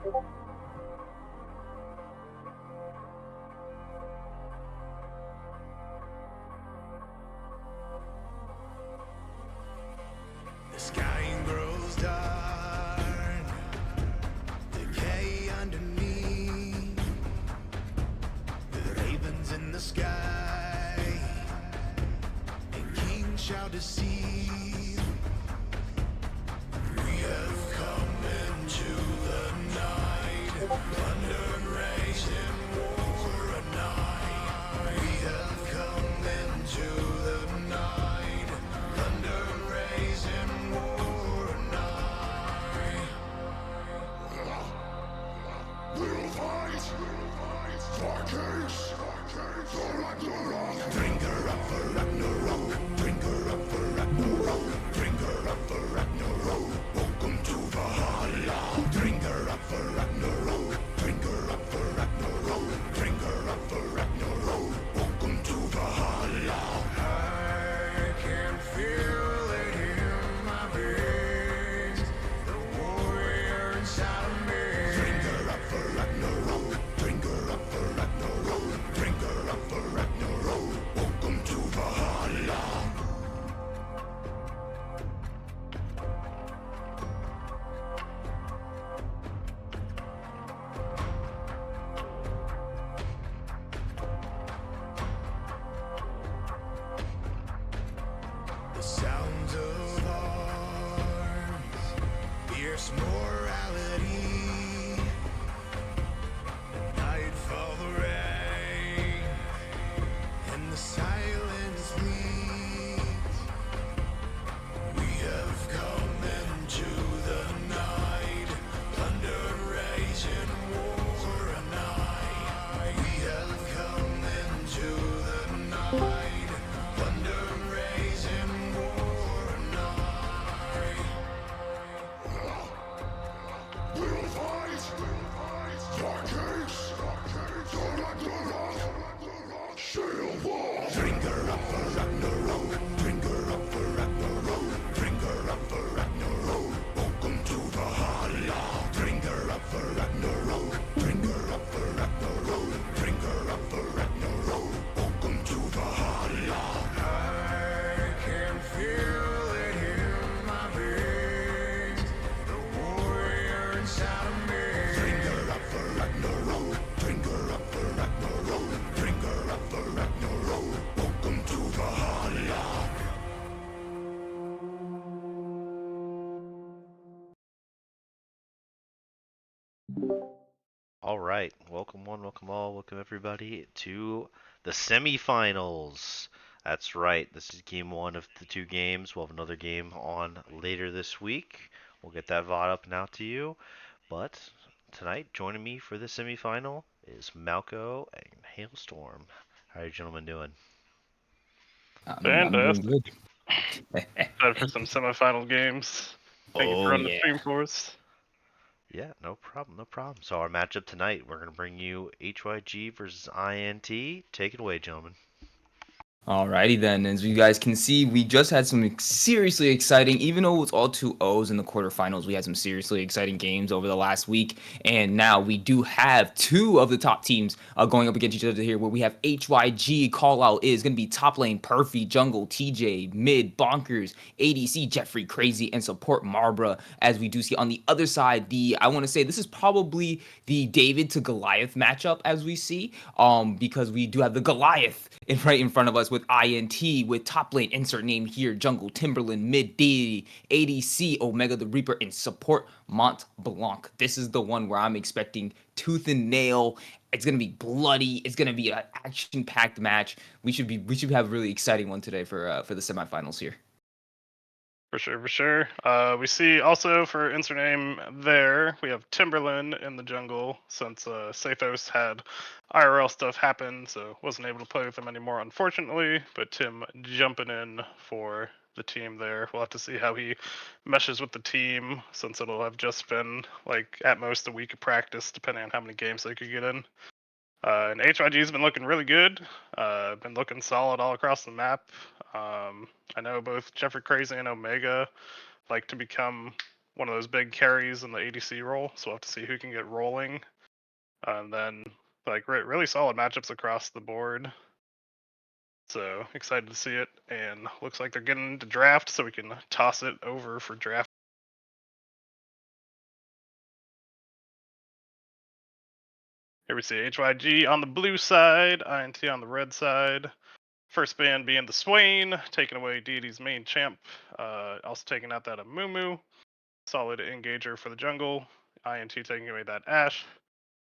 The sky grows dark, decay underneath, with ravens in the sky, and kings shall deceive. We have come into the night, thunder and rage and war a night. We have come into the night, thunder and rage and war a night. We'll fight, Vikings, for Ragnarok. Bring her up for Ragnarok, bring her up for Ragnarok, bring her up for Ragnarok. Welcome to Valhalla. Bring her up for Ragnarok, bring her up for Ragnarok, bring her up for Ragnarok. Welcome to Valhalla. I can feel it in my veins, the warrior inside of me. Bring her up for Ragnarok, bring her up for Ragnarok, bring her up for Ragnarok. Welcome to Valhalla. The sounds of arms, fierce morality, nightfall the rain, and the silence bleeds. We have come into the night, thunder, rage, and war a night. We have come into the night, thunder, rage, and war a night. We'll fight, Vikings, for Ragnarok, sail war. Bring her up for Ragnarok, bring her up for Ragnarok, bring her up for Ragnarok. Welcome to Valhalla. Bring her up for Ragnarok, bring her up for Ragnarok, bring her up for Ragnarok. Welcome to Valhalla. I can feel it in my veins, the warrior inside of me. Bring her up for Ragnarok, bring her up for Ragnarok, bring her up for Ragnarok. Welcome to Valhalla. All right, welcome one, welcome all, welcome everybody to the semifinals. That's right, this is game one of the two games. We'll have another game on later this week. We'll get that VOD up and out to you. But tonight, joining me for the semifinal is Malco and Hailstorm. How are you gentlemen doing? I'm doing Fantastic. good. Excited for some semifinal games. Thank you for Oh running the yeah. stream for us. Yeah, no problem, no problem. So our matchup tonight, we're going to bring you HYG versus INT. Take it away, gentlemen. Alrighty then, as you guys can see, we just had some seriously exciting, even though it was all 2-0s in the quarterfinals, we had some seriously exciting games over the last week, and now we do have two of the top teams going up against each other here, where we have HYG, call out is going to be top lane, Perfy, jungle, TJ, mid, Bonkers, ADC, Jeffrey, Crazy, and support Marbra, as we do see on the other side, I want to say this is probably the David to Goliath matchup, as we see, because we do have the Goliath right in front of us with INT, with top lane, insert name here, jungle, Timberland, mid, Deity, ADC, Omega the Reaper, and support Mont Blanc. This is the one where I'm expecting tooth and nail. It's gonna be bloody. It's gonna be an action-packed match. We should have a really exciting one today for the semifinals here. For sure, for sure. We see also for insert name there, we have Timberland in the jungle since Sathos had IRL stuff happen, so wasn't able to play with him anymore, unfortunately. But Tim jumping in for the team there. We'll have to see how he meshes with the team since it'll have just been like at most a week of practice, depending on how many games they could get in. And HYG's been looking really good. Been looking solid all across the map. I know both Jeffrey Crazy and Omega like to become one of those big carries in the ADC role, so we'll have to see who can get rolling. And then like really solid matchups across the board. So excited to see it, and looks like they're getting into draft, so we can toss it over for draft. Here we see HYG on the blue side, INT on the red side. First ban being the Swain, taking away Deity's main champ. Also taking out that Amumu. Solid engager for the jungle. INT taking away that Ashe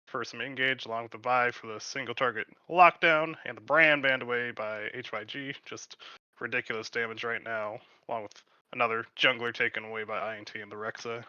for some engage, along with the Vi for the single target lockdown, and the Brand banned away by HYG. Just ridiculous damage right now, along with another jungler taken away by INT and the Rexa.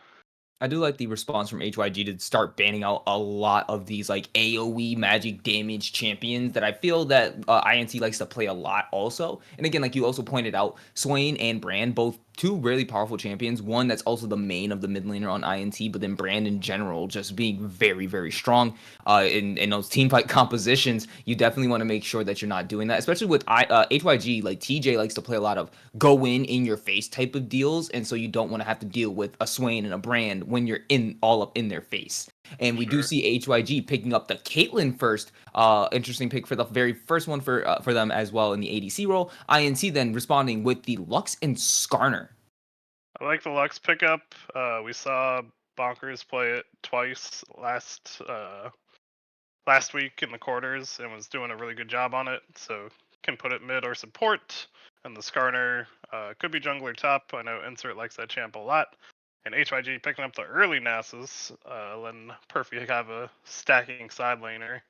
I do like the response from HYG to start banning out a lot of these like AoE magic damage champions that I feel that INT likes to play a lot also. And again, like you also pointed out, Swain and Brand, both two really powerful champions. One that's also the main of the mid laner on INT, but then Brand in general just being very, very strong in those team fight compositions. You definitely want to make sure that you're not doing that, especially with HYG. Like TJ likes to play a lot of go in your face type of deals, and so you don't want to have to deal with a Swain and a Brand when you're in all up in their face. And we do see HYG picking up the Caitlyn first. Interesting pick for the very first one for them as well in the ADC role. INT then responding with the Lux and Skarner. I like the Lux pickup. We saw Bonkers play it twice last week in the quarters and was doing a really good job on it. So can put it mid or support. And the Skarner could be jungler top. I know Insert likes that champ a lot. And HYG picking up the early Nasus, letting Perfy have a stacking side laner.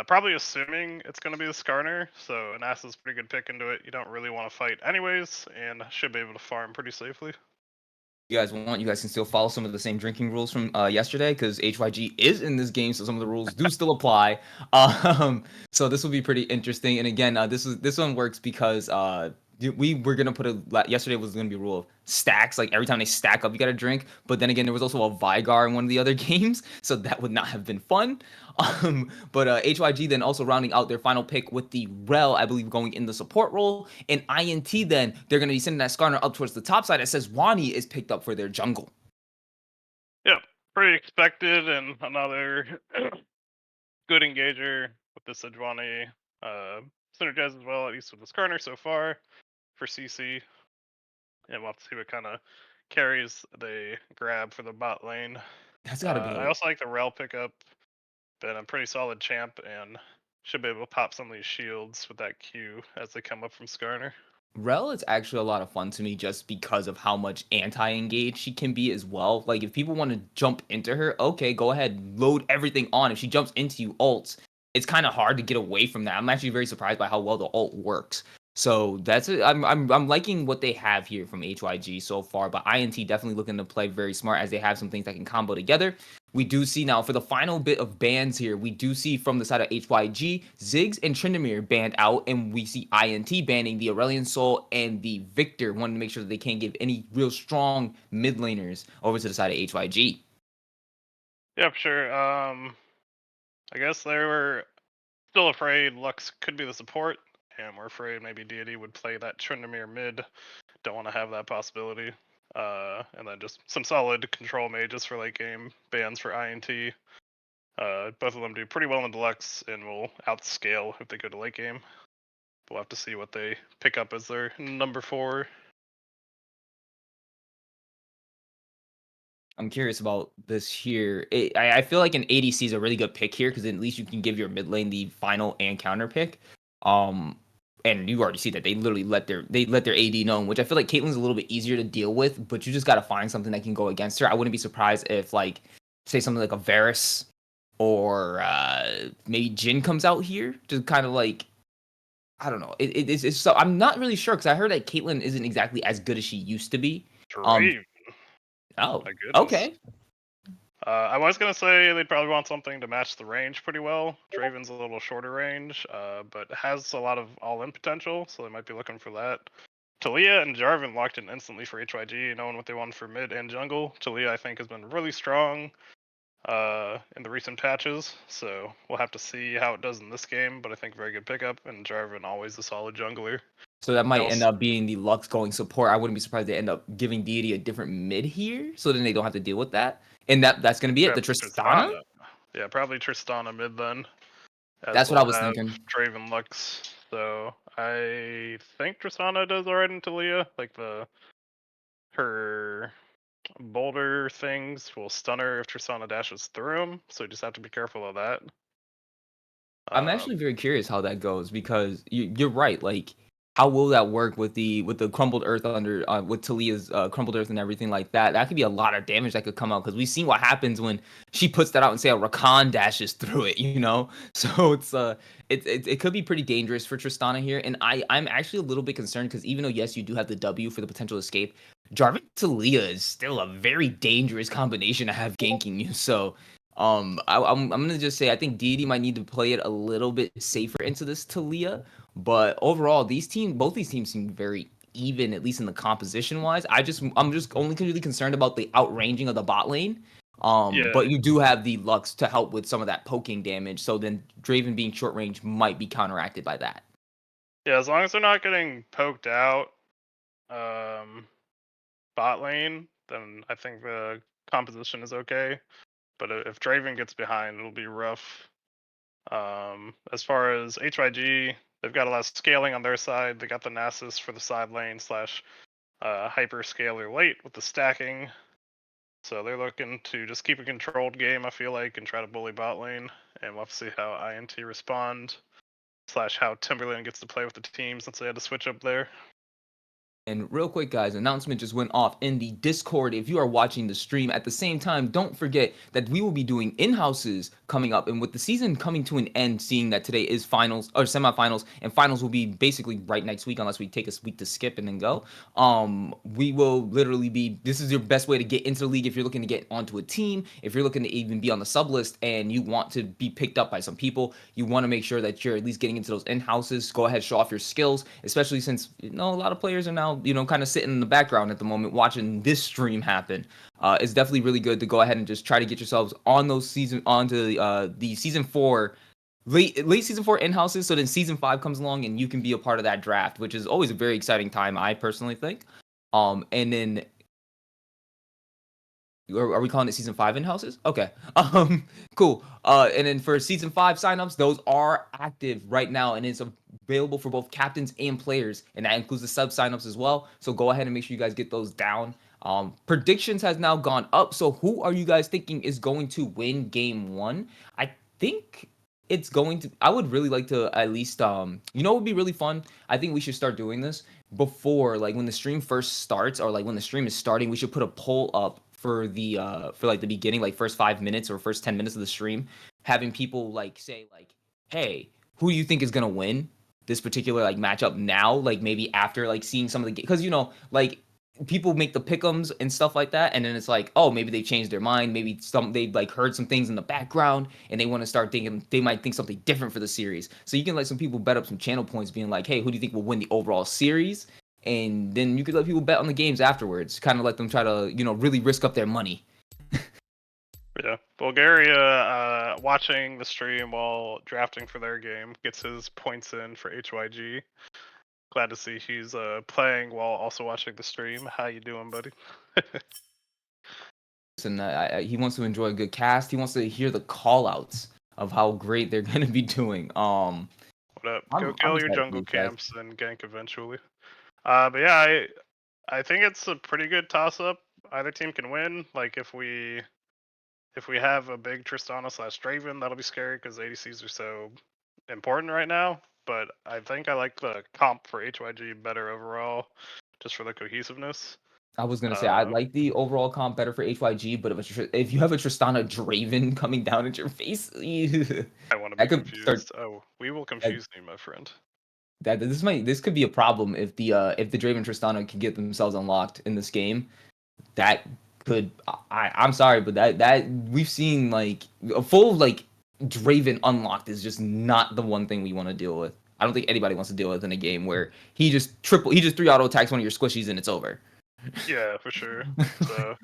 Probably assuming it's going to be the Skarner, so an Nasus is a pretty good pick into it. You don't really want to fight anyways, and should be able to farm pretty safely. You guys want, you guys can still follow some of the same drinking rules from yesterday because HYG is in this game, so some of the rules do still apply. So this will be pretty interesting. And again, this one works because we were gonna put yesterday was gonna be a rule of stacks. Like every time they stack up, you gotta drink. But then again, there was also a Vigar in one of the other games, so that would not have been fun. But HYG then also rounding out their final pick with the Rel, I believe, going in the support role. And INT then, they're going to be sending that Skarner up towards the top side. It says Wani is picked up for their jungle. Yep, pretty expected, and another good engager with the Sejuani. Synergize as well, at least with the Skarner so far for CC. And we'll have to see what kind of carries they grab for the bot lane. That's got to be I also like the Rel pickup. Been a pretty solid champ and should be able to pop some of these shields with that Q as they come up from Skarner. Rel is actually a lot of fun to me just because of how much anti-engage she can be as well. Like if people want to jump into her, okay, go ahead, load everything on. If she jumps into you ults, it's kind of hard to get away from that. I'm actually very surprised by how well the ult works. So that's it. I'm liking what they have here from HYG so far, but INT definitely looking to play very smart as they have some things that can combo together. We do see now for the final bit of bans here, we do see from the side of HYG, Ziggs and Tryndamere banned out, and we see INT banning the Aurelion Soul and the Victor, wanting to make sure that they can't give any real strong mid laners over to the side of HYG. Yep, sure. I guess they were still afraid Lux could be the support, and we're afraid maybe Deity would play that Tryndamere mid. Don't want to have that possibility. And then just some solid control mages for late game bans for INT. Both of them do pretty well in Deluxe and will outscale if they go to late game. We'll have to see what they pick up as their number 4. I'm curious about this here. I feel like an ADC is a really good pick here because at least you can give your mid lane the final and counter pick. And you already see that they literally let their AD know, which I feel like Caitlyn's a little bit easier to deal with, but you just got to find something that can go against her. I wouldn't be surprised if like say something like a Varus or maybe Jin comes out here to kind of like I don't know. It's so I'm not really sure because I heard that Caitlyn isn't exactly as good as she used to be. Draven. Oh, My goodness. okay. I was gonna say they'd probably want something to match the range pretty well. Draven's a little shorter range, but has a lot of all-in potential, so they might be looking for that. Talia and Jarvan locked in instantly for HYG, knowing what they want for mid and jungle. Talia, I think, has been really strong in the recent patches, so we'll have to see how it does in this game. But I think very good pickup, and Jarvan always a solid jungler. So that might end Also, up being the Lux going support. I wouldn't be surprised they end up giving Deity a different mid here, so then they don't have to deal with that. And that's going to be it. The Tristana? Yeah, probably Tristana mid then, as That's what I we'll was have thinking. Draven Lux. So I think Tristana does alright into Leah. Like her boulder things will stun her if Tristana dashes through them. So you just have to be careful of that. I'm Um, actually very curious how that goes because you're right. Like, how will that work with the crumbled earth under with Talia's crumbled earth and everything like that? That could be a lot of damage that could come out because we've seen what happens when she puts that out and say a Rakan dashes through it. You know, so it could be pretty dangerous for Tristana here. And I'm actually a little bit concerned because even though yes you do have the W for the potential escape, Jarvan Talia is still a very dangerous combination to have ganking you. So I'm gonna just say I think Deity might need to play it a little bit safer into this Talia, but overall both these teams seem very even, at least in the composition wise. I'm just only really concerned about the outranging of the bot lane. yeah, But you do have the Lux to help with some of that poking damage, so then Draven being short range might be counteracted by that. yeah. As long as they're not getting poked out, bot lane, then I think the composition is okay. But if Draven gets behind, it'll be rough. As far as HYG, they've got a lot of scaling on their side. They got the Nasus for the side lane slash hyper scaler late with the stacking. So they're looking to just keep a controlled game, I feel like, and try to bully bot lane. And we'll have to see how INT respond, slash how Timberland gets to play with the team since they had to switch up there. And real quick, guys, announcement just went off in the Discord. If you are watching the stream at the same time, don't forget that we will be doing in-houses coming up. And with the season coming to an end, seeing that today is finals or semifinals, and finals will be basically right next week, unless we take a week to skip and then go. We will literally be. This is your best way to get into the league if you're looking to get onto a team. If you're looking to even be on the sub list and you want to be picked up by some people, you want to make sure that you're at least getting into those in-houses. Go ahead, show off your skills, especially since a lot of players are now kind of sitting in the background at the moment watching this stream happen. It's definitely really good to go ahead and just try to get yourselves on those onto the season 4 late season 4 in-houses, so then season 5 comes along and you can be a part of that draft, which is always a very exciting time, I personally think. And then are we calling it season 5 in-houses? Okay. Cool. And then for season 5 signups, those are active right now, and it's available for both captains and players, and that includes the sub signups as well. So go ahead and make sure you guys get those down. Predictions has now gone up. So who are you guys thinking is going to win game 1? I think it's going to. I would really like to at least what would be really fun. I think we should start doing this before, like, when the stream first starts, or like when the stream is starting. We should put a poll up for the like the beginning, like first 5 minutes or first 10 minutes of the stream, having people like say like, hey, who do you think is gonna win this particular like matchup now? Like maybe after like seeing some of the because like people make the pick'ems and stuff like that, and then it's like, oh, maybe they changed their mind, maybe they like heard some things in the background and they want to start thinking they might think something different for the series. So you can let some people bet up some channel points being like, hey, who do you think will win the overall series? And then you could let people bet on the games afterwards, kind of let them try to really risk up their money. Yeah, Bulgaria watching the stream while drafting for their game gets his points in for HYG. Glad to see he's playing while also watching the stream. How you doing, buddy? And he wants to enjoy a good cast. He wants to hear the call outs of how great they're going to be doing. What up? Go I'm kill your excited for jungle these guys. camps and gank eventually. But yeah, I think it's a pretty good toss up. Either team can win. Like if we have a big Tristana slash Draven, that'll be scary because ADCs are so important right now. But I think I like the comp for HYG better overall, just for the cohesiveness. I was gonna say I like the overall comp better for HYG, but if you have a Tristana Draven coming down at your face, I want to that be could start. confused. Oh, we will confuse you, my friend. This could be a problem if the Draven Tristana can get themselves unlocked in this game. That could I'm sorry, but that we've seen like a full like Draven unlocked is just not the one thing we want to deal with. I don't think anybody wants to deal with in a game where he just 3 auto attacks one of your squishies and it's over. Yeah, for sure. So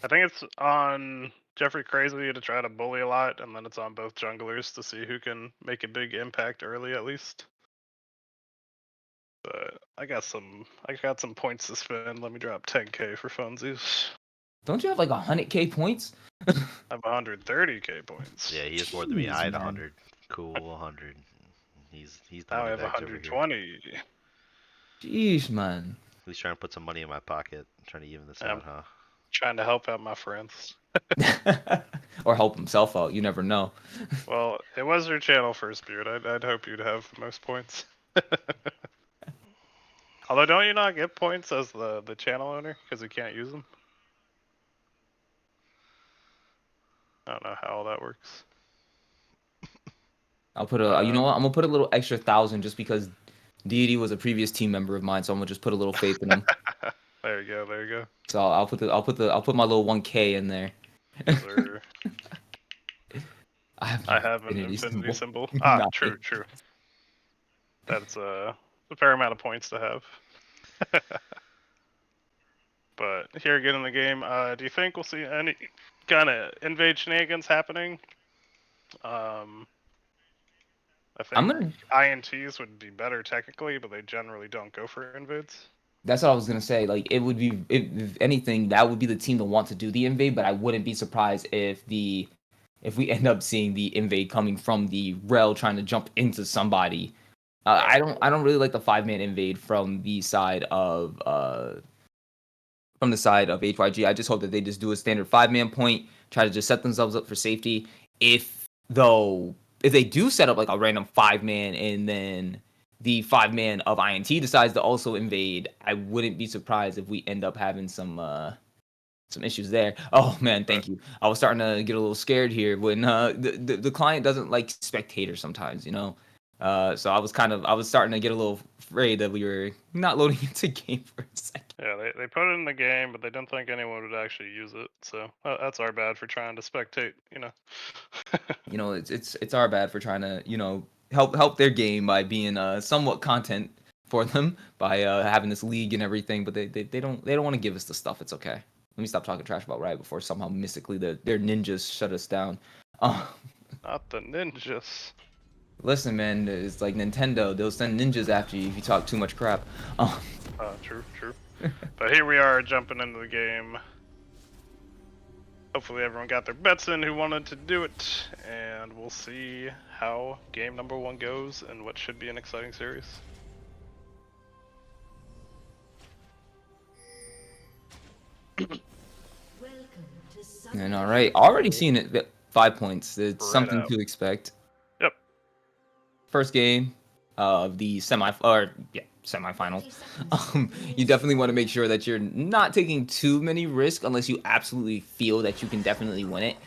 I think it's on Jeffrey Crazy to try to bully a lot, and then it's on both junglers to see who can make a big impact early, at least. But I got some points to spend. Let me drop 10k for funsies. Don't you have like 100k points? I have 130k points. Yeah, he has more than me. I had Jeez, man. 100. Cool, 100. He's the Now I money have bags over here. 120. Jeez, man. He's trying to put some money in my pocket, trying to even this I'm out, huh? trying to help out my friends. Or help himself out. You never know. Well, it was your channel first, Beard. I'd hope you'd have the most points. Although, don't you not get points as the channel owner because you can't use them? I don't know how all that works. I'll put a. You know what? I'm gonna put a little extra 1,000 just because Deity was a previous team member of mine, so I'm gonna just put a little faith in him. There you go. There you go. So I'll put my little 1k in there. Sir. I I have an infinity symbol. Ah, Nice. true. That's a fair amount of points to have. But here again in the game, do you think we'll see any kind of invade shenanigans happening? I I'm think gonna. INTs would be better technically, but they generally don't go for invades. That's what I was gonna say. Like it would be, if anything, that would be the team to want to do the invade. But I wouldn't be surprised if we end up seeing the invade coming from the rel trying to jump into somebody. I don't really like the 5-man invade from the side of HYG. I just hope that they just do a standard 5-man point, try to just set themselves up for safety. If they do set up like a random 5-man and then the 5-man of INT decides to also invade, I wouldn't be surprised if we end up having some issues there. Oh man, thank you. I was starting to get a little scared here when the client doesn't like spectators sometimes, you know. So I was starting to get a little afraid that we were not loading into game for a second. Yeah, they put it in the game, but they didn't think anyone would actually use it. So that's our bad for trying to spectate, you know. You know, it's our bad for trying to, you know, help their game by being somewhat content for them by having this league and everything, but they don't want to give us the stuff. It's okay. Let me stop talking trash about Riot before somehow mystically their ninjas shut us down. Not the ninjas. Listen, man, it's like Nintendo. They'll send ninjas after you if you talk too much crap. True. But here we are jumping into the game. Hopefully everyone got their bets in who wanted to do it, and we'll see how game number 1 goes and what should be an exciting series. And all right, already seen it. 5 points. It's Right something out. to expect. Yep. First game of the semifinals. You definitely want to make sure that you're not taking too many risks unless you absolutely feel that you can definitely win it.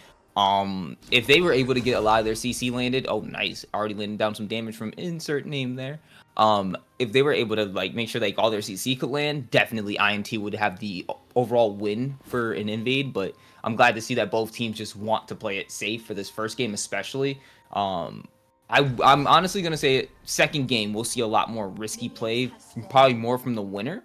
If they were able to get a lot of their CC landed, oh nice, already landing down some damage from insert name there. If they were able to like make sure like all their CC could land, definitely INT would have the overall win for an invade. But I'm glad to see that both teams just want to play it safe for this first game, especially. I'm honestly gonna say second game we'll see a lot more risky play, probably more from the winner,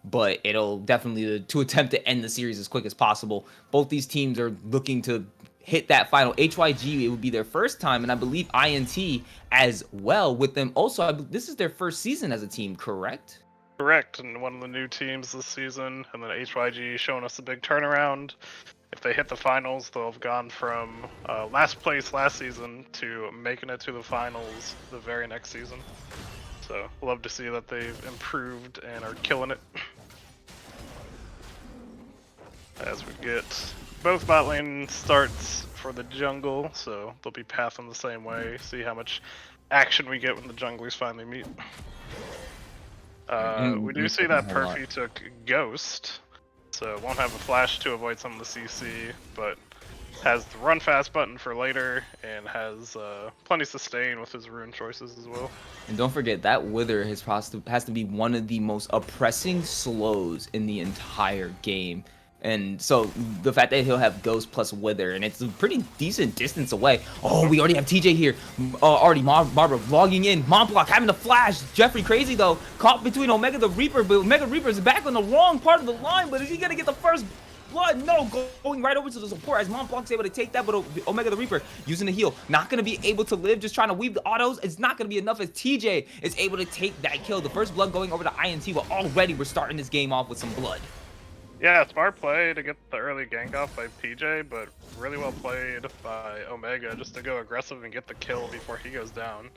but it'll definitely to attempt to end the series as quick as possible. Both these teams are looking to hit that final. HYG, it would be their first time, and I believe INT as well with them. Also, this is their first season as a team, correct? Correct, and one of the new teams this season, and then HYG showing us a big turnaround. If they hit the finals, they'll have gone from last place last season to making it to the finals the very next season. So, love to see that they've improved and are killing it. As we get both bot lane starts for the jungle, so they'll be pathing the same way. See how much action we get when the junglers finally meet. We do see that Perfy took Ghost, so won't have a flash to avoid some of the CC, but has the run fast button for later and has plenty sustain with his rune choices as well. And don't forget that Wither has to be one of the most oppressing slows in the entire game. And so the fact that he'll have Ghost plus Wither, and it's a pretty decent distance away. Oh, we already have TJ here. Already Barbara logging in. Montblock having the flash. Jeffrey crazy though. Caught between Omega the Reaper, but Omega Reaper is back on the wrong part of the line. But is he gonna get the first blood. No, going right over to the support as Mont Blanc's able to take that, but Omega the Reaper using the heal. Not going to be able to live, just trying to weave the autos. It's not going to be enough as TJ is able to take that kill. The first blood going over to INT, but already we're starting this game off with some blood. Yeah, smart play to get the early gank off by PJ, but really well played by Omega just to go aggressive and get the kill before he goes down,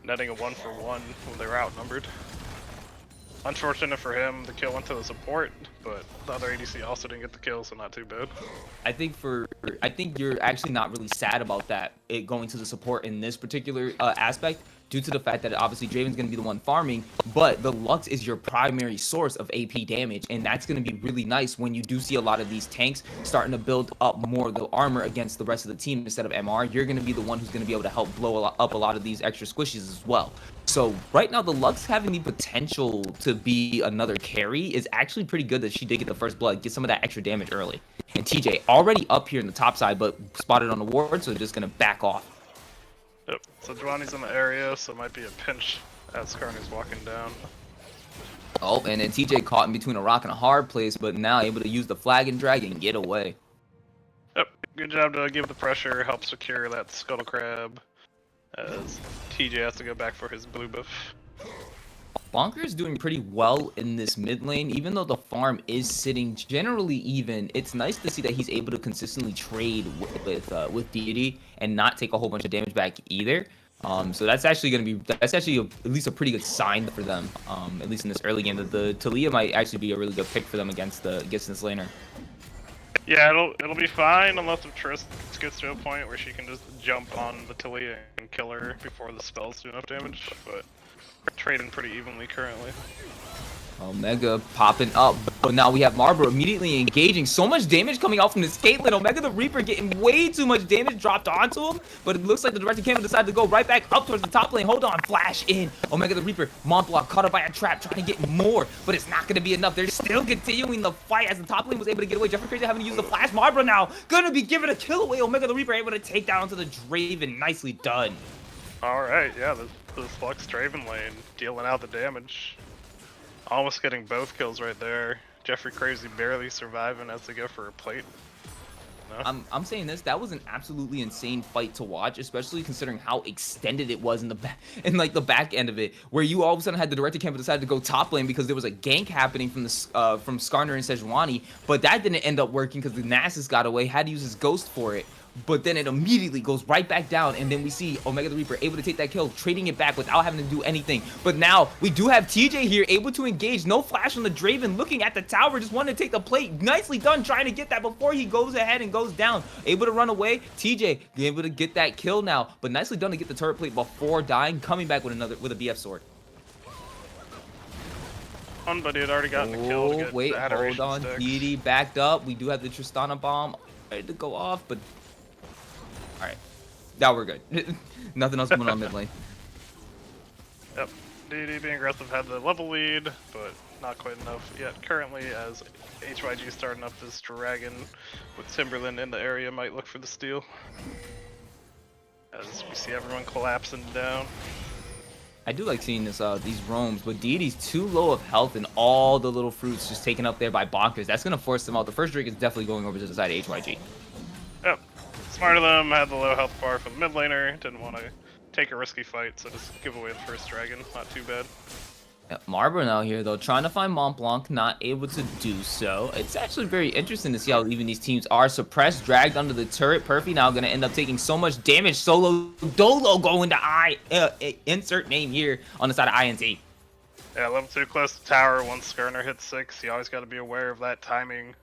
netting a 1-for-1 when they were outnumbered. Unfortunate for him, the kill went to the support, but the other ADC also didn't get the kill, so not too bad. I think you're actually not really sad about that, it going to the support in this particular aspect, due to the fact that obviously Draven's going to be the one farming, but the Lux is your primary source of AP damage, and that's going to be really nice when you do see a lot of these tanks starting to build up more of the armor against the rest of the team instead of MR. You're going to be the one who's going to be able to help blow up a lot of these extra squishies as well. So right now, the Lux having the potential to be another carry is actually pretty good that she did get the first blood, get some of that extra damage early. And TJ already up here in the top side, but spotted on the ward, so they're just going to back off. Yep, so Dwani's in the area, so it might be a pinch as Skarner's walking down. Oh, and then TJ caught in between a rock and a hard place, but now able to use the flag and drag and get away. Yep, good job to give the pressure, help secure that Scuttle Crab, as TJ has to go back for his blue buff. Bonker is doing pretty well in this mid lane, even though the farm is sitting generally even. It's nice to see that he's able to consistently trade with Deity and not take a whole bunch of damage back either. So that's actually going to be at least a pretty good sign for them. At least in this early game, that the Talia might actually be a really good pick for them against this laner. Yeah, it'll be fine unless if Triss gets to a point where she can just jump on the Talia and kill her before the spells do enough damage. But we're trading pretty evenly currently. Omega popping up, but now we have Marbor immediately engaging. So much damage coming out from this Caitlyn. Omega the Reaper getting way too much damage dropped onto him, but it looks like the director came and decided to go right back up towards the top lane. Hold on, flash in. Omega the Reaper, Mont Blanc caught up by a trap, trying to get more, but it's not going to be enough. They're still continuing the fight as the top lane was able to get away. Jeffrey Crazy having to use the flash. Marbor now gonna be giving a kill away. Omega the Reaper able to take down onto the Draven. Nicely done. Alright, yeah, this Flux Draven lane dealing out the damage. Almost getting both kills right there. Jeffrey Crazy barely surviving as they go for a plate. No? I'm saying this, that was an absolutely insane fight to watch, especially considering how extended it was in the back, the back end of it, where you all of a sudden had the director camp decide to go top lane because there was a gank happening from Skarner and Sejuani, but that didn't end up working because the Nasus got away, had to use his ghost for it. But then it immediately goes right back down, and then we see Omega the Reaper able to take that kill, trading it back without having to do anything. But now we do have TJ here able to engage. No flash on the Draven, looking at the tower, just wanting to take the plate. Nicely done trying to get that before he goes ahead and goes down. Able to run away. TJ able to get that kill now, but nicely done to get the turret plate before dying, coming back with a BF sword. But he had already gotten the kill to get Wait, the adoration hold on. sticks. Deity backed up. We do have the Tristana bomb ready to go off, but alright. Now we're good. Nothing else going on mid lane. Yep. DD being aggressive had the level lead, but not quite enough yet currently, as HYG starting up this dragon with Timberland in the area might look for the steal. As we see everyone collapsing down. I do like seeing this these roams, but Deity's too low of health and all the little fruits just taken up there by Bonkers. That's going to force them out. The first Drake is definitely going over to the side of HYG. Yep. Smart of them, had the low health bar from the mid laner, didn't want to take a risky fight, so just give away the first dragon, not too bad. Marbor now here, though, trying to find Mont Blanc, not able to do so. It's actually very interesting to see how even these teams are suppressed, dragged under the turret. Perfy now going to end up taking so much damage. Solo Dolo going to insert name here on the side of INT. Yeah, level 2 close to tower, once Skarner hits 6, you always got to be aware of that timing,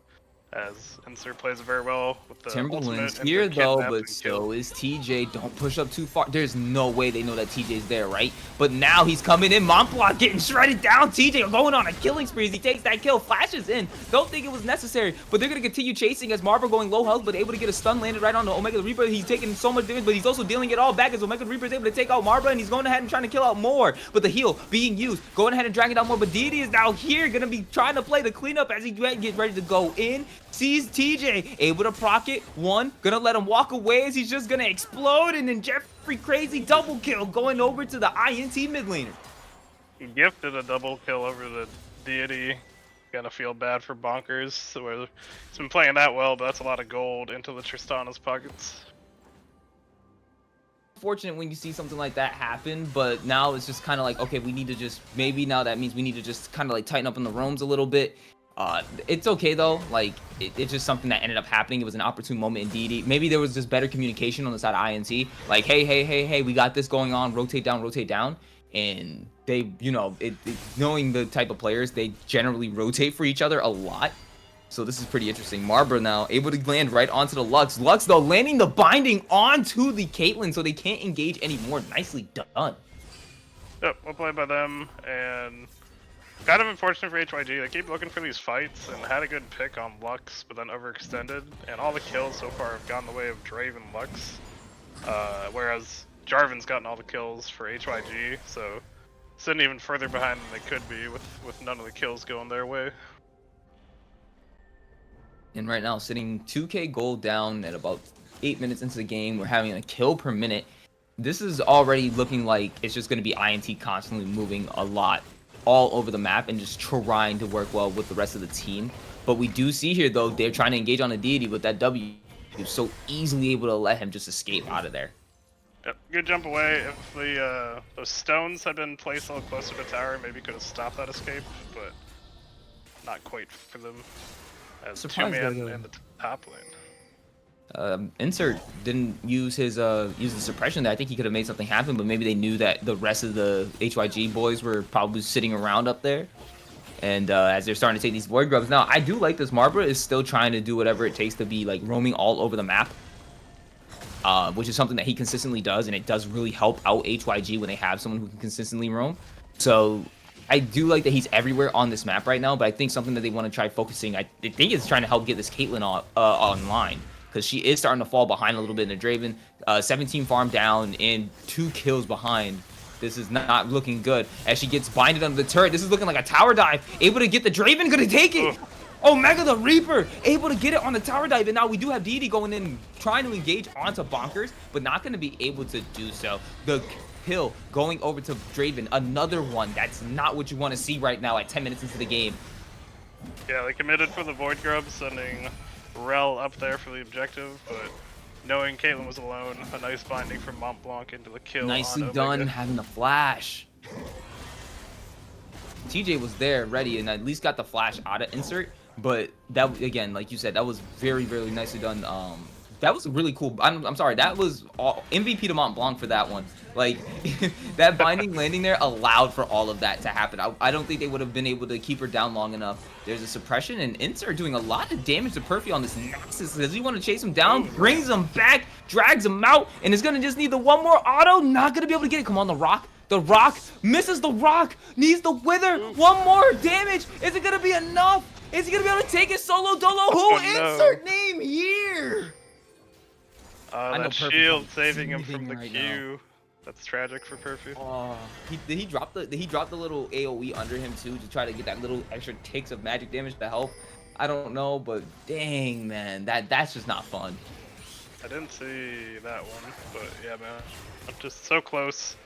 as Insert plays it very well with the Timberland's ultimate, here though, kidnaps but and so kills. is TJ. Don't push up too far. There's no way they know that TJ's there, right? But now he's coming in. Mont Blanc getting shredded down. TJ going on a killing spree as he takes that kill. Flashes in. Don't think it was necessary, but they're going to continue chasing as Marbor going low health, but able to get a stun landed right on the Omega the Reaper. He's taking so much damage, but he's also dealing it all back as Omega the Reaper is able to take out Marbor, and he's going ahead and trying to kill out more. But the heal being used, going ahead and dragging down more. But Deity is now here, going to be trying to play the cleanup as he gets ready to go in. Sees TJ able to proc it. One, gonna let him walk away as he's just gonna explode, and then Jeffrey Crazy double kill going over to the INT mid laner. He gifted a double kill over the Deity, Gonna feel bad for Bonkers. So he's been playing that well, but that's a lot of gold into the Tristana's pockets. Fortunate when you see something like that happen, but now it's just kind of like, okay, we need to just, maybe now that means we need to just kind of like tighten up on the roams a little bit. It's okay though, like it's just something that ended up happening. It was an opportune moment in DD. Maybe there was just better communication on the side of INT, like hey, we got this going on, rotate down, and they, you know, knowing the type of players, they generally rotate for each other a lot. So this is pretty interesting. Marbra now able to land right onto the Lux. Lux, though, landing the binding onto the Caitlyn so they can't engage anymore. Nicely done. Yep, well played by them, and kind of unfortunate for HYG. They keep looking for these fights and had a good pick on Lux, but then overextended, and all the kills so far have gone the way of Draven Lux, whereas Jarvan's gotten all the kills for HYG, so sitting even further behind than they could be with none of the kills going their way. And right now, sitting 2k gold down at about 8 minutes into the game. We're having a kill per minute. This is already looking like it's just going to be INT constantly moving a lot all over the map and just trying to work well with the rest of the team. But we do see here, though, they're trying to engage on a deity with that W. So easily able to let him just escape out of there. Yep, good jump away. If the those stones had been placed a little closer to the tower, maybe could have stopped that escape, but not quite for them. As two-man in the top lane. Insert didn't use his the suppression there. I think he could have made something happen, but maybe they knew that the rest of the HYG boys were probably sitting around up there. And as they're starting to take these void grubs. Now, I do like this. Marbra is still trying to do whatever it takes to be like roaming all over the map. Which is something that he consistently does, and it does really help out HYG when they have someone who can consistently roam. So I do like that he's everywhere on this map right now, but I think something that they want to try focusing, I think is trying to help get this Caitlyn online, because she is starting to fall behind a little bit in the Draven. 17 farm down and 2 kills behind. This is not looking good as she gets binded under the turret. This is looking like a tower dive. Able to get the Draven, gonna take it. Omega the Reaper able to get it on the tower dive, and now we do have Deity going in trying to engage onto Bonkers, but not going to be able to do so. The kill going over to Draven, another one. That's not what you want to see right now at 10 minutes into the game. Yeah, they committed for the Void Grub, sending Rel up there for the objective, but knowing Caitlyn was alone, a nice binding from Mont Blanc into the kill. Nicely done, having the flash. TJ was there ready and at least got the flash out of Insert. But that, again, like you said, that was very, very nicely done. That was really cool. I'm sorry, that was all, MVP to Mont Blanc for that one. Like, that binding landing there allowed for all of that to happen. I don't think they would have been able to keep her down long enough. There's a suppression, and Insert doing a lot of damage to Perfy on this Nexus. Does he want to chase him down? Brings him back, drags him out, and is going to just need the one more auto. Not going to be able to get it. Come on, the Rock. The Rock misses the Rock. Needs the Wither. One more damage. Is it going to be enough? Is he going to be able to take it solo dolo? Who insert name here? That shield saving him from the Q. That's tragic for Perfy. Oh, did he drop the little AoE under him too to try to get that little extra ticks of magic damage to help? I don't know, but dang man, that's just not fun. I didn't see that one, but yeah man, I'm just so close.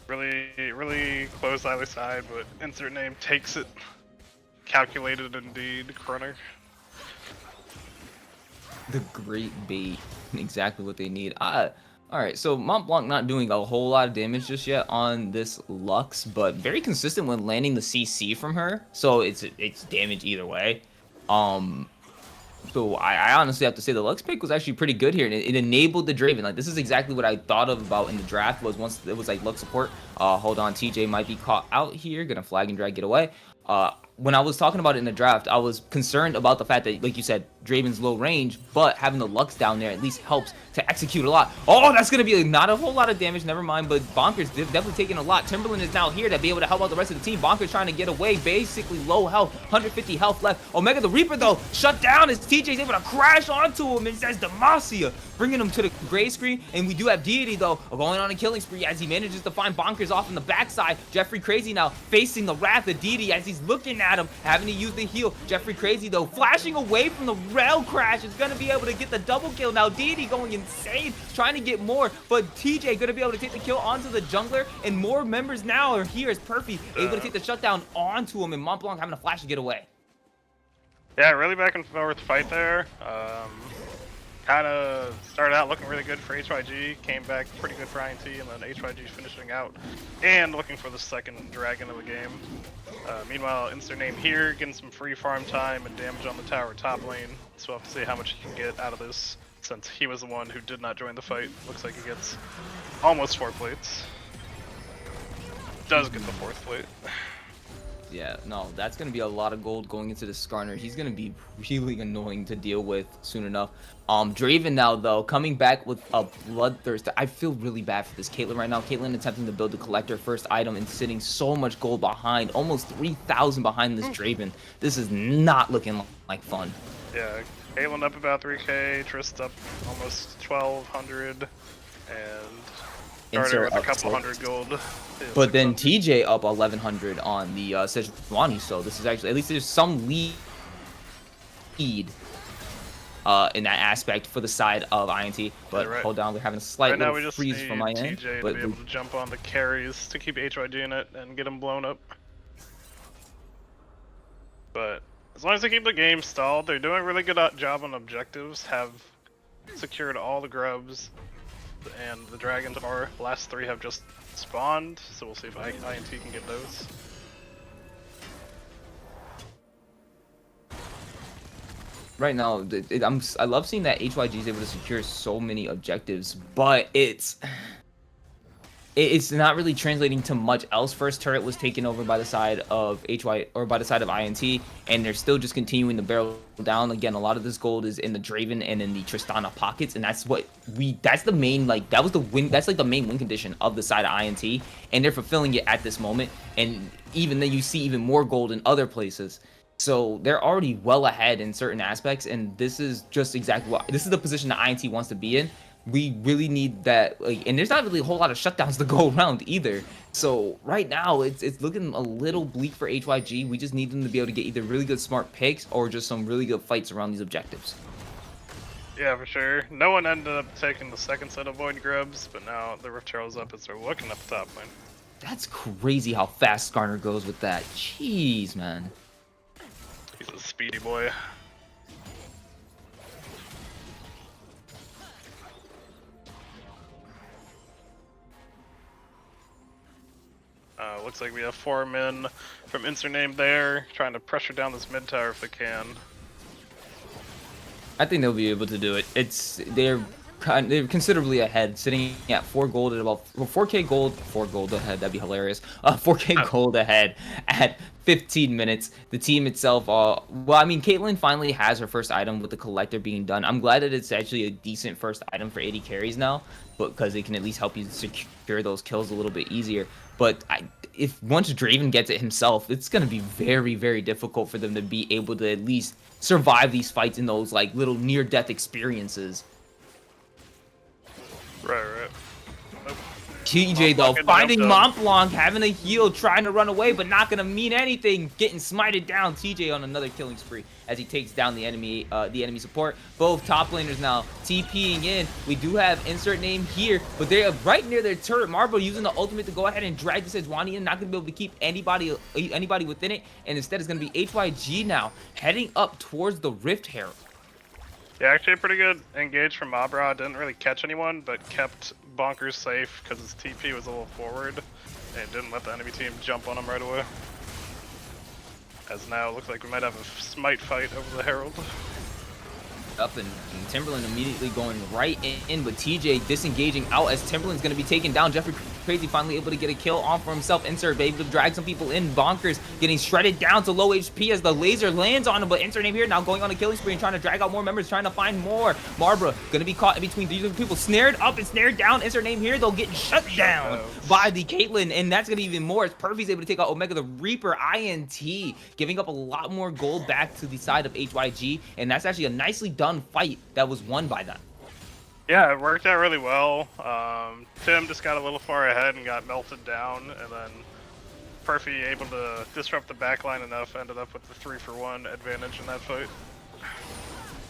Really, really close either side, but insert name takes it. Calculated indeed, Crunner. The great bait, exactly what they need. Alright, so Mont Blanc not doing a whole lot of damage just yet on this Lux, but very consistent when landing the CC from her, so it's damage either way. So I honestly have to say the Lux pick was actually pretty good here, and it enabled the Draven. Like, this is exactly what I thought of about in the draft, was once it was like Lux support. Hold on, TJ might be caught out here, gonna flag and drag, get away. When I was talking about it in the draft, I was concerned about the fact that, like you said, Draven's low range, but having the Lux down there at least helps to execute a lot. Oh, that's going to be not a whole lot of damage, never mind, but Bonkers definitely taking a lot. Timberland is now here to be able to help out the rest of the team. Bonkers trying to get away, basically low health, 150 health left. Omega the Reaper, though, shut down as TJ's able to crash onto him and says Demacia, bringing him to the gray screen. And we do have Deity, though, going on a killing spree as he manages to find Bonkers off in the backside. Jeffrey Crazy now facing the wrath of Deity as he's looking at him, having to use the heal. Jeffrey Crazy, though, flashing away from the rail crash, is going to be able to get the double kill. Now Deity going insane, trying to get more, but TJ going to be able to take the kill onto the jungler, and more members now are here as Perfy able to take the shutdown onto him, and Mont Blanc having a flash to get away. Yeah, really back and forth fight there. Kind of started out looking really good for HYG, came back pretty good for INT, and then HYG finishing out and looking for the second dragon of the game. Meanwhile, insert name here, getting some free farm time and damage on the tower top lane. So we'll have to see how much he can get out of this, since he was the one who did not join the fight. Looks like he gets almost 4 plates. Does get the 4th plate. Yeah, no, that's going to be a lot of gold going into the Skarner. He's going to be really annoying to deal with soon enough. Draven now, though, coming back with a Bloodthirst. I feel really bad for this Caitlyn right now. Caitlyn attempting to build the Collector first item and sitting so much gold behind, almost 3,000 behind this Draven. This is not looking like fun. Yeah, Caitlyn up about 3k, Trist up almost 1,200, and started with a couple hundred gold. Yeah, but then TJ up 1,100 on the Sejuani, so this is actually, at least there's some lead in that aspect for the side of INT. But right. hold on, we're having a slight now little freeze from my end. TJ But to be able to jump on the carries to keep HYG in it and get him blown up. But as long as they keep the game stalled, they're doing a really good job on objectives, have secured all the grubs, and the dragons are. The last 3 have just spawned, so we'll see if INT can get those. right now, I love seeing that HYG is able to secure so many objectives, but it's not really translating to much else. First turret was taken over by the side of by the side of INT, and they're still just continuing to barrel down. Again, a lot of this gold is in the Draven and in the Tristana pockets, and that's the main, that's like the main win condition of the side of INT, and they're fulfilling it at this moment. And even then, you see even more gold in other places. So they're already well ahead in certain aspects, and this is just exactly this is the position that INT wants to be in. We really need that, and there's not really a whole lot of shutdowns to go around either. So right now, it's looking a little bleak for HYG. We just need them to be able to get either really good smart picks or just some really good fights around these objectives. Yeah, for sure. No one ended up taking the second set of Void Grubs, but now the Rift Herald's up as they're looking at the top lane. That's crazy how fast Skarner goes with that. Jeez, man. He's a speedy boy. Looks like we have 4 men from Insername there, trying to pressure down this mid tower if they can. I think they'll be able to do it. They're considerably ahead, sitting at 4 gold at about 4k gold. 4 gold ahead, that'd be hilarious. 4k gold ahead at 15 minutes. The team itself, well, I mean, Caitlyn finally has her first item with the Collector being done. I'm glad that it's actually a decent first item for AD carries now, because it can at least help you secure those kills a little bit easier. But if once Draven gets it himself, it's going to be very, very difficult for them to be able to at least survive these fights in those like little near-death experiences. Right. Nope. TJ though, finding Montblanc, having a heal, trying to run away, but not gonna mean anything. Getting smited down. TJ on another killing spree as he takes down the enemy support. Both top laners now TPing in. We do have insert name here, but they're right near their turret. Marble using the ultimate to go ahead and drag the Sejuani in. Not gonna be able to keep anybody within it, and instead it's gonna be HYG now heading up towards the Rift Herald. Yeah, actually a pretty good engage from Mabra. Didn't really catch anyone, but kept Bonkers safe because his TP was a little forward and didn't let the enemy team jump on him right away. As now, it looks like we might have a smite fight over the Herald. Up and Timberland immediately going right in, but TJ disengaging out as Timberland's going to be taken down. Jeffrey Crazy finally able to get a kill on for himself. Insert able to drag some people in. Bonkers getting shredded down to low HP as the laser lands on him, but Insert name here now going on a killing spree and trying to drag out more members, trying to find more. Marbra going to be caught in between these people, snared up and snared down. Insert name here though getting shut down by the Caitlyn, and that's going to be even more as Perfy's able to take out Omega the Reaper. INT giving up a lot more gold back to the side of HYG, and that's actually a nicely done fight that was won by them. Yeah, it worked out really well. Tim just got a little far ahead and got melted down, and then Perfy able to disrupt the backline enough, ended up with the 3-for-1 advantage in that fight.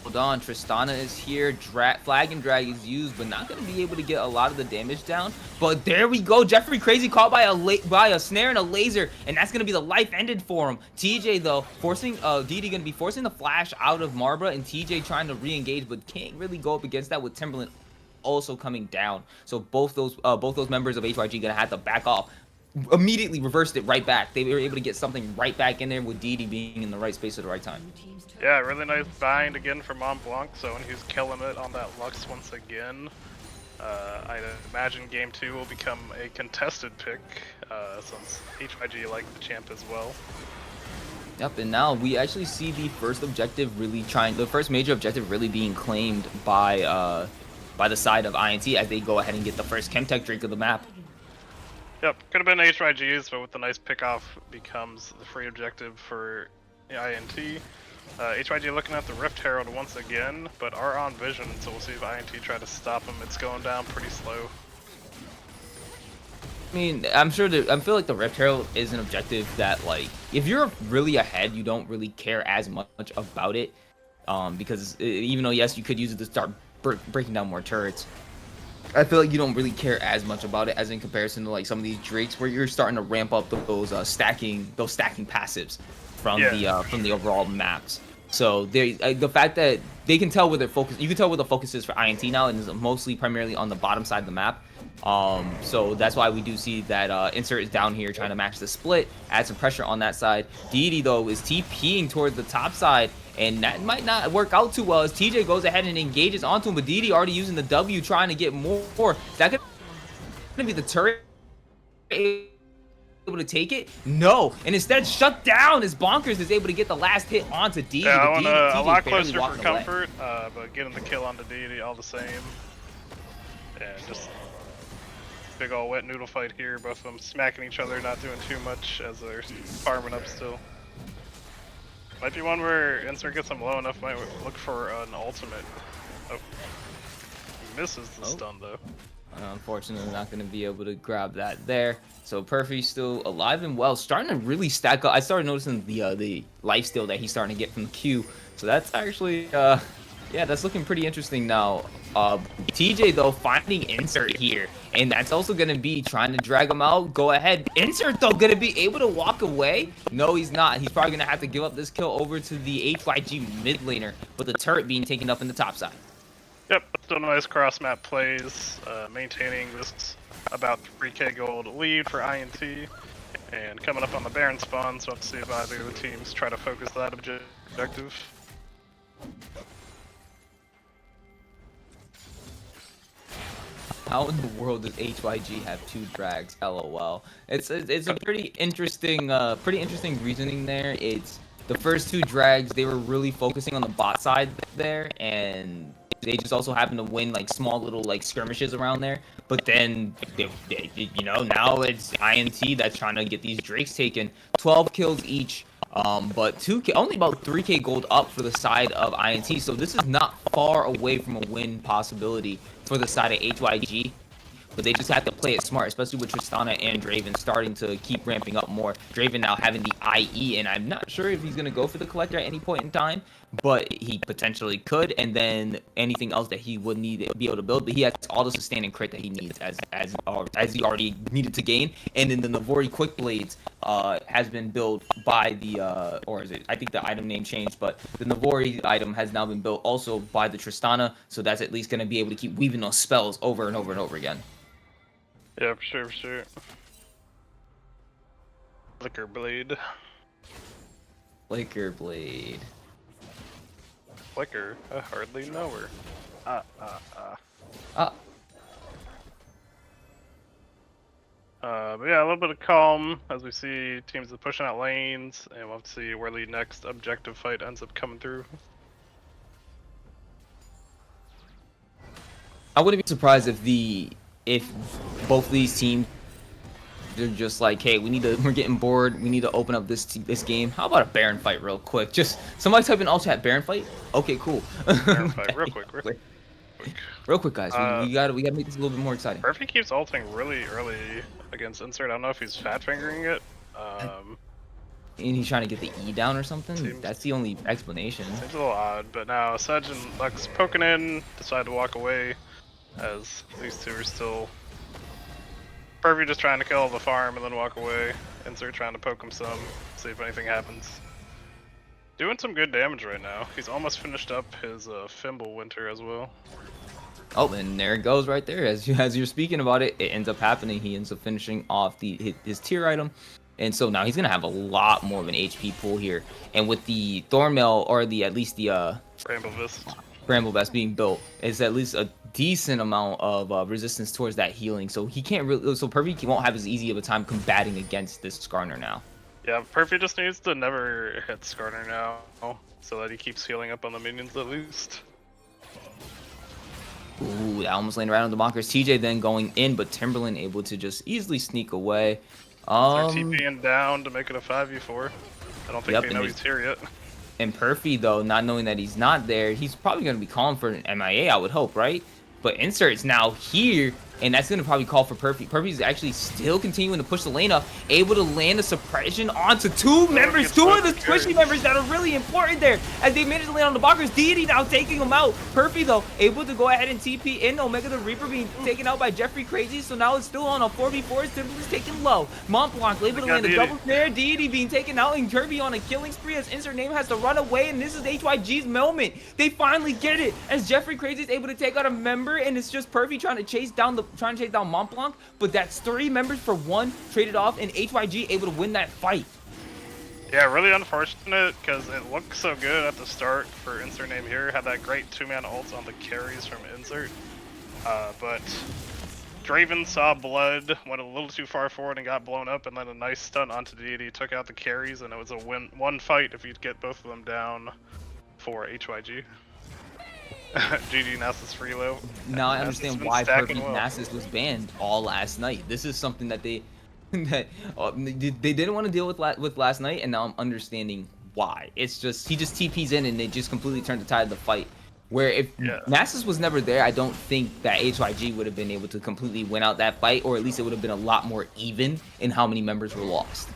Hold on, Tristana is here. Flag and drag is used, but not going to be able to get a lot of the damage down. But there we go. Jeffrey Crazy caught by a snare and a laser, and that's going to be the life ended for him. TJ, though, forcing DD going to be forcing the flash out of Marbra, and TJ trying to re-engage, but can't really go up against that with Timberland also coming down. So both those members of HYG going to have to back off. Immediately reversed it right back. They were able to get something right back in there with DD being in the right space at the right time. Yeah, really nice bind again from Mont Blanc, so when he's killing it on that Lux once again. I imagine game 2 will become a contested pick, since HYG like the champ as well. Yep, and now we actually see the first major objective really being claimed by the side of INT as they go ahead and get the first Chemtech drink of the map. Yep, could have been HYG's, but with the nice pickoff becomes the free objective for INT. HYG looking at the Rift Herald once again, but are on vision, so we'll see if INT try to stop him. It's going down pretty slow. I mean, I feel like the Rift Herald is an objective that, like, if you're really ahead, you don't really care as much about it, because even though, yes, you could use it to start breaking down more turrets, I feel like you don't really care as much about it as in comparison to like some of these Drakes where you're starting to ramp up those stacking passives from the overall maps. So the fact that they can tell where their focus, you can tell where the focus is for INT now, and is mostly primarily on the bottom side of the map. So that's why we do see that Insert is down here trying to match the split, add some pressure on that side. Deity though is TPing towards the top side, and that might not work out too well as TJ goes ahead and engages onto him, but Deity already using the W trying to get more. Is that gonna be the turret able to take it? No, and instead shut down as Bonkers is able to get the last hit onto Deity. Yeah, I want a lot closer for comfort, but getting the kill onto Deity all the same. And just big ol' wet noodle fight here, both of them smacking each other, not doing too much as they're farming up still. Might be one where Insert gets them low enough, might look for an ultimate. Oh, he misses the stun though. Unfortunately, not going to be able to grab that there. So Perfy's still alive and well, starting to really stack up. I started noticing the lifesteal that he's starting to get from the Q. So that's actually, yeah, that's looking pretty interesting now. TJ though finding Insert here, and that's also going to be trying to drag him out. Go ahead. Insert though going to be able to walk away. No, he's not. He's probably going to have to give up this kill over to the HYG mid laner, but the turret being taken up in the top side. Yep, still nice cross-map plays, maintaining this about 3k gold lead for INT, and coming up on the Baron spawn, so we'll have to see if either of the teams try to focus that objective. How in the world does HYG have 2 drags? LOL. It's a pretty interesting reasoning there. It's the first 2 drags, they were really focusing on the bot side there, and they just also happen to win like small little like skirmishes around there. But then you know, now it's INT that's trying to get these Drakes taken. 12 kills each, but 2K, only about 3k gold up for the side of INT. So this is not far away from a win possibility for the side of HYG. But they just have to play it smart, especially with Tristana and Draven starting to keep ramping up more. Draven now having the IE, and I'm not sure if he's going to go for the Collector at any point in time, but he potentially could, and then anything else that he would need to be able to build. But he has all the sustain and crit that he needs as he already needed to gain. And then the Navori Quick Blades has been built by the, or is it, I think the item name changed, but the Navori item has now been built also by the Tristana, so that's at least going to be able to keep weaving those spells over and over and over again. Yeah, for sure, for sure. Flicker Blade. Flicker Blade. Flicker? I hardly know her. But yeah, a little bit of calm as we see teams are pushing out lanes, and we'll have to see where the next objective fight ends up coming through. I wouldn't be surprised if both of these teams, they're just like, hey, we're getting bored, we need to open up this game. How about a Baron fight real quick? Just somebody type in all chat Baron fight. Okay, cool. Baron fight, real quick. Real quick, guys. We gotta make this a little bit more exciting. Perfy keeps ulting really early against Insert. I don't know if he's fat fingering it. And he's trying to get the E down or something? Seems- That's the only explanation. Seems a little odd, but now Sedge and Lux poking in, decide to walk away as these two are still. Perfy just trying to kill the farm and then walk away. Insert trying to poke him some, see if anything happens. Doing some good damage right now. He's almost finished up his Fimble Winter as well. Oh, and there it goes right there. As you're speaking about it, it ends up happening. He ends up finishing off his tier item. And so now he's going to have a lot more of an HP pool here. And with the Thornmail, or at least the Bramble Vist. Bramble Vest being built, is at least a decent amount of resistance towards that healing. So he can't really, so Perfy won't have as easy of a time combating against this Skarner now. Yeah, Perfy just needs to never hit Skarner now, so that he keeps healing up on the minions at least. Ooh, that almost landed right on the blockers. TJ then going in, but Timberland able to just easily sneak away. They're TPing down to make it a 5v4. I don't think Yep, they and know he's- he's here yet. And Perfy, though, not knowing that he's not there, he's probably going to be calling for an MIA, I would hope, right? But Insert's now here, and that's going to probably call for Perfy. Perfy's actually still continuing to push the lane up, able to land a suppression onto two members, gets two of the fucking carried. squishy members that are really important there, as they manage to land on the blockers. Deity now taking them out. Perfy, though, able to go ahead and TP in. Omega the Reaper being taken out by Jeffrey Crazy, so now it's still on a 4v4. Timberland's taken low. Mont Blanc able to got land a Deity. double snare. Deity being taken out, and Kirby on a killing spree as Insert Name has to run away, and this is HYG's moment. They finally get it, as Jeffrey Crazy is able to take out a member, and it's just Perfy trying to chase down Mont Blanc, but that's 3 members for 1 traded off, and HYG able to win that fight. Yeah, really unfortunate, because it looked so good at the start for Insert Name here. Had that great 2-man ult on the carries from Insert. But Draven saw blood, went a little too far forward and got blown up, and then a nice stun onto Deity, took out the carries, and it was a one fight if you'd get both of them down for HYG. GG Nasus Freelo. Now I Nasus understand been why stacking Perfect well. Nasus was banned all last night. This is something that they they didn't want to deal with last night, and now I'm understanding why. It's just he just TPs in and they just completely turned the tide of the fight. Where if Yeah. Nasus was never there, I don't think that HYG would have been able to completely win out that fight, or at least it would have been a lot more even in how many members were lost.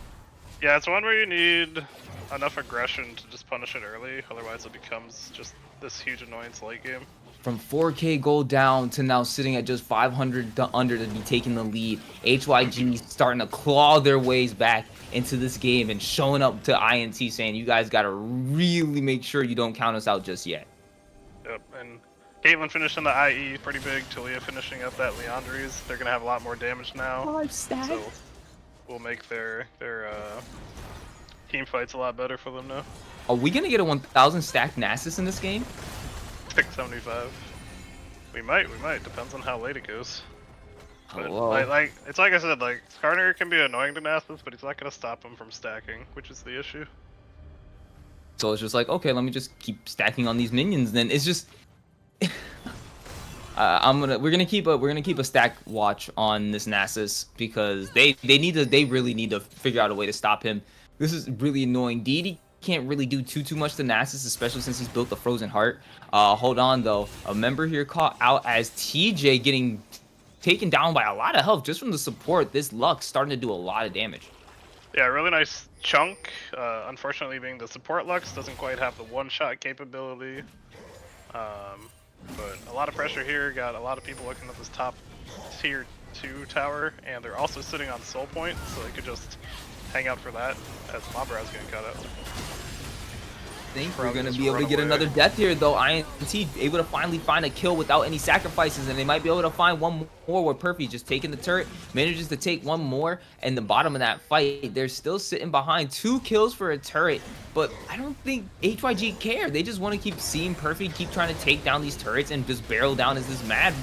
Yeah, it's one where you need enough aggression to just punish it early, otherwise it becomes just this huge annoyance late game. From 4K gold down to now sitting at just 500 under to be taking the lead. HYG starting to claw their ways back into this game and showing up to INT saying, you guys got to really make sure you don't count us out just yet. Yep, and Caitlyn finishing the IE pretty big, Talia finishing up that Leandri's. They're gonna have a lot more damage now. 5 stacks. So will make their team fights a lot better for them now. Are we going to get a 1000 stack Nasus in this game? 675. We might. Depends on how late it goes. But Hello. like it's like I said, like Skarner can be annoying to Nasus, but he's not gonna stop him from stacking, which is the issue. So it's just like, okay, let me just keep stacking on these minions. Then it's just, we're gonna keep a stack watch on this Nasus because they really need to figure out a way to stop him. This is really annoying. Deity can't really do too much to Nasus, especially since he's built the Frozen Heart. Hold on though, a member here caught out as TJ getting taken down by a lot of health just from the support. This Lux starting to do a lot of damage. Yeah, really nice chunk. Unfortunately, being the support Lux doesn't quite have the one-shot capability. But a lot of pressure here. Got a lot of people looking at this top tier 2 tower, and they're also sitting on soul point, so they could just hang out for that as Mobbrow's getting cut out. I think we're Probably gonna just be able to run get away. another death here though. INT able to finally find a kill without any sacrifices, and they might be able to find one more where Perfy just taking the turret, manages to take one more, and the bottom of that fight, they're still sitting behind 2 kills for a turret. But I don't think HYG care. They just want to keep seeing Perfy keep trying to take down these turrets and just barrel down as this mad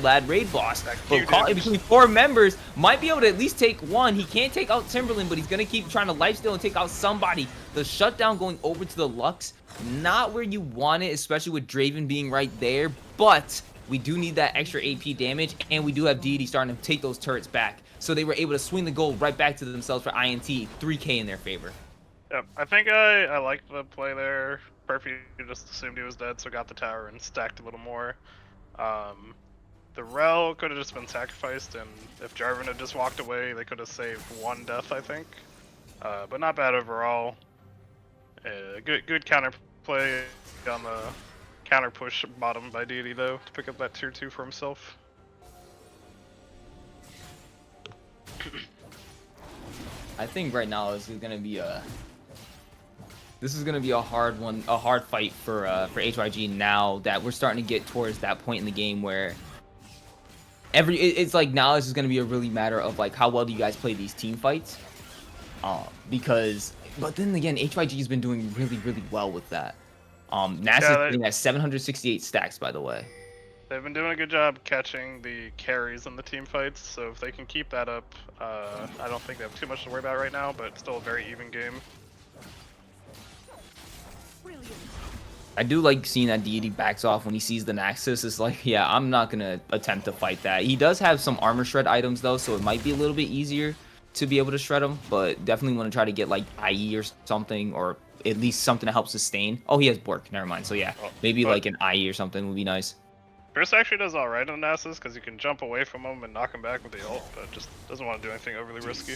lad raid boss. That But cute caught in image. between 4 members, might be able to at least take one. He can't take out Timberland, but he's gonna keep trying to lifesteal and take out somebody. The shutdown going over to the Lux, not where you want it, especially with Draven being right there, but we do need that extra AP damage, and we do have Deity starting to take those turrets back. So they were able to swing the gold right back to themselves for INT, 3K in their favor. Yep, I think I liked the play there. Perfy just assumed he was dead, so got the tower and stacked a little more. The Rel could have just been sacrificed, and if Jarvan had just walked away, they could have saved 1 death, I think. but not bad overall. Good counter play on the counter push bottom by Deity though to pick up that tier 2 for himself. I think right now this is gonna be a hard one, a hard fight for HYG now that we're starting to get towards that point in the game where it's like now this is gonna be a really matter of like how well do you guys play these team fights, but then again HYG has been doing really well with that. NASA's sitting at 768 stacks, by the way. They've been doing a good job catching the carries in the team fights, so if they can keep that up, I don't think they have too much to worry about right now, but it's still a very even game. I do like seeing that Deity backs off when he sees the Naxxus. It's like, yeah, I'm not going to attempt to fight that. He does have some armor shred items, though, so it might be a little bit easier to be able to shred him, but definitely want to try to get, like, IE or something, or at least something to help sustain. Oh, he has Bork. Never mind. So, yeah, maybe, like, an IE or something would be nice. Chris actually does alright in the Nasus because you can jump away from him and knock him back with the ult, but just doesn't want to do anything overly risky.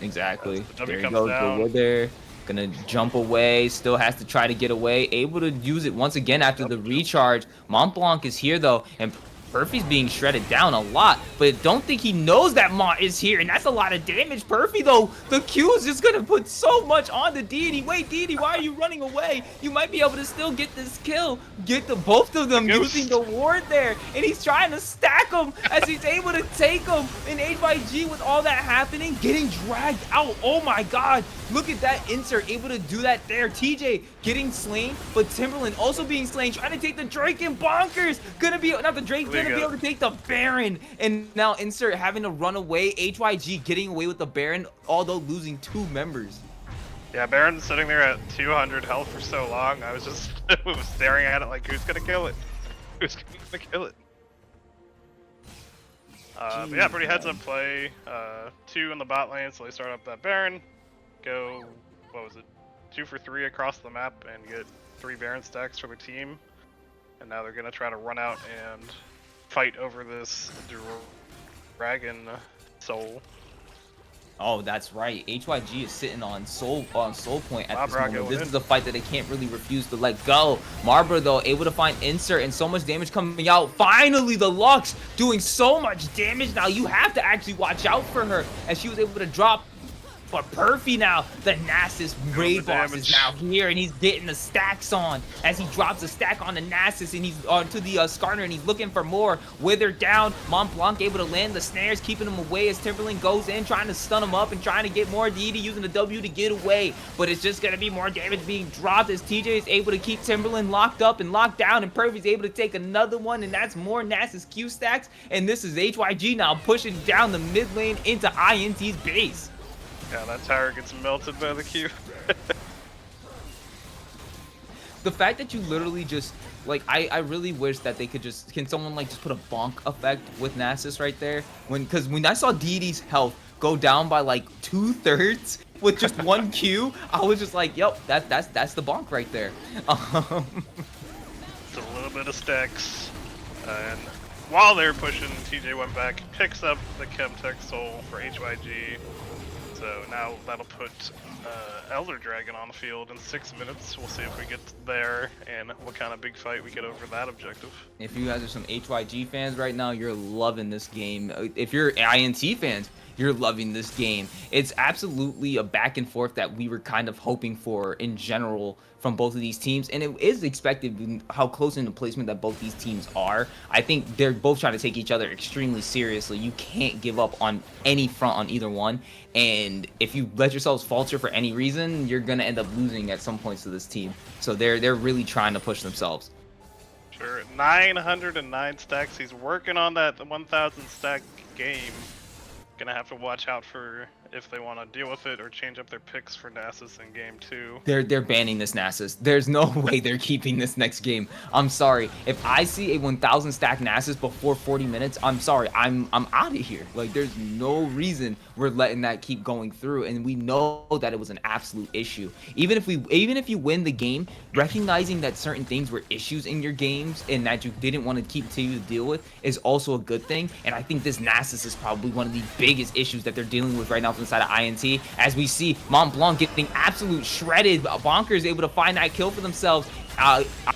Exactly. The There W you comes go. down. Go there. Gonna jump away. Still has to try to get away. Able to use it once again after the recharge. Mont Blanc is here though, and Perfy's being shredded down a lot, but don't think he knows that Mont is here, and that's a lot of damage. Perfy though, the Q is just gonna put so much on the Deity. Wait, Deity, why are you running away? You might be able to still get this kill. Get the both of them using the ward there, and he's trying to stack them as he's able to take them. And HYG with all that happening, getting dragged out. Oh my God, look at that insert, able to do that there. TJ getting slain, but Timberland also being slain, trying to take the Drake and bonkers. Gonna be, not the Drake, gonna be able to take the Baron. And now insert having to run away. HYG getting away with the Baron, although losing 2 members. Yeah, Baron's sitting there at 200 health for so long. I was just staring at it like, who's gonna kill it? Who's gonna kill it? But yeah, pretty heads up play. 2 in the bot lane, so they start up that Baron. Go, what was it? 2 for 3 across the map and get 3 Baron stacks for the team. And now they're gonna try to run out and fight over this dragon soul. Oh, that's right. HYG is sitting on soul point at this Marbra moment. This is a fight that they can't really refuse to let go. Marbra, though, able to find insert and so much damage coming out. Finally, the Lux doing so much damage. Now you have to actually watch out for her as she was able to drop. But Perfy now, the Nasus raid boss is now here, and he's getting the stacks on as he drops a stack on the Nasus, and he's onto the Skarner, and he's looking for more. Wither down, Mont Blanc able to land the snares, keeping him away as Timberland goes in, trying to stun him up and trying to get more Deity using the W to get away. But it's just going to be more damage being dropped as TJ is able to keep Timberland locked up and locked down, and Perfy's able to take another one, and that's more Nasus Q stacks. And this is HYG now pushing down the mid lane into INT's base. Yeah, that tower gets melted by the Q. The fact that you literally just, like, I really wish that they could just, can someone, like, just put a bonk effect with Nasus right there? Because when I saw Deity's health go down by, like, 2/3 with just 1 Q, I was just like, yep, that's the bonk right there. It's a little bit of stacks. And while they're pushing, TJ went back, picks up the Chemtech Soul for HYG. So now that'll put Elder Dragon on the field in 6 minutes. We'll see if we get there and what kind of big fight we get over that objective. If you guys are some HYG fans right now, you're loving this game. If you're INT fans, you're loving this game. It's absolutely a back and forth that we were kind of hoping for in general from both of these teams, and it is expected how close in the placement that both these teams are. I think they're both trying to take each other extremely seriously. You can't give up on any front on either one, and if you let yourselves falter for any reason, you're gonna end up losing at some points to this team. So they're really trying to push themselves. Sure, 909 stacks. He's working on that 1,000 stack game. Gonna have to watch out for if they want to deal with it or change up their picks for Nasus in game 2. They're banning this Nasus. There's no way they're keeping this next game. I'm sorry. If I see a 1,000 stack Nasus before 40 minutes, I'm sorry. I'm out of here. Like, there's no reason we're letting that keep going through, and we know that it was an absolute issue. Even if you win the game, recognizing that certain things were issues in your games and that you didn't want to continue to deal with is also a good thing. And I think this Nasus is probably one of the biggest issues that they're dealing with right now ultimate side of INT, as we see Mont Blanc getting absolute shredded. Bonkers able to find that kill for themselves.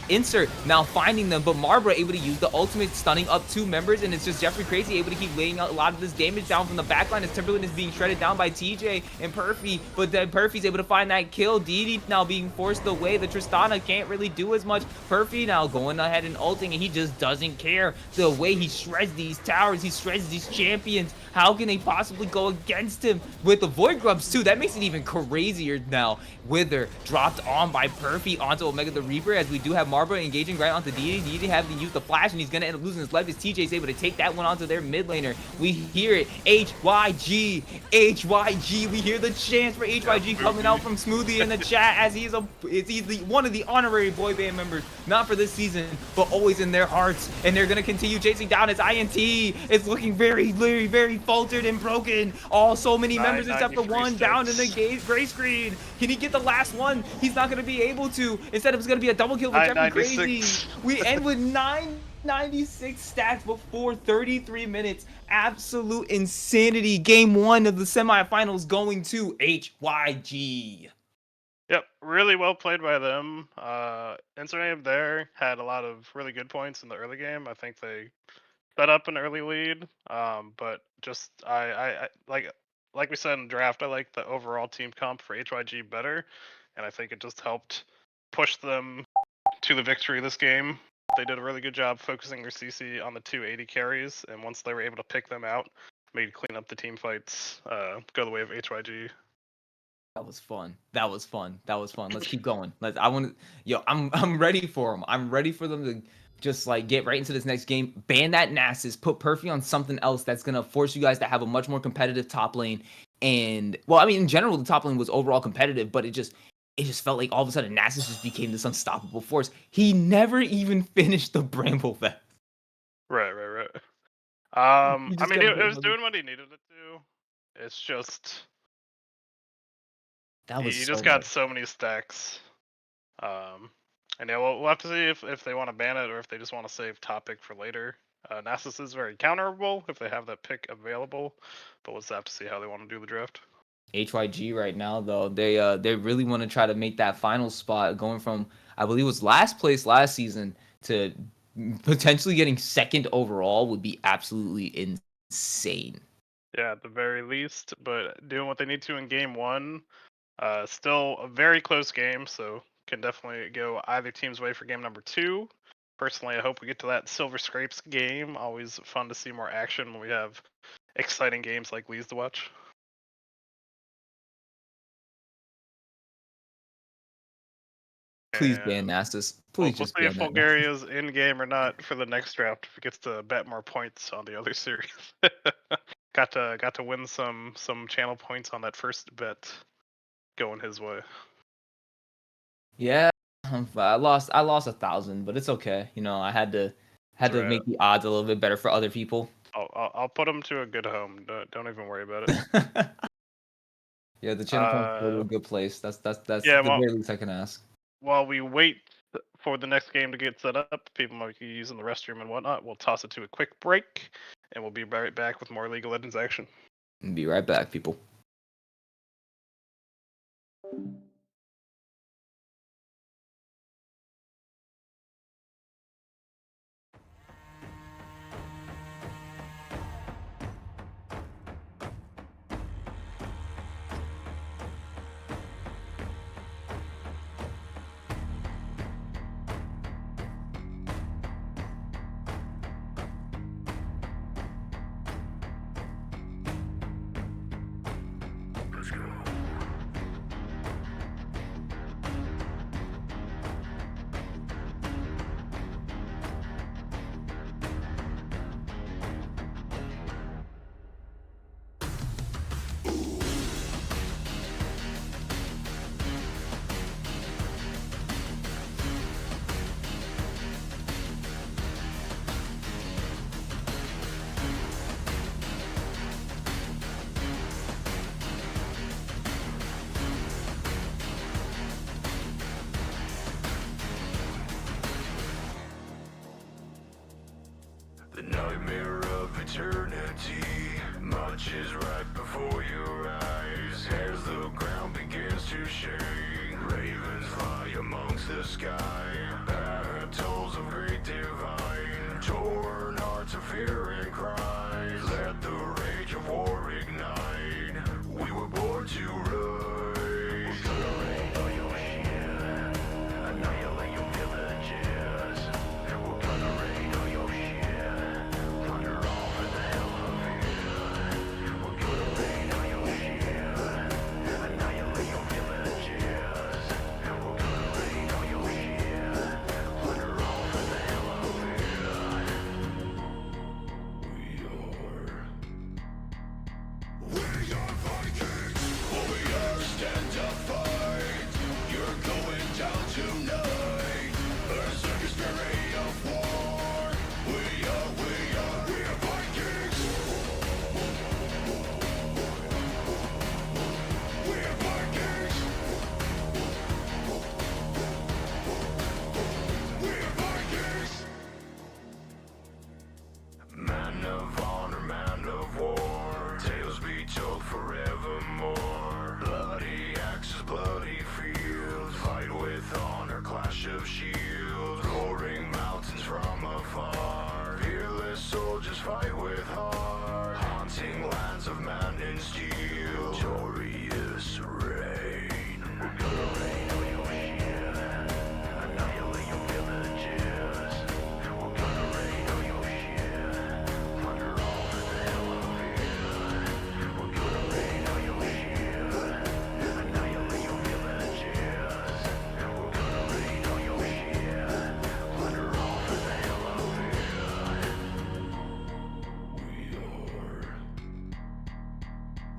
Insert now finding them, but Marbra able to use the ultimate, stunning up 2 members, and it's just Jeffrey Crazy able to keep laying out a lot of this damage down from the backline as Timberland is being shredded down by TJ and Perfy, but then Perfy's able to find that kill. DD now being forced away. The Tristana can't really do as much. Perfy now going ahead and ulting, and he just doesn't care. The way he shreds these towers, he shreds these champions. How can they possibly go against him with the Void Grubs too? That makes it even crazier now. Wither dropped on by Perfy onto Omega the Reaper, as we do have Marbra engaging right onto DD. DD having to use the flash, and he's going to end up losing his life as TJ's able to take that one onto their mid laner. We hear it. HYG. HYG. We hear the chants for HYG coming out from Smoothie in the chat, as he's one of the honorary boy band members, not for this season, but always in their hearts. And they're going to continue chasing down as INT. It's looking very, very, very faltered and broken. So many members except for one down in the gray screen. Can he get the last one? He's not going to be able to. Instead, it's going to be a double kill with Jeffrey Crazy. We end with 996 stacks before 33 minutes. Absolute insanity. Game 1 of the semifinals going to HYG. Yep, really well played by them. Instagram there had a lot of really good points in the early game. I think they set up an early lead, but just I like we said in the draft, I like the overall team comp for HYG better, and I think it just helped push them to the victory this game. They did a really good job focusing their CC on the 280 carries, and once they were able to pick them out, made clean up the team fights, go the way of HYG. That was fun. That was fun. That was fun. Let's keep going. I'm ready for them. I'm ready for them to just like get right into this next game. Ban that Nasus. Put Perfy on something else that's gonna force you guys to have a much more competitive top lane. And well, I mean, in general, the top lane was overall competitive, but it just felt like all of a sudden Nasus just became this unstoppable force. He never even finished the Bramble Vest. Right. I mean, it was another... doing what he needed it to. It's just that was he so just got so many stacks. And yeah, we'll have to see if they want to ban it or if they just want to save top pick for later. Nasus is very counterable if they have that pick available, but we'll just have to see how they want to do the draft. HYG right now, though, they really want to try to make that final spot, going from, I believe it was last place last season to potentially getting second overall would be absolutely insane. Yeah, at the very least, but doing what they need to in game 1. Still a very close game, so can definitely go either team's way for game number 2. Personally, I hope we get to that Silver Scrapes game. Always fun to see more action when we have exciting games like these to watch. Please ban Nasus. Please we'll just see if ban Bulgaria's in game or not for the next draft if it gets to bet more points on the other series. got to win some channel points on that first bet going his way. Yeah, I lost 1,000, but it's okay. You know, I had to make the odds a little bit better for other people. I'll put them to a good home. Don't even worry about it. Yeah, the channel points go to a good place. That's the very least I can ask. While we wait for the next game to get set up, people might be using the restroom and whatnot. We'll toss it to a quick break, and we'll be right back with more League of Legends action. Be right back, people. to shake. Ravens fly amongst the sky. Battles of great divine. Torn hearts of fear and cries. Let the rage of war ignite. We were born to rise. Annihilate all your shit. Annihilate your villages. We're gonna raid all your shit. Plunder all for the hell of it. We're gonna raid all your shit. Annihilate your villages. We're gonna raid all your shit. Plunder all for the hell of it. We are Vikings. We are stand up fight. You're going down tonight. Berserkers fury of war. We are Vikings. We are Vikings. We are Vikings. Man of honor, man of war. Tales be told forevermore. Bloody axes, bloody fields. Fight with honor, clash of shields. Roaring mountains from afar. Fearless soldiers fight with heart. Haunting lands of man and steel. Victorious reign. We're gonna rain on your shit. Annihilate your villages. We're gonna rain on your shit. Plunder all for the hell of it. We're gonna rain on your shit. Annihilate your villages. We're gonna rain on your shit. Plunder all for the hell of it.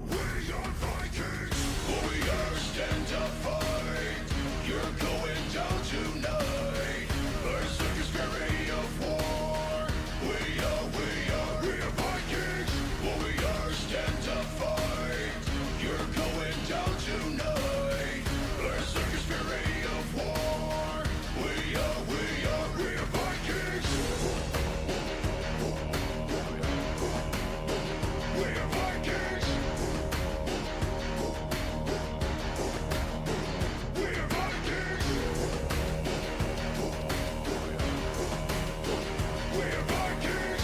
We are Vikings. We are stand up fight. You're going down tonight. Berserkers fury of war. We are Vikings. We are stand up fight. You're going down tonight. Berserkers fury of war. We are Vikings. We are Vikings. We are Vikings. We are Vikings.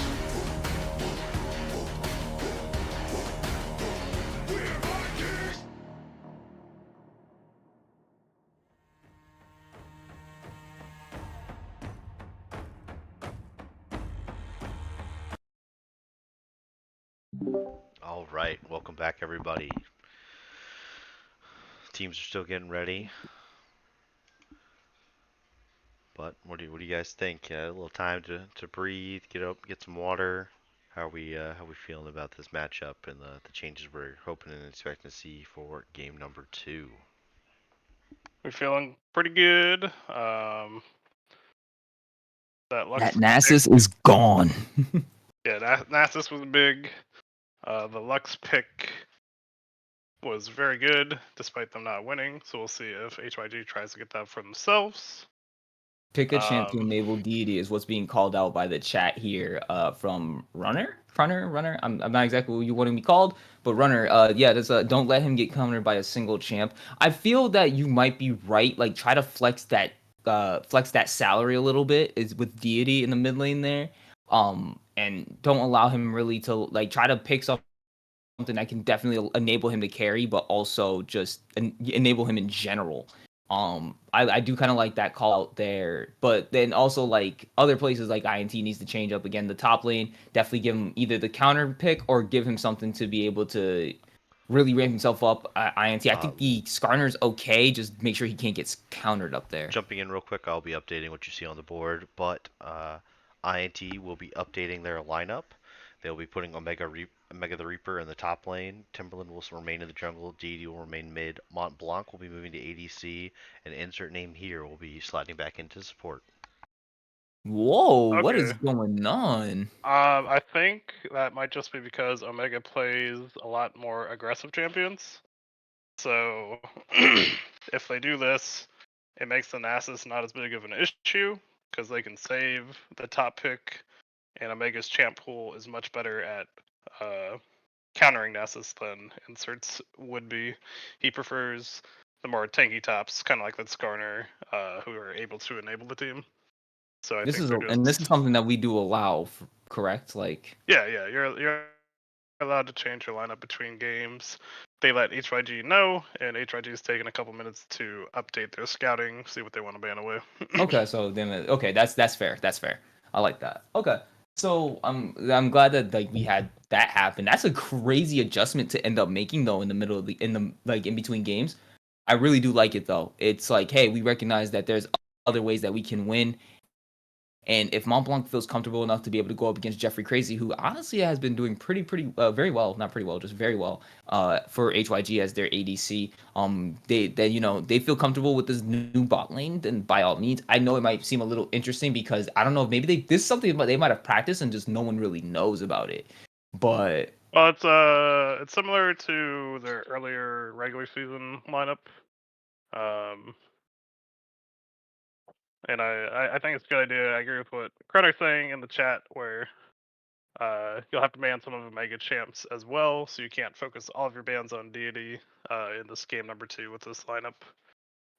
We are Vikings. All right, welcome back, everybody. Teams are still getting ready, but what do you guys think? A little time to breathe, get up, get some water. How are we feeling about this matchup and the changes we're hoping and expecting to see for game number 2? We're feeling pretty good. That Lux That Nasus is gone. Yeah, Nasus was big. The Lux pick was very good, despite them not winning. So we'll see if HYG tries to get that for themselves. Pick a champ to Um, enable deity is what's being called out by the chat here from Runner. I'm not exactly what you want to be called, but Runner. Yeah, there's a don't let him get countered by a single champ. I feel that you might be right. Like try to flex that salary a little bit is with deity in the mid lane there. And don't allow him really to like try to pick something that can definitely enable him to carry, but also just enable him in general. I do kind of like that call out there, but then also like other places like INT needs to change up again. The top lane definitely give him either the counter pick or give him something to be able to really ramp himself up. INT, I think the Skarner's okay. Just make sure he can't get countered up there. Jumping in real quick, I'll be updating what you see on the board, but INT will be updating their lineup. They'll be putting Omega the Reaper in the top lane. Timberland will remain in the jungle. Deity will remain mid. Mont Blanc will be moving to ADC, and insert name here will be sliding back into support. Whoa, what is Okay. going on? I think that might just be because Omega plays a lot more aggressive champions. So if they do this, it makes the Nasus not as big of an issue because they can save the top pick, and Omega's champ pool is much better at countering Nasus than Insert's would be. He prefers the more tanky tops, kind of like that Skarner, who are able to enable the team. So I think they're just this is something that we do allow, correct? Like, yeah, you're allowed to change your lineup between games. They let HYG know, and HYG is taking a couple minutes to update their scouting, see what they want to ban away. okay, so then that's fair. That's fair. I like that. Okay. So I'm glad that like we had that happen. That's a crazy adjustment to end up making though in the middle of in between games. I really do like it though. It's like, hey, we recognize that there's other ways that we can win. And if Montblanc feels comfortable enough to be able to go up against Jeffrey Crazy, who honestly has been doing very well, not pretty well, just very well, for HYG as their ADC, they feel comfortable with this new bot lane. Then by all means, I know it might seem a little interesting because I don't know if maybe this is something they might have practiced and just no one really knows about it. But Well, it's similar to their earlier regular season lineup. Um, and I think it's a good idea. I agree with what Credit's saying in the chat, where you'll have to ban some of the mega champs as well, so you can't focus all of your bans on deity in this game number 2 with this lineup.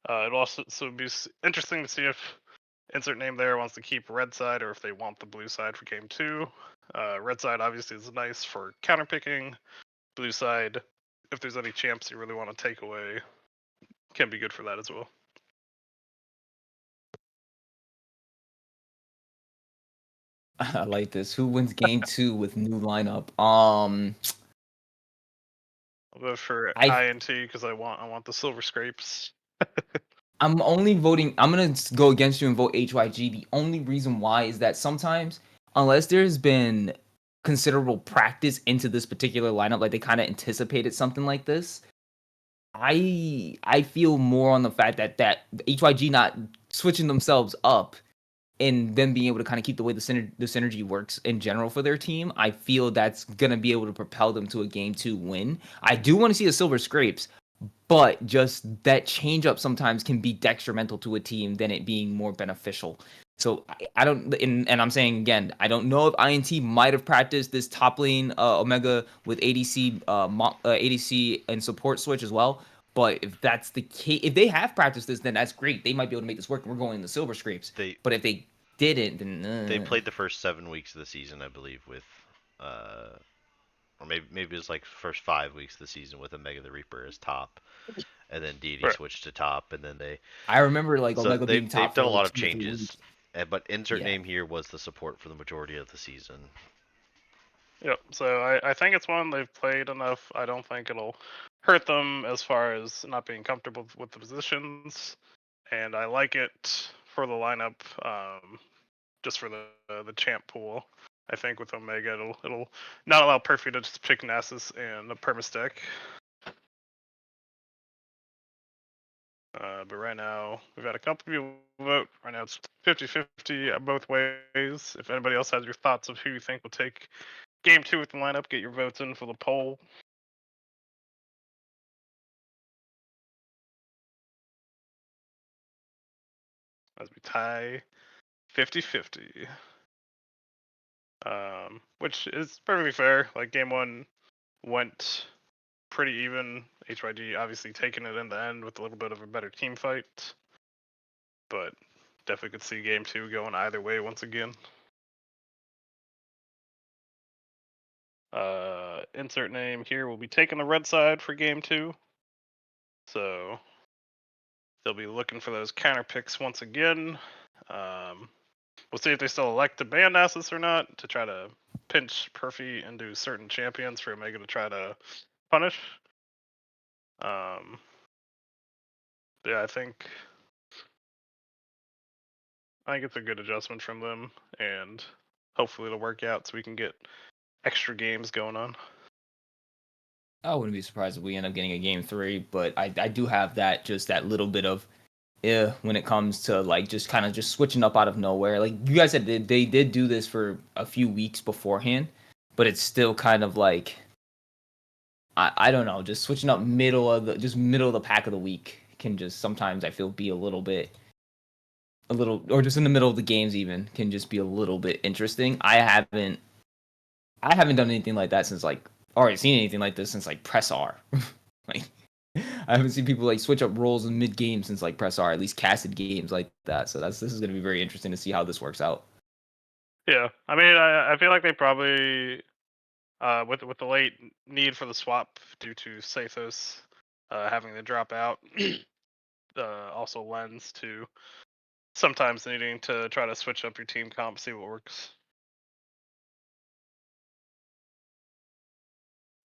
It'll also be interesting to see if insert name there wants to keep red side or if they want the blue side for game 2. Red side obviously is nice for counter picking. Blue side, if there's any champs you really want to take away, can be good for that as well. I like this. Who wins game 2 with new lineup? I'll vote for I INT because I want the silver scrapes. I'm only voting. I'm gonna go against you and vote HYG. The only reason why is that sometimes, unless there's been considerable practice into this particular lineup, like they kind of anticipated something like this, I feel more on the fact that HYG not switching themselves up and then being able to kind of keep the way the synergy works in general for their team. I feel that's gonna be able to propel them to a game 2 win. I do want to see the silver scrapes, but just that change up sometimes can be detrimental to a team than it being more beneficial. So I don't, and I'm saying again, I don't know if INT might have practiced this top lane Omega with ADC and support switch as well. But if that's the case, if they have practiced this, then that's great. They might be able to make this work. We're going in the silver scrapes. They But if they didn't, they then played the first 7 weeks of the season, I believe, with or maybe it was like first 5 weeks of the season with Omega the Reaper as top, and then Deity Right. switched to top, and then I remember like so Omega being they've top done for a lot like of 2 or 3 changes, weeks. but insert Yeah. name here was the support for the majority of the season. Yep. So I think it's one they've played enough. I don't think it'll hurt them as far as not being comfortable with the positions, and I like it for the lineup, just for the champ pool. I think with Omega, it'll not allow Perfy to just pick Nasus and a permastack. But right now, we've had a couple people vote. Right now, it's 50-50 both ways. If anybody else has your thoughts of who you think will take game 2 with the lineup, get your votes in for the poll. As we tie 50-50. Which is perfectly fair. Like, game 1 went pretty even. HYG obviously taking it in the end with a little bit of a better team fight. But definitely could see game 2 going either way once again. Insert name here will be taking the red side for game 2. So they'll be looking for those counter picks once again. We'll see if they still elect to ban Nasus or not to try to pinch Perfy into certain champions for Omega to try to punish. Yeah, I think it's a good adjustment from them, and hopefully it'll work out so we can get extra games going on. I wouldn't be surprised if we end up getting a game 3, but I do have that little bit of when it comes to like just kind of just switching up out of nowhere. Like you guys said, they did do this for a few weeks beforehand, but it's still kind of like I don't know, just switching up middle of the pack of the week can just sometimes I feel be a little, or just in the middle of the games even can just be a little bit interesting. I haven't done anything like that since like, or seen anything like this since like Press R. Like I haven't seen people like switch up roles in mid game since like Press R, at least casted games like that. So this is gonna be very interesting to see how this works out. Yeah, I mean, I feel like they probably with the late need for the swap due to Sathos having to drop out, also lends to sometimes needing to try to switch up your team comp, see what works.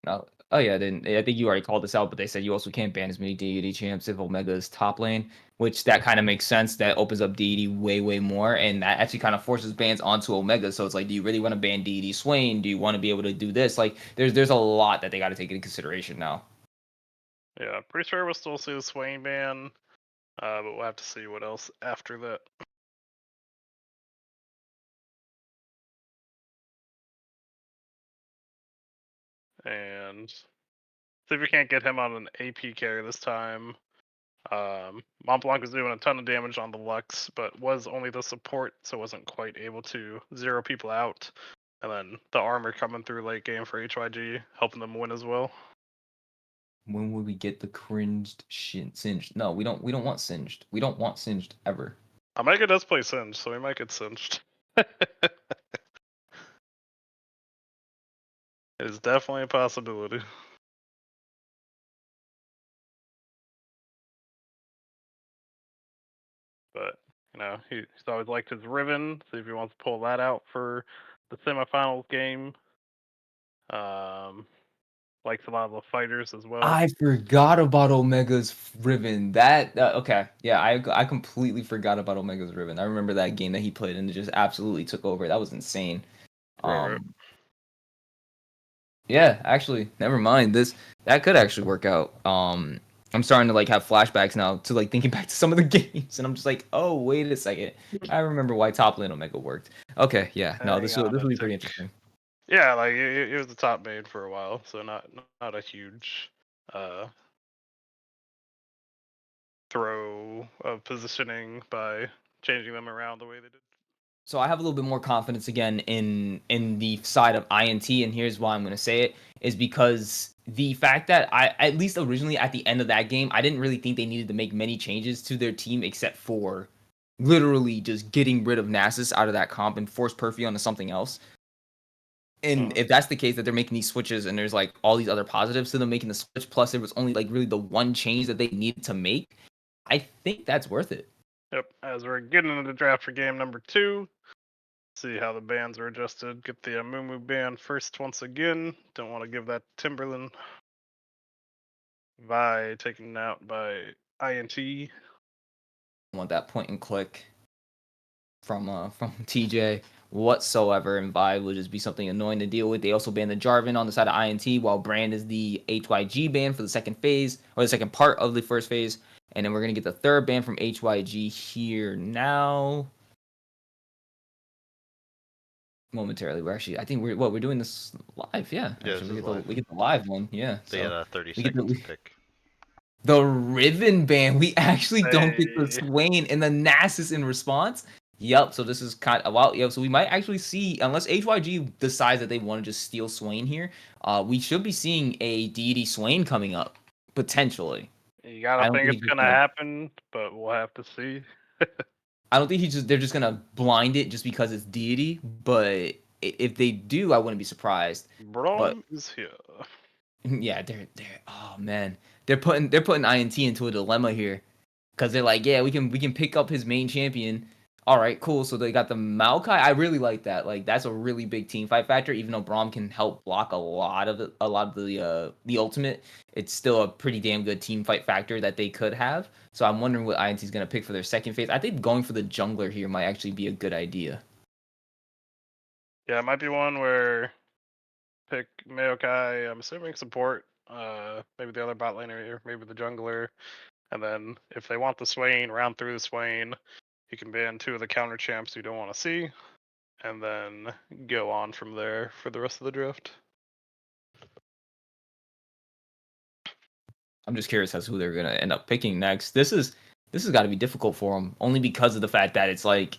No. Oh yeah, then I think you already called this out, but they said you also can't ban as many deity champs if Omega is top lane, which that kind of makes sense. That opens up deity way more, and that actually kind of forces bans onto Omega. So it's like, do you really want to ban deity Swain? Do you want to be able to do this? Like, there's a lot that they got to take into consideration now. Yeah, pretty sure we'll still see the Swain ban, but we'll have to see what else after that. And see if we can't get him on an AP carry this time. Mont Blanc was doing a ton of damage on the Lux, but was only the support, so wasn't quite able to zero people out. And then the armor coming through late game for HYG, helping them win as well. When will we get the cringed singed? No, we don't. We don't want singed. We don't want singed ever. Omega does play Singed, so we might get Singed. It is definitely a possibility. But, he's always liked his Riven, see if he wants to pull that out for the semifinals game. Likes a lot of the fighters as well. I forgot about Omega's Riven. That okay, yeah, I completely forgot about Omega's Riven. I remember that game that he played and it just absolutely took over. That was insane. Right. Yeah, actually, never mind. That could actually work out. I'm starting to like have flashbacks now to like thinking back to some of the games, and I'm just like, oh, wait a second, I remember why top lane Omega worked. Okay, yeah, no, Hang this on will a be tick. pretty interesting. Yeah, like it was the top main for a while, so not a huge uh throw of positioning by changing them around the way they did. So I have a little bit more confidence again in the side of INT, and here's why I'm going to say it is because the fact that I at least originally at the end of that game, I didn't really think they needed to make many changes to their team except for literally just getting rid of Nasus out of that comp and force Perfy onto something else. And if that's the case, that they're making these switches and there's like all these other positives to them making the switch, plus it was only like really the one change that they needed to make, I think that's worth it. Yep, as we're getting into the draft for game number 2, see how the bans are adjusted. Get the Amumu ban first once again. Don't want to give that to Timberland. Vi taken out by INT. I want that point and click from TJ whatsoever, and Vibe would just be something annoying to deal with. They also banned the Jarvan on the side of INT, while Brand is the HYG ban for the second phase, or the second part of the first phase. And then we're gonna get the third ban from HYG here now. Momentarily, I think we're doing this live, yeah. Yeah, Actually, this is live. we get the live one, yeah. They So had 30 we get seconds to pick. the Riven ban. We actually don't get the Hey. Swain and the Nasus in response. Yep. So this is kind of wow. Yep. So we might actually see, unless HYG decides that they want to just steal Swain here, we should be seeing a deity Swain coming up potentially. You I gotta don't think think it's he's just gonna gonna. happen, but we'll have to see. I don't think they're just gonna blind it just because it's deity. But if they do, I wouldn't be surprised. But Braum is here. yeah, they're oh man, they're putting INT into a dilemma here. Because they're like, yeah, we can pick up his main champion. All right, cool. So they got the Maokai. I really like that. Like that's a really big team fight factor. Even though Braum can help block a lot of the ultimate, it's still a pretty damn good team fight factor that they could have. So I'm wondering what INT is gonna pick for their second phase. I think going for the jungler here might actually be a good idea. Yeah, it might be one where pick Maokai, I'm assuming support, maybe the other bot laner, maybe the jungler, and then if they want the Swain, round through the Swain, you can ban 2 of the counter champs you don't want to see, and then go on from there for the rest of the draft. I'm just curious as to who they're gonna end up picking next. This has got to be difficult for them, only because of the fact that it's like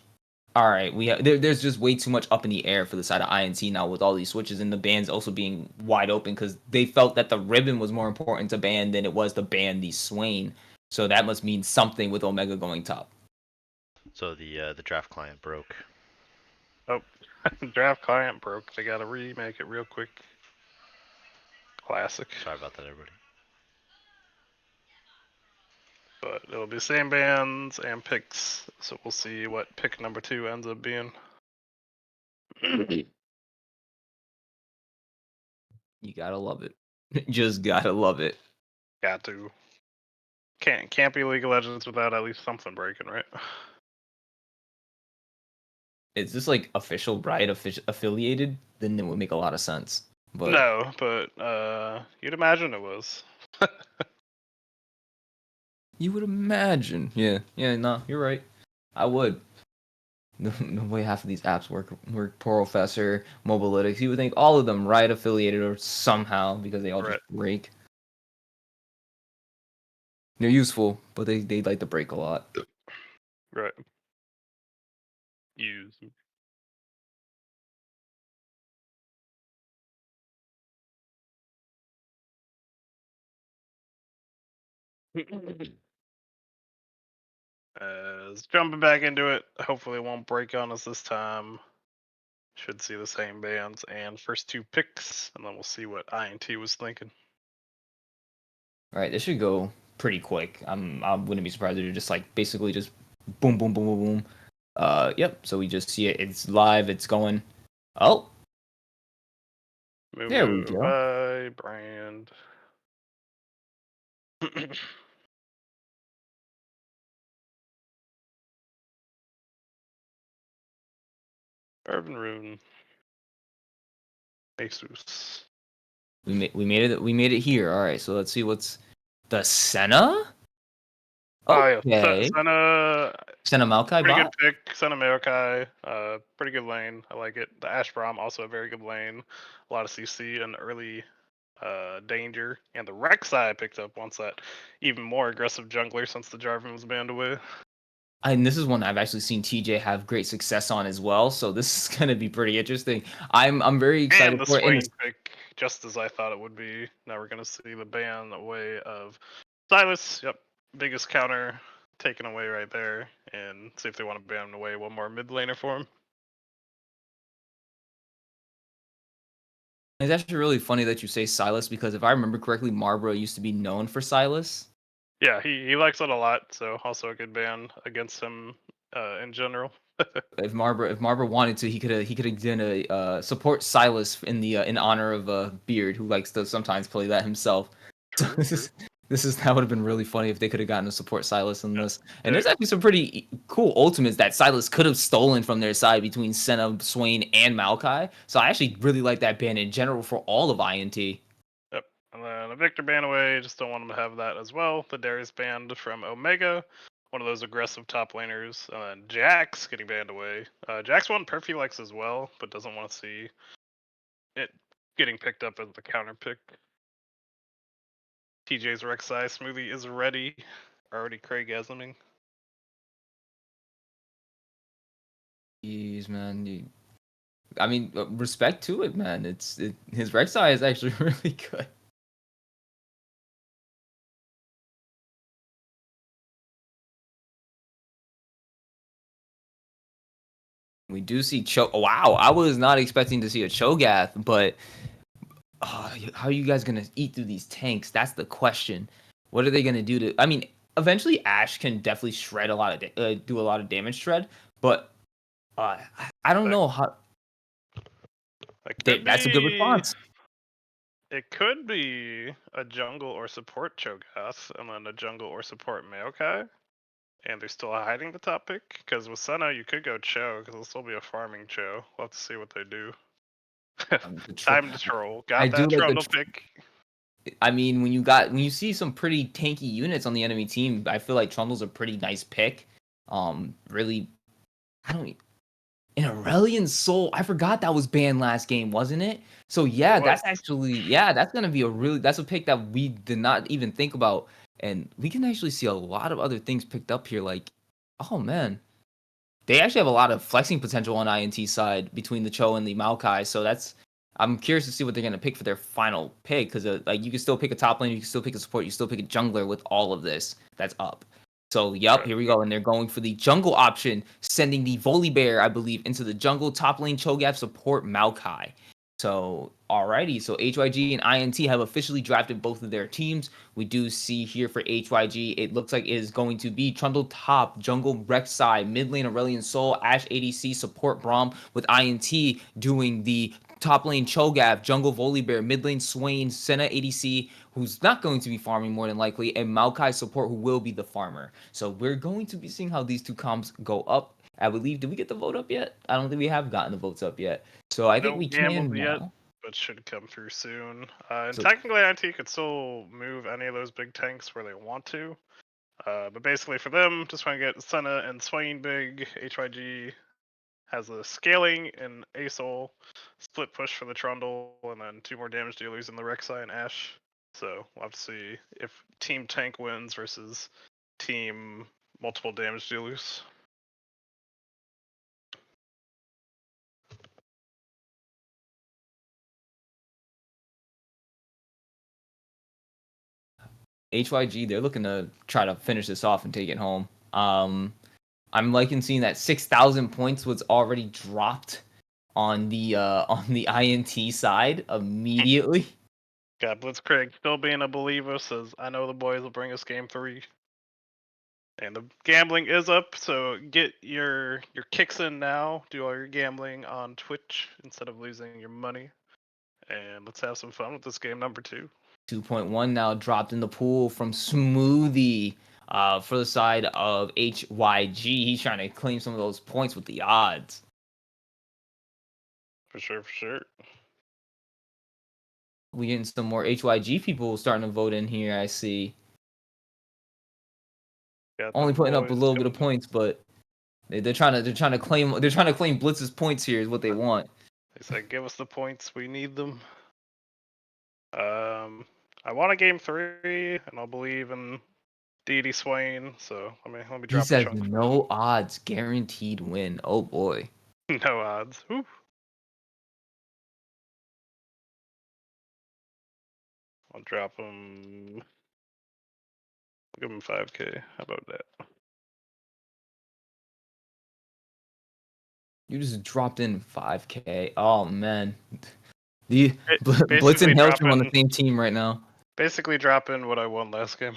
All right, there's just way too much up in the air for the side of INT now with all these switches and the bans also being wide open because they felt that the ribbon was more important to ban than it was to ban the Swain. So that must mean something with Omega going top. So the draft client broke. Oh, draft client broke. They gotta remake it real quick. Classic. Sorry about that, everybody. But it'll be same bands and picks, so we'll see what pick number 2 ends up being. You gotta love it. Just gotta love it. Got to. Can't be League of Legends without at least something breaking, right? It's just like official, right? Affiliated, then it would make a lot of sense. But No, but you'd imagine it was. you would imagine. Yeah, no, you're right. I would. The way half of these apps work, Professor, Mobilytics, you would think all of them right affiliated or somehow because they all Right. just break. They're useful, but they like to break a lot. Right. Use. As jumping back into it, hopefully it won't break on us this time. Should see the same bands and first 2 picks, and then we'll see what INT was thinking. All right, this should go pretty quick. I wouldn't be surprised if it just like basically just boom, boom, boom, boom, boom. Yep. So we just see it. It's live. It's going. Oh, there we go. By brand. Urban Rune. Asus. We made it. We made it here. All right. So let's see what's the Senna. Oh yeah, Okay. Senna Maokai pretty good bot. pick. Senna Maokai, pretty good lane. I like it. The Ashbrom also a very good lane. A lot of CC and early danger. And the Rek'Sai I picked up once that even more aggressive jungler since the Jarvan was banned away. And this is one I've actually seen TJ have great success on as well. So this is gonna be pretty interesting. I'm very excited And the for it. Swain pick, just as I thought it would be. Now we're gonna see the ban away of Silas. Yep, biggest counter taken away right there. And see if they want to ban away one more mid laner for him. It's actually really funny that you say Silas because if I remember correctly, Marbra used to be known for Silas. Yeah, he likes it a lot. So also a good ban against him in general. If Marbra wanted to, he could have done a support Silas in the in honor of Beard, who likes to sometimes play that himself. So True, true. that would have been really funny if they could have gotten to support Silas in Yeah. this. And there's actually some pretty cool ultimates that Silas could have stolen from their side between Senna, Swain, and Maokai. So I actually really like that ban in general for all of INT. Yep. And then a Victor ban away. Just don't want him to have that as well. The Darius banned from Omega. One of those aggressive top laners. And then Jax getting banned away. Jax won Perflex as well, but doesn't want to see it getting picked up as the counter pick. TJ's Rek'Sai smoothie is ready. Already Craigasming. Jeez, man. I mean, respect to it, man. His Rek'Sai is actually really good. We do see Wow, I was not expecting to see a Cho'Gath, but how are you guys gonna eat through these tanks? That's the question. What are they gonna do to? I mean, eventually Ash can definitely shred a lot of do a lot of damage shred, but I don't know how. That's a good response. It could be a jungle or support Cho'Gath, and then a jungle or support Maokai. And they're still hiding the top pick? Because with Senna, you could go Cho, because it'll still be a farming Cho. We'll have to see what they do. Time to troll. I Got do that like Trundle pick. I mean, when you see some pretty tanky units on the enemy team, I feel like Trundle's a pretty nice pick. Really, I don't. An Aurelion Soul, I forgot that was banned last game, wasn't it? So yeah, that's gonna be that's a pick that we did not even think about, and we can actually see a lot of other things picked up here. Like, oh man, they actually have a lot of flexing potential on INT side between the Cho and the Maokai. So I'm curious to see what they're gonna pick for their final pick, because like you can still pick a top lane, you can still pick a support, you can still pick a jungler with all of this that's up. So Right. here we go, and they're going for the jungle option, sending the Volibear, I believe, into the jungle, top lane Cho'Gath, support Maokai. So alrighty, so HYG and INT have officially drafted both of their teams. We do see here for HYG, it looks like it is going to be Trundle top, jungle Rek'Sai, mid lane Aurelion Sol, Ashe ADC, support Braum, with INT doing the top lane Cho'Gath, jungle Volibear, mid lane Swain, Senna ADC, who's not going to be farming more than likely, and Maokai support, who will be the farmer. So we're going to be seeing how these two comps go up. I believe, did we get the vote up yet? I don't think we have gotten the votes up yet. So I think No we gambles can yet, now. but should come through soon. And So technically, INT could still move any of those big tanks where they want to. But basically, for them, just want to get Senna and Swain big. HYG has a scaling and ASOL, split push for the Trundle, and then 2 more damage dealers in the Rek'Sai and Ashe. So we'll have to see if Team Tank wins versus Team Multiple Damage Dealers. HYG, they're looking to try to finish this off and take it home. I'm liking seeing that 6,000 points was already dropped on the INT side immediately. God, Blitzkrieg still being a believer says, I know the boys will bring us game 3. And the gambling is up, so get your kicks in now. Do all your gambling on Twitch instead of losing your money. And let's have some fun with this game number 2. 2.1 now dropped in the pool from Smoothie for the side of HYG. He's trying to claim some of those points with the odds. For sure, for sure. We getting some more HYG people starting to vote in here, I see. Got Only them putting up a boys little bit of coming. points, but they're trying to claim Blitz's points here is what they want. They said, give us the points. We need them. I want a game 3, and I'll believe in Dee Swain. So let me He drop a says chunk first. no odds, guaranteed win. Oh boy. No odds. Whew. I'll drop him. Give him 5K. How about that? You just dropped in 5K. Oh man. The Blitz Basically and Hailstrom on the dropping, same team right now. basically dropping what I won last game.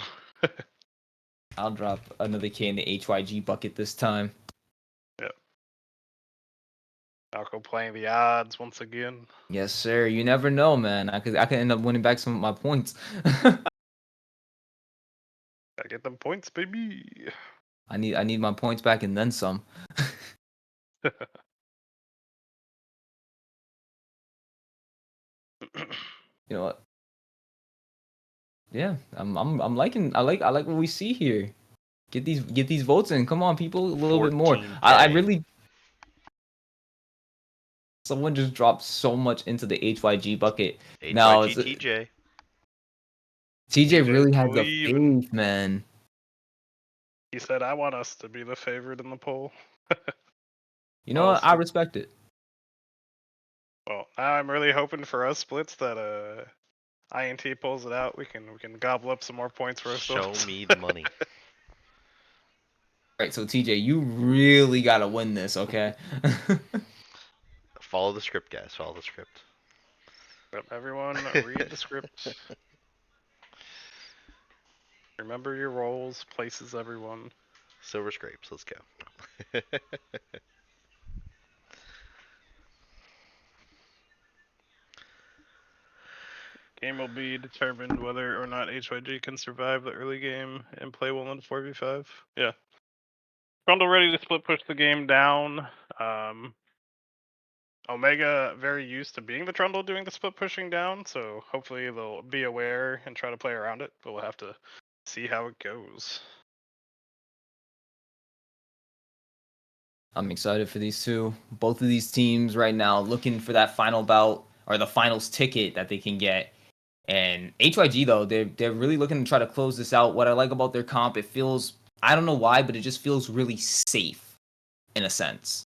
I'll drop another K in the HYG bucket this time. Yep. I'll go playing the odds once again. Yes, sir. You never know, man. I could end up winning back some of my points. Gotta get them points, baby. I need my points back and then some. You know what? Yeah, I'm liking I like what we see here. Get these votes in. Come on, people, a little bit more. 14K. I really someone just dropped so much into the HYG bucket. Now HYG TJ. TJ TJ really has the believing. faith, man. He said, I want us to be the favorite in the poll. You know what? See. I respect it. Well, now I'm really hoping for us splits that INT pulls it out. We can gobble up some more points for ourselves. Show me the money. All right, so TJ, you really gotta win this, okay? Follow the script, guys. Follow the script. Yep, everyone, read the script. Remember your roles, places, everyone. Silver scrapes. Let's go. Game will be determined whether or not HYG can survive the early game and play well in 4v5. Yeah. Trundle ready to split push the game down. Omega very used to being the Trundle doing the split pushing down, so hopefully they'll be aware and try to play around it, but we'll have to see how it goes. I'm excited for these two. Both of these teams right now looking for that final bout or the finals ticket that they can get. And HYG though, they're really looking to try to close this out. What I like about their comp, it feels, I don't know why, but it just feels really safe. in a sense.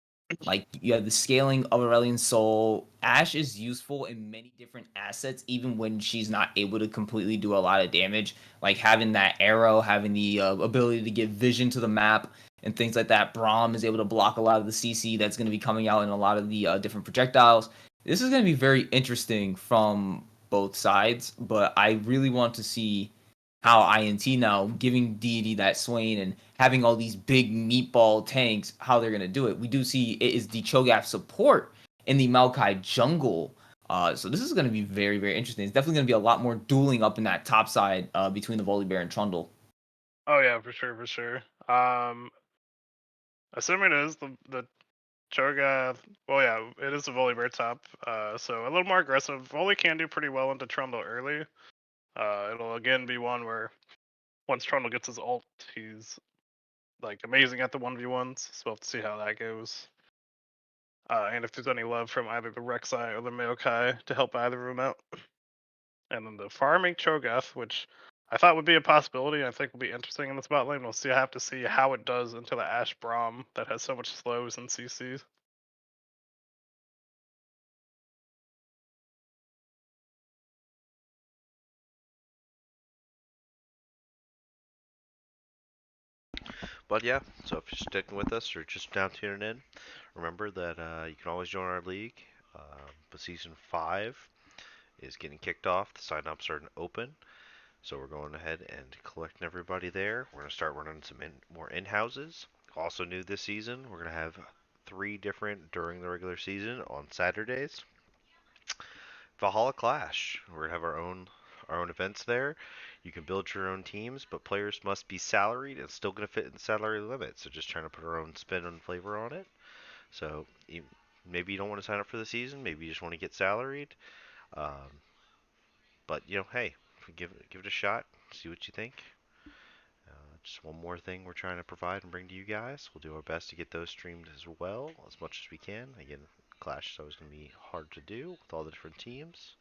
Like you have the scaling of Aurelion Soul. Ashe is useful in many different assets, even when she's not able to completely do a lot of damage. Like having that arrow, having the ability to give vision to the map and things like that. Braum is able to block a lot of the CC that's going to be coming out in a lot of the different projectiles. This is going to be very interesting from both sides, but I really want to see how INT now giving Deity that Swain and having all these big meatball tanks, how they're gonna do it. We do see it is the Cho'Gath support in the Maokai jungle. So this is going to be very, very interesting. It's definitely going to be a lot more dueling up in that top side between the Volibear and Trundle. Oh yeah, for sure, for sure. Assuming it is the Cho'Gath. Well, yeah, it is the Volibear top. So a little more aggressive. Voli can do pretty well into Trundle early. It'll again be one where once Trundle gets his ult, he's like amazing at the 1v1s. So we'll have to see how that goes. And if there's any love from either the Rek'Sai or the Maokai to help either of them out. And then the farming Cho'Gath, which I thought would be a possibility, I think will be interesting in the spot lane. We'll see. I have to see how it does into the Ashe Braum that has so much slows and CCs. But yeah, so if you're sticking with us or just now tuning in, remember that you can always join our league. But season 5 is getting kicked off. The sign-ups are open. So we're going ahead and collecting everybody there. We're going to start running some more in-houses. Also new this season, we're going to have 3 different during the regular season on Saturdays. Valhalla Clash. We're going to have our own events there. You can build your own teams, but players must be salaried and still going to fit in the salary limit. So just trying to put our own spin and flavor on it. So maybe you don't want to sign up for the season. Maybe you just want to get salaried. Um, but hey, give it a shot. See what you think. Just one more thing we're trying to provide and bring to you guys. We'll do our best to get those streamed as well, as much as we can. Again, Clash is always going to be hard to do with all the different teams,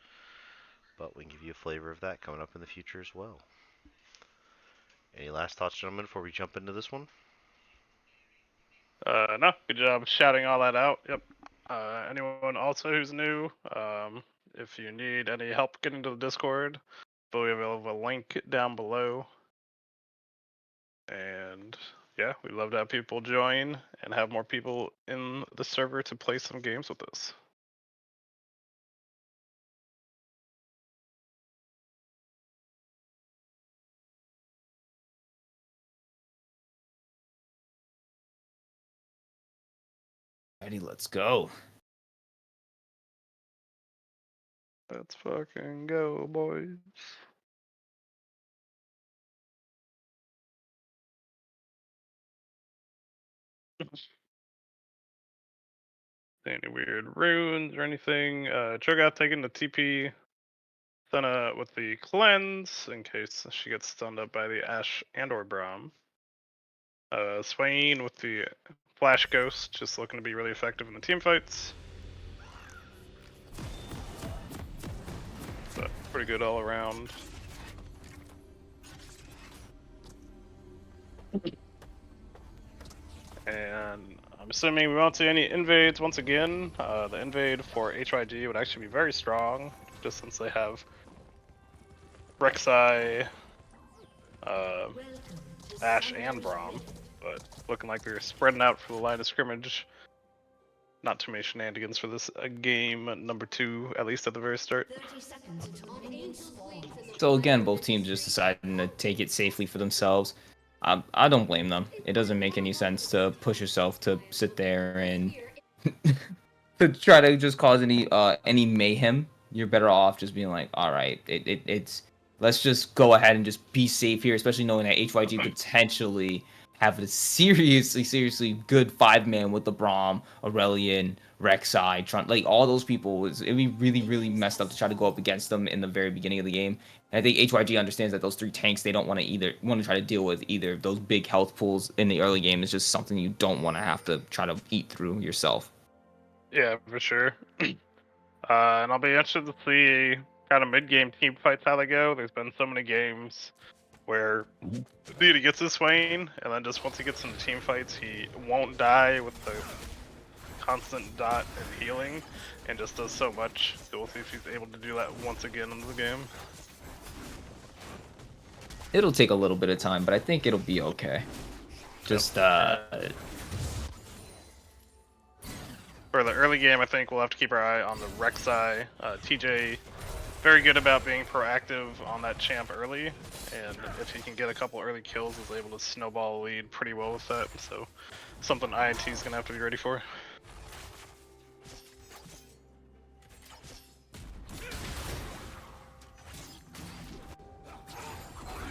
but we can give you a flavor of that coming up in the future as well. Any last thoughts, gentlemen, before we jump into this one? No, good job shouting all that out. Yep. Anyone also who's new, if you need any help getting to the Discord, we have a link down below. And yeah, we'd love to have people join and have more people in the server to play some games with us. Ready, let's go. Let's fucking go, boys. Any weird runes or anything? Cho'Gath taking the TP. Senna with the cleanse in case she gets stunned up by the Ashe and or Braum. Swain with the Flash Ghost, just looking to be really effective in the team fights. But pretty good all around. And I'm assuming we won't see any invades once again. The invade for HYG would actually be very strong, just since they have Rek'Sai, Ashe, and Braum. But looking like they're spreading out for the line of scrimmage. Not too many shenanigans for this game number 2, at least at the very start. So again, both teams just deciding to take it safely for themselves. I don't blame them. It doesn't make any sense to push yourself to sit there and to try to just cause any mayhem. You're better off just being like, all right, it's let's just go ahead and just be safe here, especially knowing that HYG potentially have a seriously good 5-man with the Braum, Aurelion, Rek'Sai, like all those people. It'd be really messed up to try to go up against them in the very beginning of the game. And I think HYG understands that those 3 tanks they don't want to try to deal with either. Those big health pools in the early game is just something you don't want to have to try to eat through yourself. Yeah, for sure. And I'll be interested to see kind of mid-game team fights how they go. There's been so many games where dude, he gets his Swain, and then just once he gets into team fights, he won't die with the constant dot and healing, and just does so much. So we'll see if he's able to do that once again in the game. It'll take a little bit of time, but I think it'll be okay. Just For the early game, I think we'll have to keep our eye on the Rek'Sai. TJ, very good about being proactive on that champ early, and if he can get a couple early kills, is able to snowball a lead pretty well with that. So, something INT is gonna have to be ready for.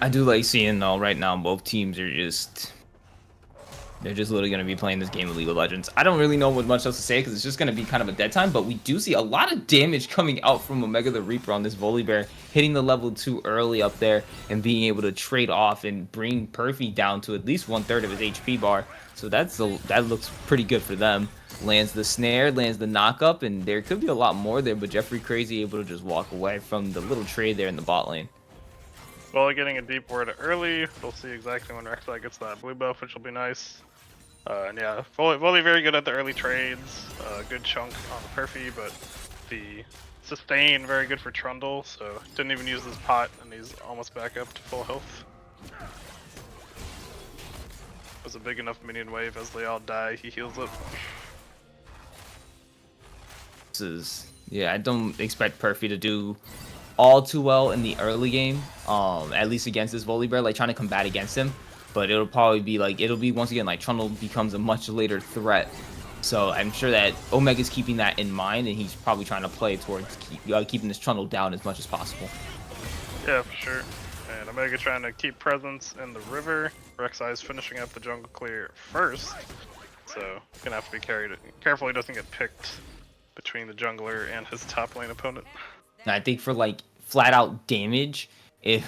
I do like seeing though right now both teams are they're just literally going to be playing this game of League of Legends. I don't really know what much else to say because it's just going to be kind of a dead time, but we do see a lot of damage coming out from Omega the Reaper on this Volibear, hitting the level 2 early up there and being able to trade off and bring Perfy down to at least 1/3 of his HP bar. So that looks pretty good for them. Lands the snare, lands the knockup, and there could be a lot more there, but Jeffrey Crazy able to just walk away from the little trade there in the bot lane. Well, getting a deep ward early, we'll see exactly when Rek'Sai gets that blue buff, which will be nice. And yeah, Volley very good at the early trades, good chunk on the Perfy, but the sustain very good for Trundle, so didn't even use this pot, and he's almost back up to full health. It was a big enough minion wave as they all die, he heals up. Yeah, I don't expect Perfy to do all too well in the early game, at least against this Volibear, like trying to combat against him. But it'll probably be like, once again, like Trundle becomes a much later threat. So I'm sure that Omega's keeping that in mind, and he's probably trying to play towards keeping this Trundle down as much as possible. Yeah, for sure. And Omega trying to keep presence in the river. Rek'Sai is finishing up the jungle clear first, so gonna have to be careful he doesn't get picked between the jungler and his top lane opponent. And I think for like flat out damage, if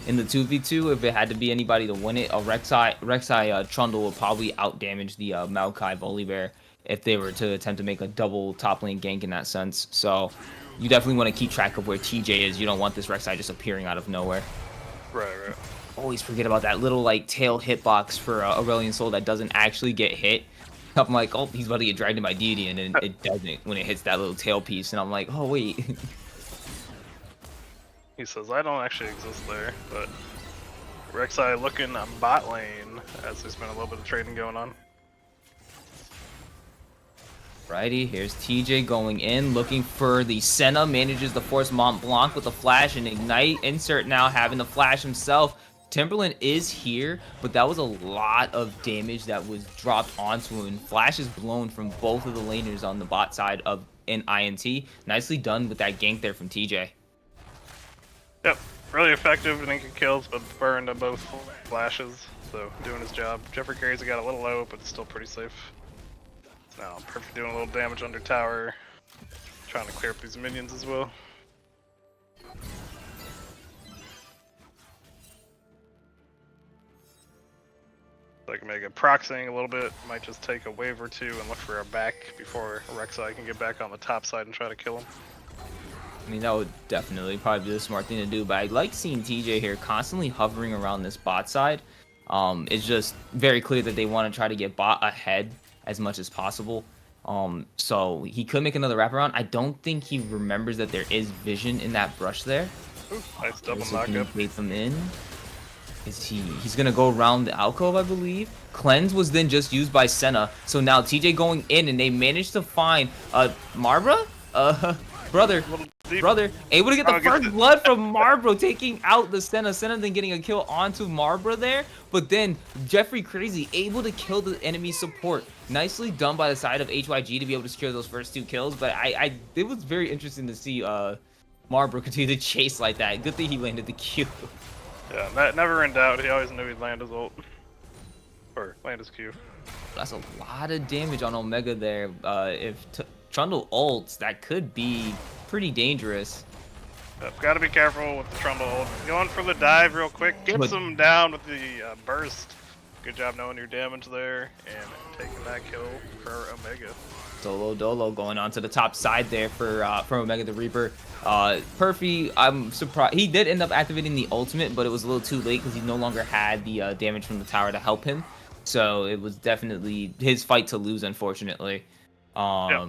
in the 2v2, if it had to be anybody to win it, a Rek'Sai Trundle would probably out damage the Maokai Volibear if they were to attempt to make a double top lane gank in that sense. So you definitely want to keep track of where TJ is. You don't want this Rek'Sai just appearing out of nowhere. Right. Always forget about that little like tail hitbox for Aurelion Sol that doesn't actually get hit. I'm like, oh, he's about to get dragged in by deity, and then it doesn't when it hits that little tail piece, and I'm like, oh wait. He says, I don't actually exist there, but Rek'Sai looking on bot lane as there's been a little bit of trading going on. Righty, here's TJ going in, looking for the Senna, manages to force Mont Blanc with the flash and ignite. Insert now having the flash himself. Timberland is here, but that was a lot of damage that was dropped onto him. Flash is blown from both of the laners on the bot side of an INT. Nicely done with that gank there from TJ. Yep, really effective, didn't get kills, but burned on both flashes, so doing his job. Jeffrey Crazy got a little low, but still pretty safe. Now, Perfect doing a little damage under tower, trying to clear up these minions as well. Like Mega proxying a little bit, might just take a wave or two and look for a back before Rek'Sai can get back on the top side and try to kill him. I mean, that would definitely probably be the smart thing to do, but I like seeing TJ here constantly hovering around this bot side. It's just very clear that they want to try to get bot ahead as much as possible. So he could make another wraparound. I don't think he remembers that there is vision in that brush there. Ooh, nice double So can knockup. he bait them in? He's gonna go around the alcove, I believe. Cleanse was then just used by Senna. So now TJ going in, and they managed to find Marbra? Brother, able to get the first blood from Marbro, taking out the Senna. Senna then getting a kill onto Marbra there, but then Jeffrey Crazy able to kill the enemy support. Nicely done by the side of HYG to be able to secure those first 2 kills, but it was very interesting to see Marbro continue to chase like that. Good thing he landed the Q. Yeah, that never in doubt. He always knew he'd land his ult. Or land his Q. That's a lot of damage on Omega there. If Trundle ults, that could be pretty dangerous. Yep, gotta be careful with the Trundle ult. Going for the dive real quick. Gets him down with the burst. Good job knowing your damage there and taking that kill for Omega. Solo Dolo going on to the top side there for from Omega the Reaper. Perfy, I'm surprised. He did end up activating the ultimate, but it was a little too late because he no longer had the damage from the tower to help him. So it was definitely his fight to lose, unfortunately. Yep.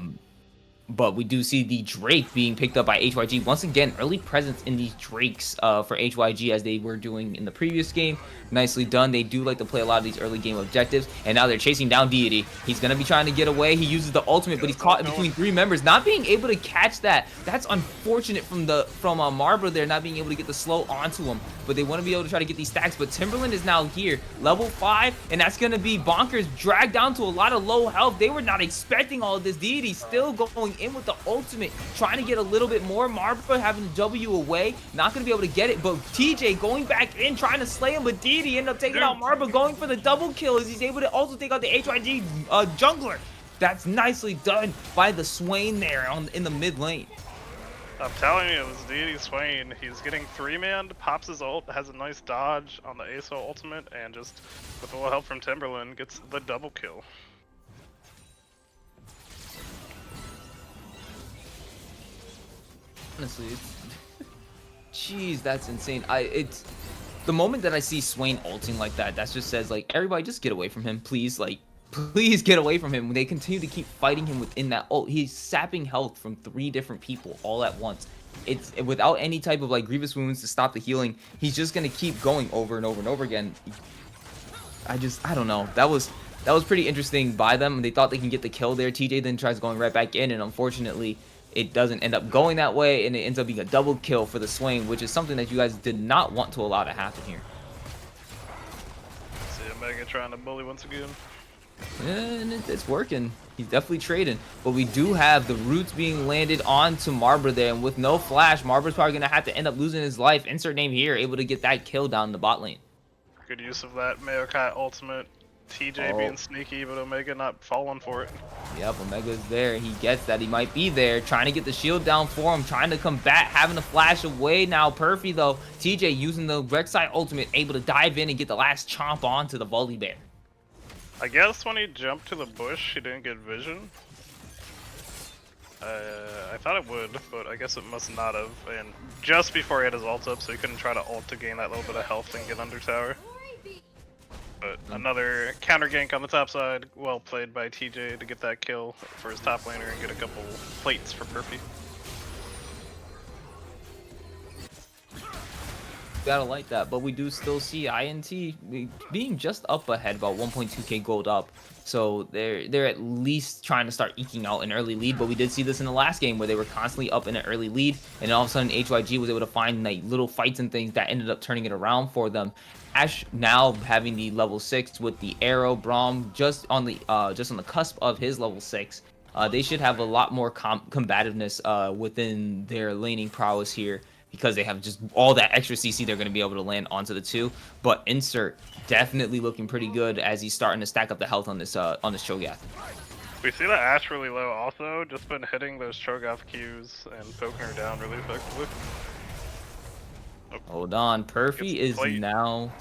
But we do see the Drake being picked up by HYG. Once again, early presence in these Drakes for HYG as they were doing in the previous game. Nicely done. They do like to play a lot of these early game objectives. And now they're chasing down Deity. He's going to be trying to get away. He uses the ultimate, but he's caught in between 3 members. Not being able to catch that. That's unfortunate from Marbra there, not being able to get the slow onto him. But they want to be able to try to get these stacks. But Timberland is now here, level 5. And that's going to be Bonkers dragged down to a lot of low health. They were not expecting all of this. Deity still going in with the ultimate, trying to get a little bit more. Marbra having to W away, not going to be able to get it, but TJ going back in, trying to slay him, but Deity ended up taking out Marbra, going for the double kill as he's able to also take out the HYG jungler. That's nicely done by the Swain there in the mid lane. I'm telling you, this Deity Swain, he's getting 3-manned, pops his ult, has a nice dodge on the ASO ultimate, and just with a little help from Timberland, gets the double kill. Honestly, jeez, that's insane. It's the moment that I see Swain ulting like that just says, like, everybody just get away from him, please. Like, please get away from him. They continue to keep fighting him within that ult. He's sapping health from 3 different people all at once. It's without any type of like grievous wounds to stop the healing. He's just gonna keep going over and over and over again. I don't know. That was pretty interesting by them. They thought they can get the kill there. TJ then tries going right back in, and unfortunately it doesn't end up going that way, and it ends up being a double kill for the Swain, which is something that you guys did not want to allow to happen here. See Omega trying to bully once again. And it's working. He's definitely trading. But we do have the roots being landed onto Marbra there, and with no flash, Marbra's probably going to have to end up losing his life. Insert name here, able to get that kill down the bot lane. Good use of that Maokai ultimate. TJ being sneaky, but Omega not falling for it. Yep, Omega's there. He gets that. He might be there. Trying to get the shield down for him. Trying to combat. Having to flash away now. Perfy, though. TJ using the Rek'Sai ultimate. Able to dive in and get the last chomp onto the Volley Bear. I guess when he jumped to the bush, he didn't get vision. I thought it would, but I guess it must not have. And just before he had his ult up, so he couldn't try to ult to gain that little bit of health and get under tower. But another counter gank on the top side, well played by TJ to get that kill for his top laner and get a couple plates for Perfy. Gotta like that, but we do still see INT being just up ahead, about 1.2k gold up. So they're at least trying to start eking out an early lead, but we did see this in the last game where they were constantly up in an early lead, and all of a sudden HYG was able to find like little fights and things that ended up turning it around for them. Ash now having the level 6 with the arrow, Braum just on the cusp of his level 6. They should have a lot more combativeness within their laning prowess here, because they have just all that extra CC they're going to be able to land onto the 2. But Insert definitely looking pretty good as he's starting to stack up the health on this Cho'Gath. We see that Ash really low also, just been hitting those Cho'Gath Qs and poking her down really effectively. Oh. Hold on, Perfy is now...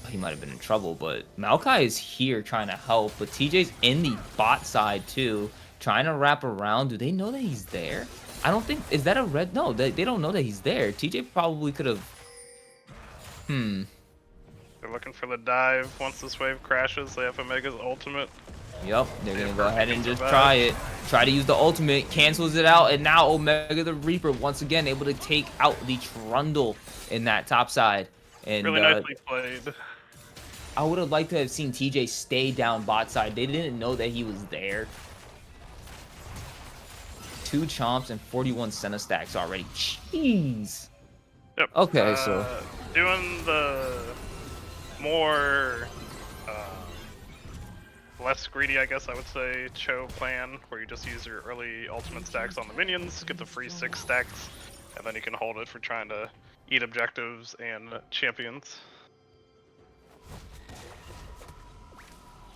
He might have been in trouble, but Maokai is here trying to help, but TJ's in the bot side too, trying to wrap around. Do they know that he's there? I don't think... Is that a red? No, they don't know that he's there. TJ probably could have... They're looking for the dive. Once this wave crashes, they have Omega's ultimate. Yep, they're going to go ahead and just try it. Try to use the ultimate, cancels it out, and now Omega the Reaper once again able to take out the Trundle in that top side. And really nicely played. I would have liked to have seen TJ stay down bot side. They didn't know that he was there. 2 chomps and 41 Senna stacks already. Jeez. Yep. Okay, so doing the more less greedy, I guess I would say, Cho plan, where you just use your early ultimate stacks on the minions, get the free 6 stacks, and then you can hold it for trying to eat objectives and champions.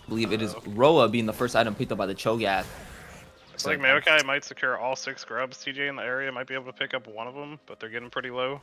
I believe it is Roa being the first item picked up by the Cho'Gath. I think Maokai might secure all 6 grubs. TJ in the area might be able to pick up one of them, but they're getting pretty low.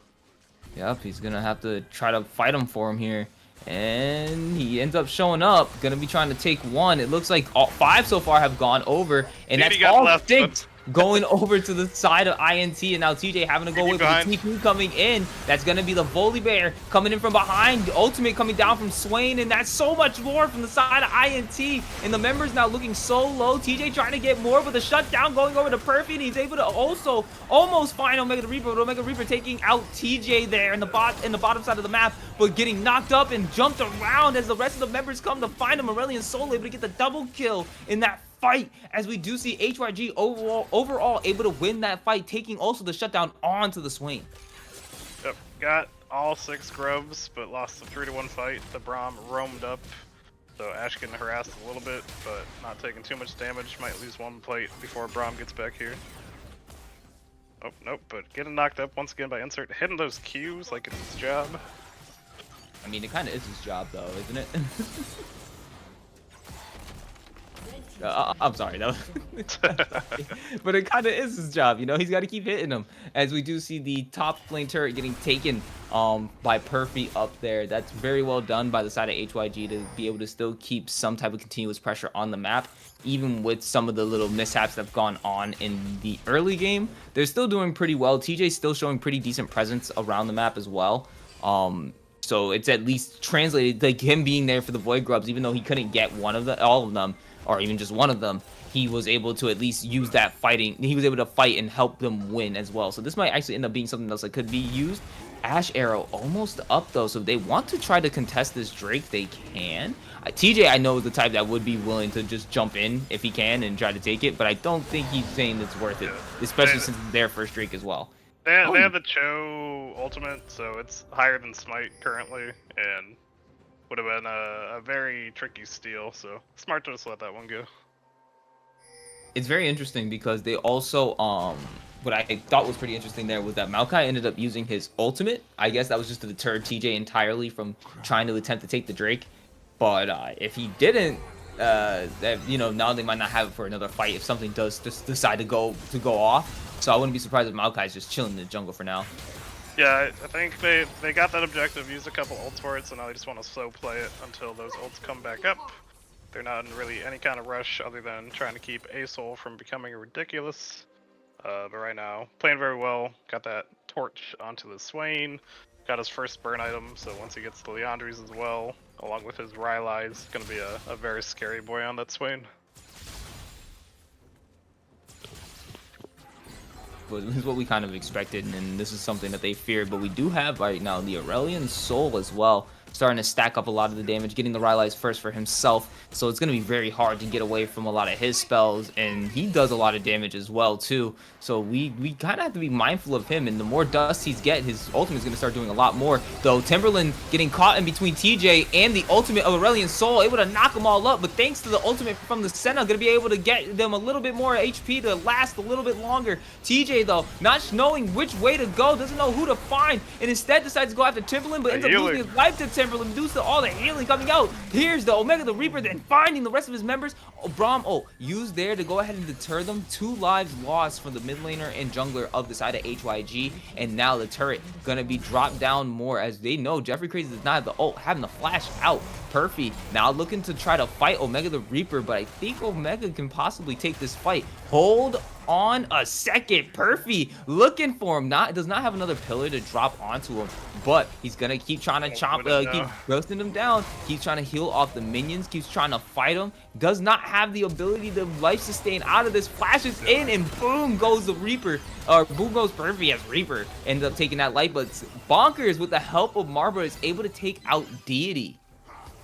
Yep, he's gonna have to try to fight him for him here. And he ends up showing up, gonna be trying to take one. It looks like all 5 so far have gone over, and TJ that's got the all last 6 going over to the side of INT, and now TJ having to go away behind. with the TP coming in. That's gonna be the Volibear coming in from behind, the ultimate coming down from Swain, and that's so much more from the side of INT, and the members now looking so low. TJ trying to get more, but the shutdown going over to Perfy, and he's able to also almost find Omega the Reaper, but Omega Reaper taking out TJ there in the bottom side of the map, but getting knocked up and jumped around as the rest of the members come to find him. Aurelion Sol able to get the double kill in that fight, as we do see HYG overall able to win that fight, taking also the shutdown onto the Swain. Yep, got all 6 grubs, but lost the 3-1 fight. The Braum roamed up, so Ash getting harassed a little bit, but not taking too much damage. Might lose 1 plate before Braum gets back here. Oh, nope, but getting knocked up once again by Insert, hitting those Qs like it's his job. I mean, it kind of is his job, though, isn't it? I'm sorry, though. But it kind of is his job, you know? He's got to keep hitting them. As we do see the top lane turret getting taken by Perfy up there. That's very well done by the side of HYG to be able to still keep some type of continuous pressure on the map. Even with some of the little mishaps that have gone on in the early game, they're still doing pretty well. TJ's still showing pretty decent presence around the map as well. So it's at least translated, like him being there for the Void Grubs, even though he couldn't get all of them, or even just one of them, he was able to at least use that fighting. He was able to fight and help them win as well. So this might actually end up being something else that could be used. Ash Arrow almost up though, so if they want to try to contest this Drake, they can. TJ, I know, is the type that would be willing to just jump in if he can and try to take it, but I don't think he's saying it's worth it, especially since it's their first Drake as well. They have the Cho ultimate, so it's higher than Smite currently, and would have been a very tricky steal, so smart to just let that one go. It's very interesting because they also, what I thought was pretty interesting there was that Maokai ended up using his ultimate. I guess that was just to deter TJ entirely from trying to attempt to take the Drake. But if he didn't, you know, now they might not have it for another fight if something does just decide to go off. So I wouldn't be surprised if Maokai's just chilling in the jungle for now. Yeah, I think they got that objective, used a couple ults for it, so now they just want to slow play it until those ults come back up. They're not in really any kind of rush other than trying to keep Asol from becoming ridiculous. But right now, playing very well. Got that torch onto the Swain. Got his first burn item, so once he gets the Leandries as well, along with his Rylai, it's going to be a very scary boy on that Swain. But this is what we kind of expected, and this is something that they feared. But we do have right now the Aurelion Sol as well, starting to stack up a lot of the damage, getting the Rylai's first for himself. So it's going to be very hard to get away from a lot of his spells, and he does a lot of damage as well too. So we kind of have to be mindful of him, and the more dust he's get, his ultimate is going to start doing a lot more. Though Timberland getting caught in between TJ and the ultimate of Aurelion Sol, able to knock them all up, but thanks to the ultimate from the Senna, going to be able to get them a little bit more HP to last a little bit longer. TJ though, not knowing which way to go, doesn't know who to find, and instead decides to go after Timberland, but ends up losing his life to Timberland due to all the healing coming out. Here's the Omega the Reaper, then finding the rest of his members. Braum, used there to go ahead and deter them. 2 lives lost from the mid laner and jungler of the side of HYG, and now the turret gonna be dropped down more, as they know Jeffrey Crazy does not have the ult, having the flash out. Perfy now looking to try to fight Omega the Reaper, but I think Omega can possibly take this fight. Hold on a second. Perfy looking for him. Does not have another pillar to drop onto him, but he's gonna keep trying to keep roasting him down. Keeps trying to heal off the minions, keeps trying to fight him. Does not have the ability to life sustain out of this. Flashes in, and boom goes the Reaper, or boom goes Perfy as Reaper. Ends up taking that life, but Bonkers with the help of Marbra is able to take out Deity.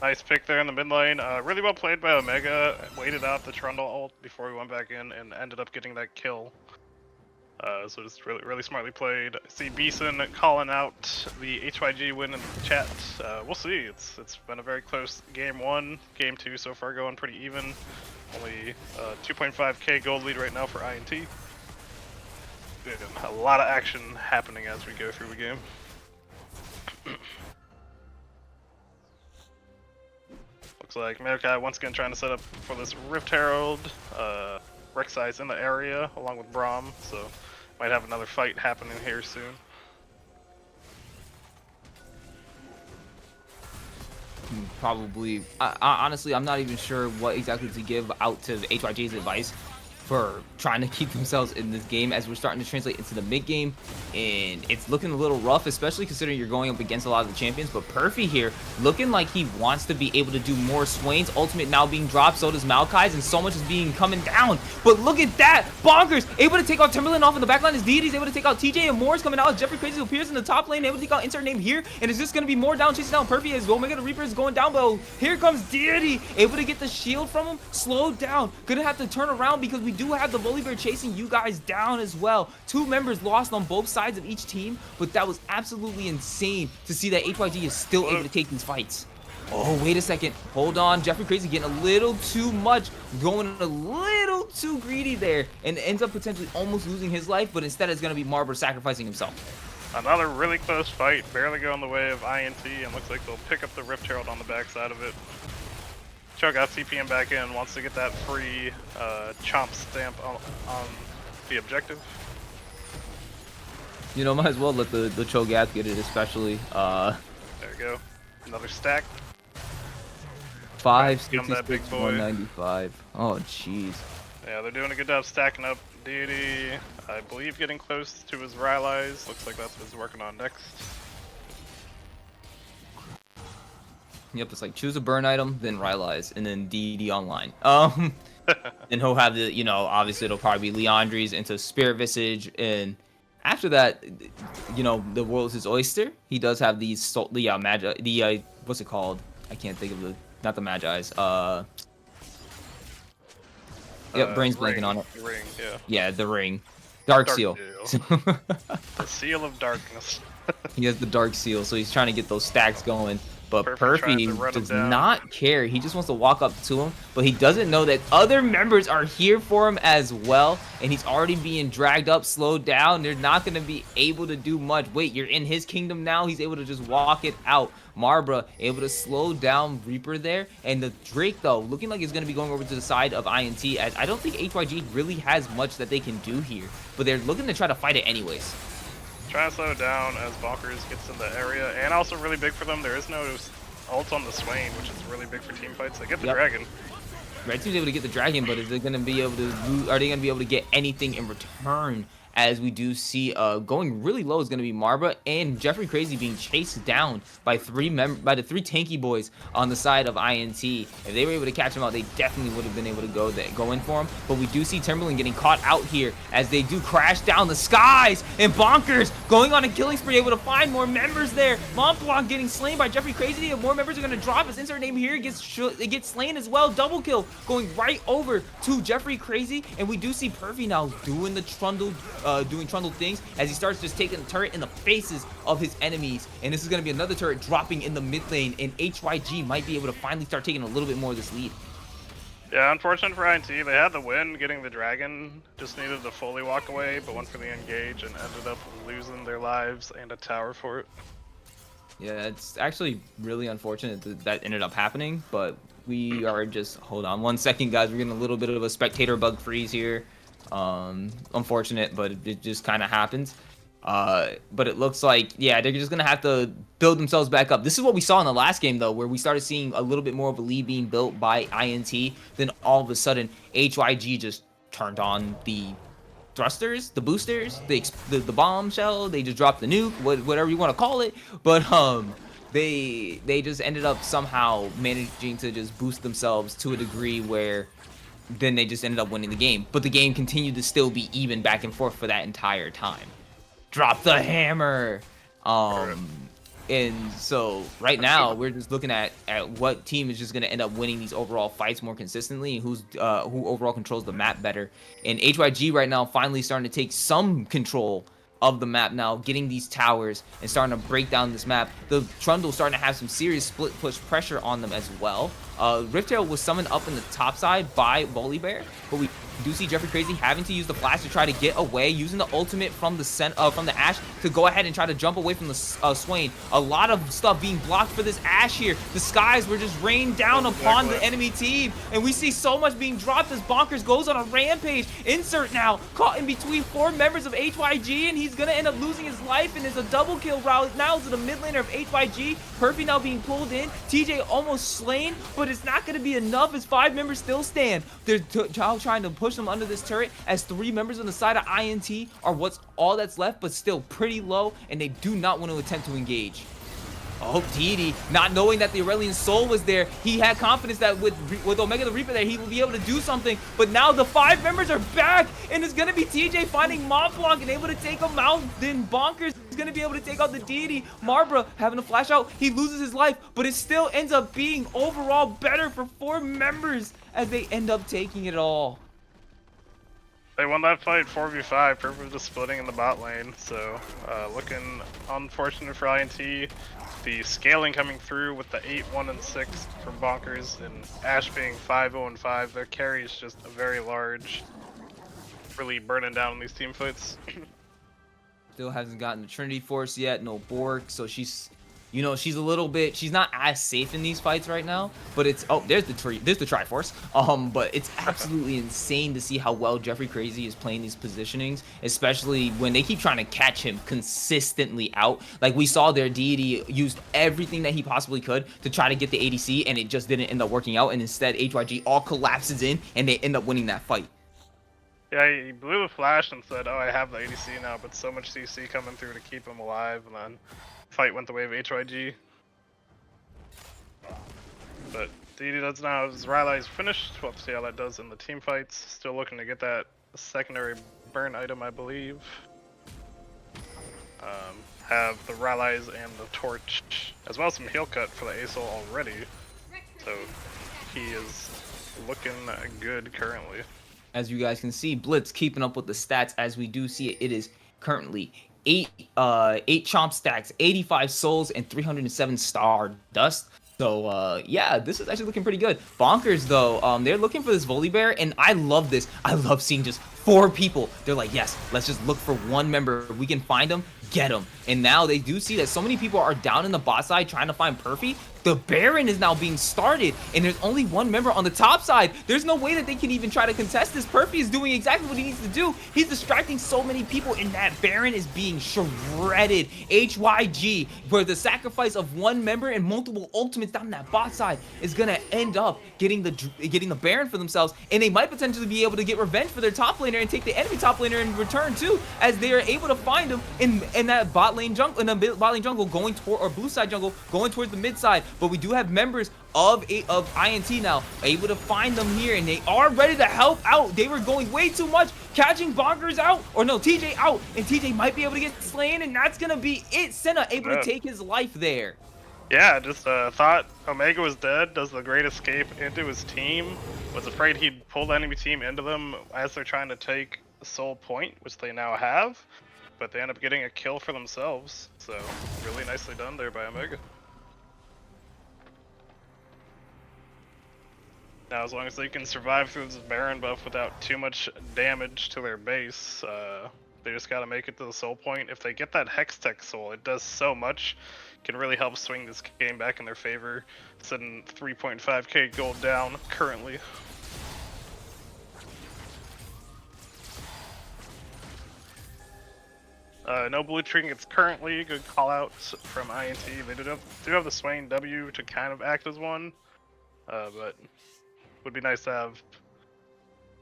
Nice pick there in the mid lane. Really well played by Omega. Waited out the Trundle ult before he went back in and ended up getting that kill. So just really smartly played. I see Beeson calling out the HYG win in the chat. We'll see. It's been a very close game 1. Game 2 so far going pretty even. Only 2.5k gold lead right now for INT. A lot of action happening as we go through the game. Looks like Maokai once again trying to set up for this Rift Herald. Rek'Sai's in the area along with Braum, so might have another fight happening here soon. probably, honestly, I'm not even sure what exactly to give out to HYG's advice for trying to keep themselves in this game, as we're starting to translate into the mid game, and it's looking a little rough, especially considering you're going up against a lot of the champions. But Perfy here looking like he wants to be able to do more. Swain's ultimate now being dropped, so does Maokai's, and so much is being coming down. But look at that, Bonkers able to take out Timberland off in the backline. His Deity's able to take out TJ, and Moore's coming out. Jeffrey Crazy appears in the top lane, able to take out insert name here, and it's just going to be more down chasing down Perfy as Omega the Reaper is going down. But here comes Deity, able to get the shield from him, slowed down, gonna have to turn around because we do have the Volibear chasing you guys down as well. 2 members lost on both sides of each team, but that was absolutely insane to see that HYG is still able to take these fights. Oh, wait a second. Hold on. Jeffrey Crazy getting a little too much, going a little too greedy there, and ends up potentially almost losing his life, but instead it's going to be Marbor sacrificing himself. Another really close fight, barely going the way of INT, and looks like they'll pick up the Rift Herald on the backside of it. Cho'Gath TPing back in, wants to get that free chomp stamp on the objective. You know, might as well let the Cho'Gath get it, especially. There we go. Another stack. 566, 195. Oh, jeez. Yeah, they're doing a good job stacking up. Deity, I believe, getting close to his Rylai's. Looks like that's what he's working on next. Yep, it's like choose a burn item, then Rylai's, and then DD online. And he'll have the, you know, obviously it'll probably be Leandri's into Spirit Visage, and after that, you know, the world's his oyster. He does have these Magi, what's it called? I can't think of not the Magi's. Yep, brain's blanking on it. The ring, yeah. Yeah, the ring. Dark Seal. The Seal of Darkness. He has the Dark Seal, so he's trying to get those stacks going. But Perfy Perfy does not care. He just wants to walk up to him, but he doesn't know that other members are here for him as well, and he's already being dragged up, slowed down. They're not going to be able to do much. Wait, you're in his kingdom now? He's able to just walk it out. Marbra able to slow down Reaper there, and the Drake, though, looking like it's going to be going over to the side of INT, as I don't think HYG really has much that they can do here, but they're looking to try to fight it anyways. Trying to slow it down as Bonkers gets in the area, and also really big for them, there is no ult on the Swain, which is really big for team fights. They get the dragon. Red team's able to get the dragon, but is they going to be able to? Are they going to be able to get anything in return? As we do see, going really low is going to be Marbra and Jeffrey Crazy being chased down by the 3 tanky boys on the side of INT. If they were able to catch him out, they definitely would have been able to go in for him. But we do see Timberland getting caught out here as they do crash down the skies, and Bonkers going on a killing spree, able to find more members there. Montblanc getting slain by Jeffrey Crazy, and more members are going to drop. His insert name here gets slain as well. Double kill going right over to Jeffrey Crazy, and we do see Perfy now doing the trundle things as he starts just taking the turret in the faces of his enemies. And this is going to be another turret dropping in the mid lane, and HYG might be able to finally start taking a little bit more of this lead. Yeah, unfortunate for INT. They had the win getting the dragon, just needed to fully walk away, but went for the engage and ended up losing their lives and a tower for it. Yeah, it's actually really unfortunate that ended up happening, but we are just, hold on 1 second, guys. We're getting a little bit of a spectator bug freeze here. Unfortunate, but it just kind of happens. But it looks like, yeah, they're just gonna have to build themselves back up. This is what we saw in the last game, though, where we started seeing a little bit more of a lead being built by INT. Then all of a sudden, HYG just turned on the thrusters, the boosters, the bombshell. They just dropped the nuke, whatever you want to call it. But they just ended up somehow managing to just boost themselves to a degree where then they just ended up winning the game. But the game continued to still be even back and forth for that entire time. Drop the hammer. And so right now we're just looking at what team is just going to end up winning these overall fights more consistently, and who overall controls the map better. And HYG right now finally starting to take some control of the map now, getting these towers and starting to break down this map. The Trundle starting to have some serious split push pressure on them as well. Rift Herald was summoned up in the top side by Volibear, but we You do see Jeffrey Crazy having to use the flash to try to get away, using the ultimate from the Ashe to go ahead and try to jump away from the Swain. A lot of stuff being blocked for this Ashe here. The skies were just rained down upon the enemy team, and we see so much being dropped as Bonkers goes on a rampage. Insert now, caught in between 4 members of HYG, and he's gonna end up losing his life, and it's a double kill route now to the mid laner of HYG. Perfy now being pulled in, TJ almost slain, but it's not gonna be enough as 5 members still stand. They're trying to push them under this turret as 3 members on the side of INT are what's all that's left, but still pretty low, and they do not want to attempt to engage. Oh, Didi, not knowing that the Aurelian Soul was there, he had confidence that with Omega the Reaper there, he will be able to do something. But now the 5 members are back, and it's going to be TJ finding Montblanc and able to take him out. Then Bonkers is going to be able to take out the Deity. Marbra having to flash out. He loses his life, but it still ends up being overall better for 4 members as they end up taking it all. They won that fight 4v5, Perfect just splitting in the bot lane, so looking unfortunate for INT. The scaling coming through with the 8-1-6 from Bonkers, and Ashe being 5-0-5. Their carry is just a very large, really burning down in these team fights. Still hasn't gotten the Trinity Force yet, no Bork, so she's, you know, she's a little bit, she's not as safe in these fights right now, but it's, oh, there's the Triforce, but it's absolutely insane to see how well Jeffrey Crazy is playing these positionings, especially when they keep trying to catch him consistently out. Like we saw their Deity used everything that he possibly could to try to get the ADC, and it just didn't end up working out, and instead HYG all collapses in, and they end up winning that fight. Yeah, he blew the flash and said, oh, I have the ADC now, but so much CC coming through to keep him alive, and then fight went the way of HYG. But DD does now, his Rally is finished. We'll have to see how that does in the team fights. Still looking to get that secondary burn item, I believe. Have the Rallies and the Torch, as well as some heal cut for the ASOL already. So he is looking good currently. As you guys can see, Blitz keeping up with the stats as we do see it. It is currently 8 chomp stacks, 85 souls, and 307 star dust. So yeah, this is actually looking pretty good. Bonkers though, they're looking for this Volibear, and I love this. I love seeing just 4 people. They're like, yes, let's just look for 1 member. We can find them, get them. And now they do see that so many people are down in the bot side trying to find Perfy. The Baron is now being started, and there's only 1 member on the top side. There's no way that they can even try to contest this. Perfy is doing exactly what he needs to do. He's distracting so many people, and that Baron is being shredded. HYG, where the sacrifice of 1 member and multiple ultimates down that bot side is gonna end up getting the Baron for themselves, and they might potentially be able to get revenge for their top laner and take the enemy top laner in return too, as they are able to find him in that bot lane jungle, going toward, or blue side jungle going towards the mid side. But we do have members of INT now able to find them here, and they are ready to help out. They were going way too much, catching Bonkers out, or no, TJ out, and TJ might be able to get slain, and that's gonna be it. Senna able to take his life there. Yeah, just thought Omega was dead, does the great escape into his team, was afraid he'd pull the enemy team into them as they're trying to take Soul Point, which they now have, but they end up getting a kill for themselves, so really nicely done there by Omega. Now, as long as they can survive through this Baron buff without too much damage to their base, they just gotta make it to the Soul Point. If they get that Hextech Soul, it does so much, can really help swing this game back in their favor, sitting 3.5k gold down currently. No blue trinkets currently, good call outs from INT. They do have the Swain W to kind of act as one, but would be nice to have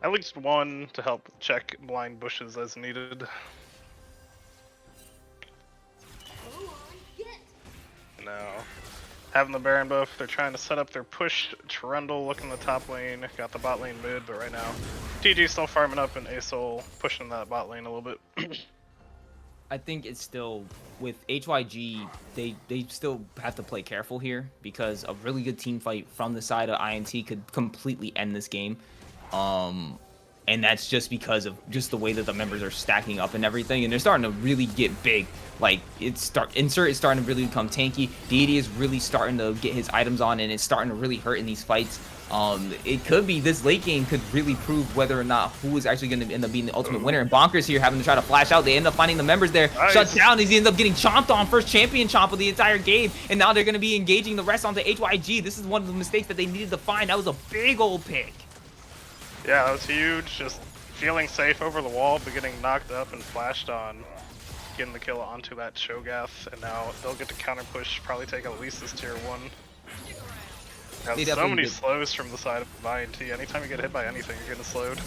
at least one to help check blind bushes as needed. Now, having the Baron buff, they're trying to set up their push. Trundle looking the top lane, got the bot lane mid, but right now, TG still farming up and ASOL pushing that bot lane a little bit. I think it's still, with HYG, they still have to play careful here, because a really good team fight from the side of INT could completely end this game. and that's just because of just the way that the members are stacking up and everything, and they're starting to really get big. Like, Insert is starting to really become tanky. Deity is really starting to get his items on, and it's starting to really hurt in these fights. It could be this late game could really prove whether or not who is actually going to end up being the ultimate winner. And Bonkers here having to try to flash out. They end up finding the members there, shut down. He ends up getting chomped on, first champion chomp of the entire game. And now they're going to be engaging the rest onto HYG. This is one of the mistakes that they needed to find. That was a big old pick. Yeah, that was huge. Just feeling safe over the wall, but getting knocked up and flashed on. Getting the kill onto that Cho'Gath, and now they'll get to counter push, probably take at least this tier 1. Now, so many slows from the side of INT. Anytime you get hit by anything, you're getting slowed.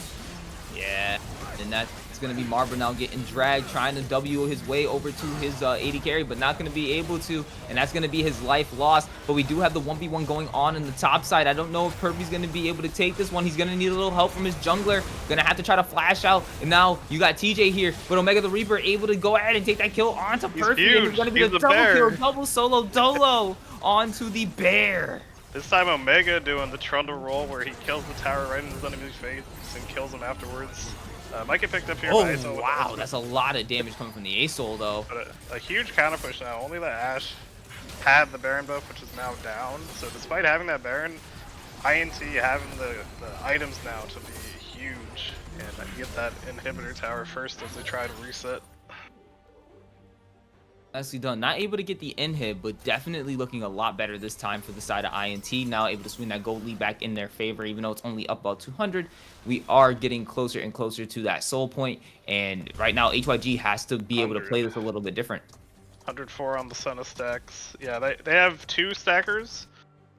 Yeah, and that's going to be Marber now getting dragged, trying to W his way over to his AD carry, but not going to be able to, and that's going to be his life lost. But we do have the 1v1 going on in the top side. I don't know if Purpy's going to be able to take this one. He's going to need a little help from his jungler. Going to have to try to flash out, and now you got TJ here, but Omega the Reaper able to go ahead and take that kill onto Purpy, and it's going to be the double kill, double solo dolo onto the bear. This time Omega doing the trundle roll where he kills the tower right in his enemy's face and kills him afterwards. Might get picked up here by Asol. Wow, that's a lot of damage coming from the Asol though. But a huge counter push now. Only that Ashe had the Baron buff, which is now down. So despite having that Baron, INT having the items now to be huge and get that inhibitor tower first as they try to reset. Nicely done. Not able to get the inhib, but definitely looking a lot better this time for the side of INT. Now able to swing that gold lead back in their favor, even though it's only up about 200. We are getting closer and closer to that soul point, and right now HYG has to be able to play this a little bit different. 104 on the Senna stacks. Yeah, they have 2 stackers,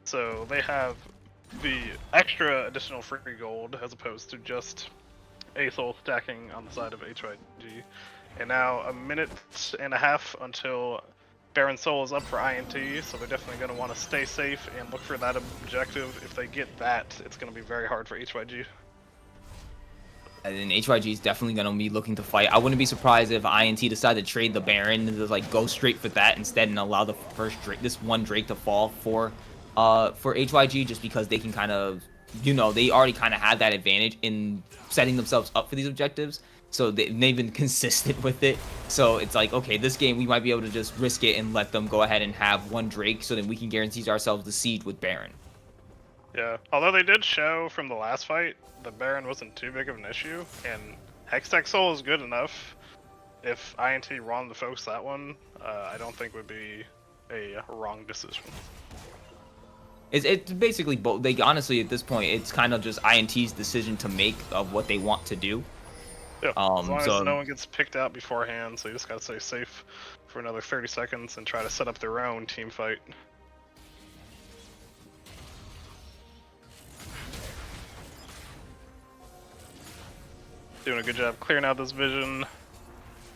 so they have the extra additional free gold as opposed to just Asol stacking on the side of HYG. And now a minute and a half until Baron Soul is up for INT, so they're definitely going to want to stay safe and look for that objective. If they get that, it's going to be very hard for HYG. And then HYG is definitely going to be looking to fight. I wouldn't be surprised if INT decided to trade the Baron and just like go straight for that instead and allow the first Drake, this one Drake to fall for HYG, just because they can kind of, you know, they already kind of have that advantage in setting themselves up for these objectives. So they've been consistent with it. So it's like, okay, this game we might be able to just risk it and let them go ahead and have one Drake so that we can guarantee ourselves the siege with Baron. Yeah, although they did show from the last fight, the Baron wasn't too big of an issue, and Hextech Soul is good enough. If INT wanted to focus that one, I don't think would be a wrong decision. It's basically both. They honestly, at this point, it's kind of just INT's decision to make of what they want to do. Yeah, as long as no one gets picked out beforehand, so you just gotta stay safe for another 30 seconds and try to set up their own team fight. Doing a good job clearing out this vision.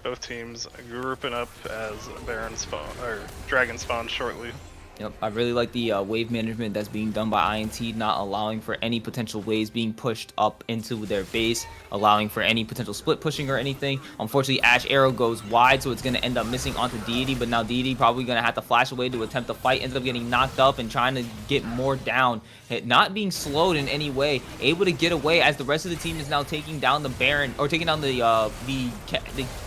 Both teams grouping up as Baron spawn or Dragon spawn shortly. Yep, I really like the wave management that's being done by INT, not allowing for any potential waves being pushed up into their base, allowing for any potential split pushing or anything. Unfortunately, Ashe Arrow goes wide, so it's going to end up missing onto Deity, but now Deity probably going to have to flash away to attempt to fight, ends up getting knocked up and trying to get more down, not being slowed in any way, able to get away as the rest of the team is now taking down the Baron, or taking down the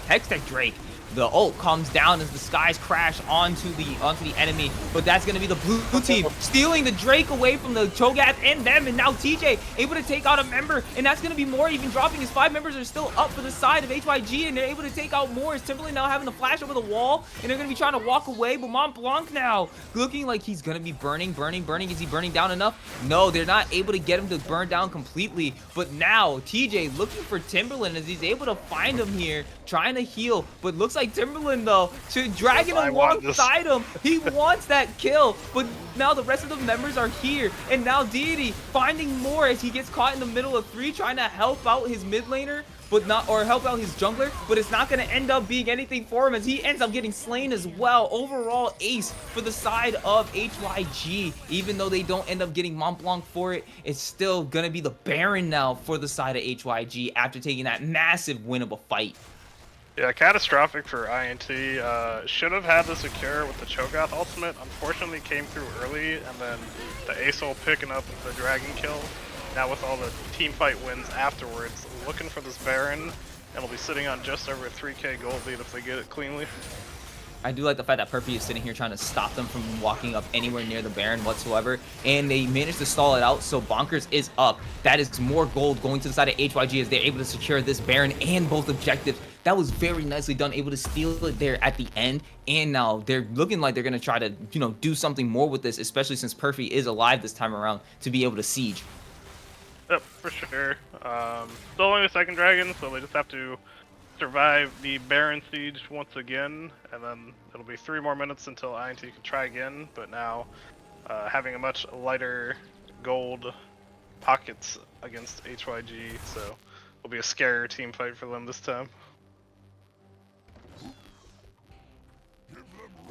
Hextech Drake. The ult comes down as the skies crash onto the enemy, but that's going to be the blue team stealing the Drake away from the Cho'Gath and them, and now TJ able to take out a member, and that's going to be more even dropping as 5 members are still up for the side of HYG, and they're able to take out more as Timberland now having to flash over the wall, and they're going to be trying to walk away, but Mont Blanc now looking like he's going to be burning. Is he burning down enough? No, they're not able to get him to burn down completely, but now TJ looking for Timberland as he's able to find him here, trying to heal, but looks like Timberland though, dragging alongside him. He wants that kill, but now the rest of the members are here, and now Deity finding more as he gets caught in the middle of 3, trying to help out his mid laner, but not, or help out his jungler, but it's not going to end up being anything for him as he ends up getting slain as well. Overall ace for the side of HYG. Even though they don't end up getting Mont Blanc for it, it's still going to be the Baron now for the side of HYG after taking that massive winnable fight. Yeah, catastrophic for INT. Should have had the secure with the Cho'Gath ultimate. Unfortunately, came through early, and then the Asol picking up the dragon kill now with all the team fight wins afterwards, looking for this Baron, and it'll be sitting on just over a 3k gold lead if they get it cleanly. I do like the fact that Perfy is sitting here trying to stop them from walking up anywhere near the Baron whatsoever, and they managed to stall it out, so Bonkers is up. That is more gold going to the side of HYG as they're able to secure this Baron and both objectives. That was very nicely done, able to steal it there at the end, and now they're looking like they're going to try to, you know, do something more with this, especially since Perfy is alive this time around to be able to siege. Yep, for sure. Still only the second dragon, so they just have to survive the Baron siege once again, and then it'll be 3 more minutes until INT can try again, but now having a much lighter gold pockets against HYG, so it'll be a scarier team fight for them this time. Give them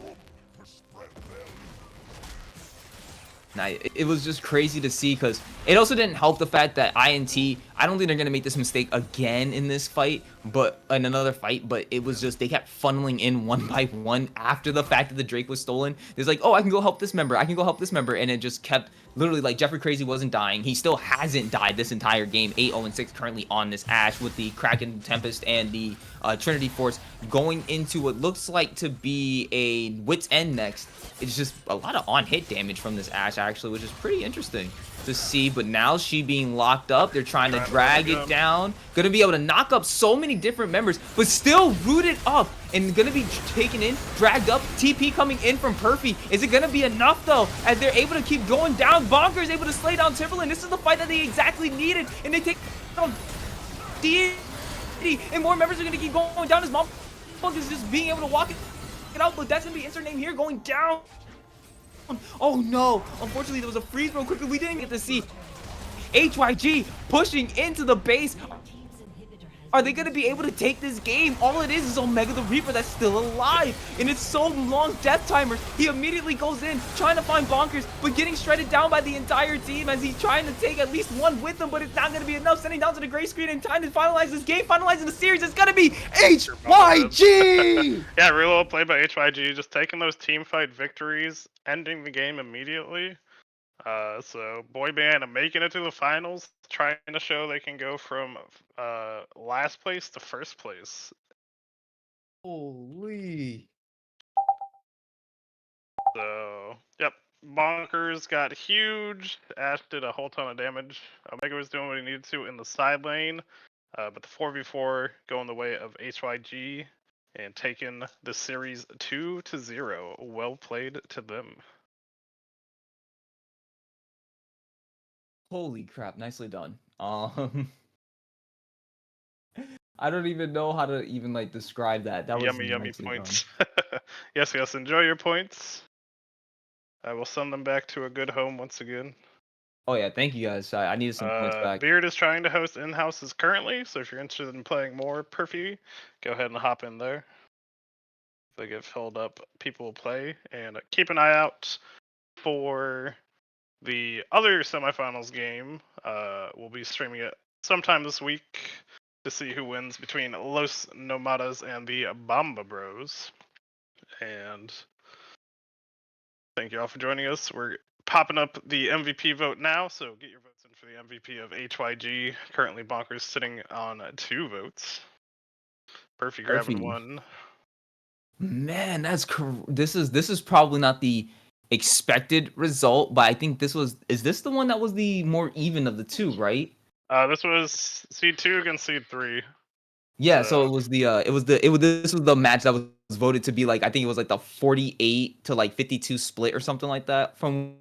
room to spread their It was just crazy to see because it also didn't help the fact that INT, I don't think they're going to make this mistake again in this fight, but in another fight, but it was just they kept funneling in one by one after the fact that the Drake was stolen. There's like, oh, I can go help this member, I can go help this member, and it just kept literally like Jeffrey Crazy wasn't dying. He still hasn't died this entire game. 8-0-6 currently on this Ashe with the Kraken Tempest and the Trinity Force going into what looks like to be a Wit's End next. It's just a lot of on-hit damage from this Ashe, actually, which is pretty interesting to see. But now she being locked up, they're trying to drag it down. Gonna be able to knock up so many different members, but still rooted up and gonna be taken in, dragged up. TP coming in from Perfy. Is it gonna be enough, though, as they're able to keep going down? Bonkers able to slay down Timberland. This is the fight that they exactly needed, and they take down deity, and more members are gonna keep going down. His mom is just being able to walk it out, but that's gonna be insert name here going down. Oh no, unfortunately there was a freeze real quickly. We didn't get to see HYG pushing into the base. Are they going to be able to take this game? All it is Omega the Reaper that's still alive. And it's so long death timer. He immediately goes in trying to find Bonkers, but getting shredded down by the entire team as he's trying to take at least one with him, but it's not going to be enough. Sending down to the gray screen in time to finalize this game, finalizing the series. It's going to be HYG! Yeah, real well played by HYG, just taking those team fight victories, ending the game immediately. So Boy Band making it to the finals, trying to show they can go from last place to first place. Holy. So, yep, Bonkers got huge. Ash did a whole ton of damage. Omega was doing what he needed to in the side lane, but the 4v4 going the way of HYG and taking the series 2-0. Well played to them. Holy crap, nicely done. I don't even know how to even like describe that. That was Yummy nicely points. Yes, enjoy your points. I will send them back to a good home once again. Oh yeah, thank you guys. I needed some points back. Beard is trying to host in-houses currently, so if you're interested in playing more Perfy, go ahead and hop in there. If they get filled up, people will play, and keep an eye out for the other semifinals game. We'll be streaming it sometime this week to see who wins between Los Nomadas and the Bamba Bros. And thank you all for joining us. We're popping up the MVP vote now, so get your votes in for the MVP of HYG. Currently, Bonkers sitting on 2 votes. Perfy grabbing 1. Man, this is probably not the expected result, but I think is this the one that was the more even of the two, right? This was seed 2 against seed 3. Yeah, so it was this was the match that was voted to be like, I think it was like the 48 to like 52 split or something like that from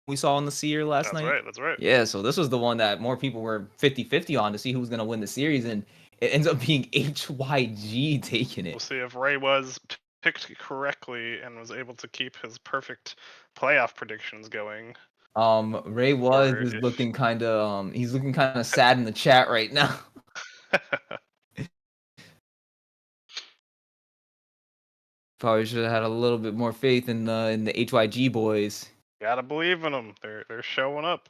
we saw on the Seer last night. That's right. Yeah, so this was the one that more people were 50-50 on to see who was going to win the series, and it ends up being HYG taking it. We'll see if Ray was picked correctly and was able to keep his perfect playoff predictions going. Ray is looking kind of he's looking kind of sad in the chat right now. Probably should have had a little bit more faith in the HYG boys. Gotta believe in them. They're showing up.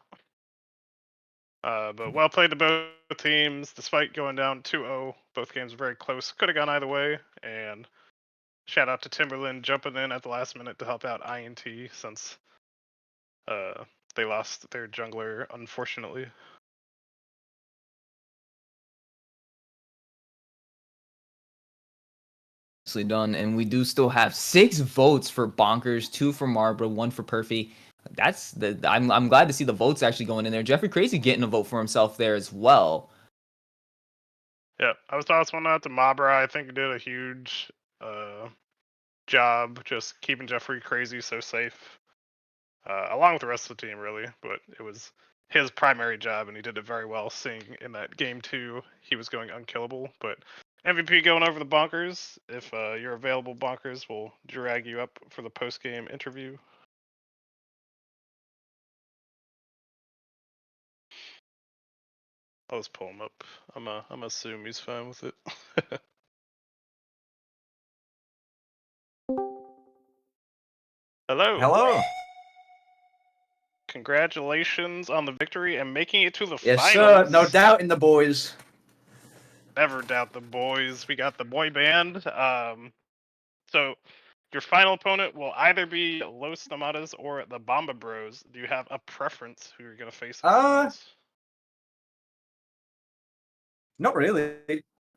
But well played to both teams, despite going down 2-0. Both games were very close. Could have gone either way. And shout out to Timberland jumping in at the last minute to help out INT, since they lost their jungler, unfortunately. Done, and we do still have 6 votes for Bonkers, 2 for Marbra, 1 for Perfy. I'm glad to see the votes actually going in there. Jeffrey Crazy getting a vote for himself there as well. Yeah, I was tossing one out to Mabra. I think he did a huge job just keeping Jeffrey Crazy so safe, along with the rest of the team, really. But it was his primary job, and he did it very well. Seeing in that game 2, he was going unkillable. But MVP going over the Bonkers. If you're available, Bonkers, we'll drag you up for the post-game interview. I'll just pull him up. I'm assume he's fine with it. Hello. Hello. Congratulations on the victory and making it to the Yes, finals. sir. No doubt in the boys. Never doubt the boys. We got the boy band. So your final opponent will either be Los Namadas or the Bomba Bros. Do you have a preference who you're gonna face in the finals? Not really.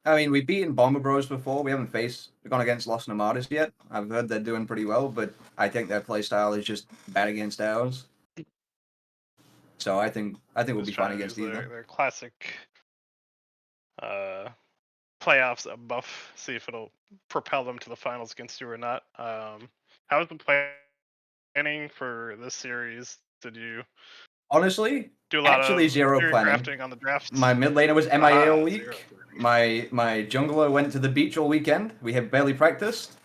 I mean, we've beaten Bomber Bros before. We haven't gone against Lost Nomadis yet. I've heard they're doing pretty well, but I think their playstyle is just bad against ours. So I think we'll Just be trying fine to against use either. their classic playoffs buff. See if it'll propel them to the finals against you or not. How was the planning for this series? Did you Honestly, do a lot actually of zero theory planning. crafting on the drafts? My mid laner was MIA all Aha, zero. week. My jungler went to the beach all weekend. We have barely practiced.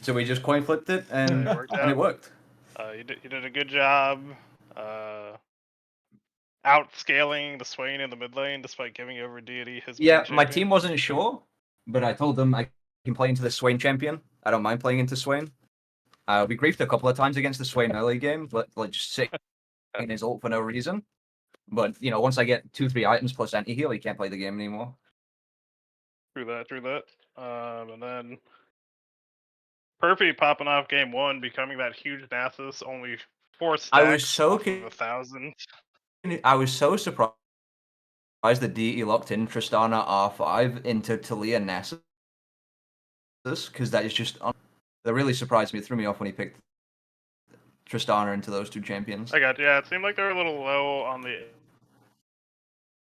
So we just coin flipped it and It worked and it out. worked. You did a good job outscaling the Swain in the mid lane despite giving over Deity his main Yeah, champion. my team wasn't sure, but I told them I can play into the Swain champion. I don't mind playing into Swain. We griefed a couple of times against the Swain early game, but like just sitting in his ult for no reason. But once I get 2-3 items plus anti-heal, he can't play the game anymore. True that. And then Perpy popping off game 1, becoming that huge Nasus, only 4 stacks I was so off of 1,000. surprised that DE locked in Tristana R5 into Talia Nasus, because that is just that really surprised me. It threw me off when he picked Tristana into those 2 champions. Yeah, it seemed like they were a little low on the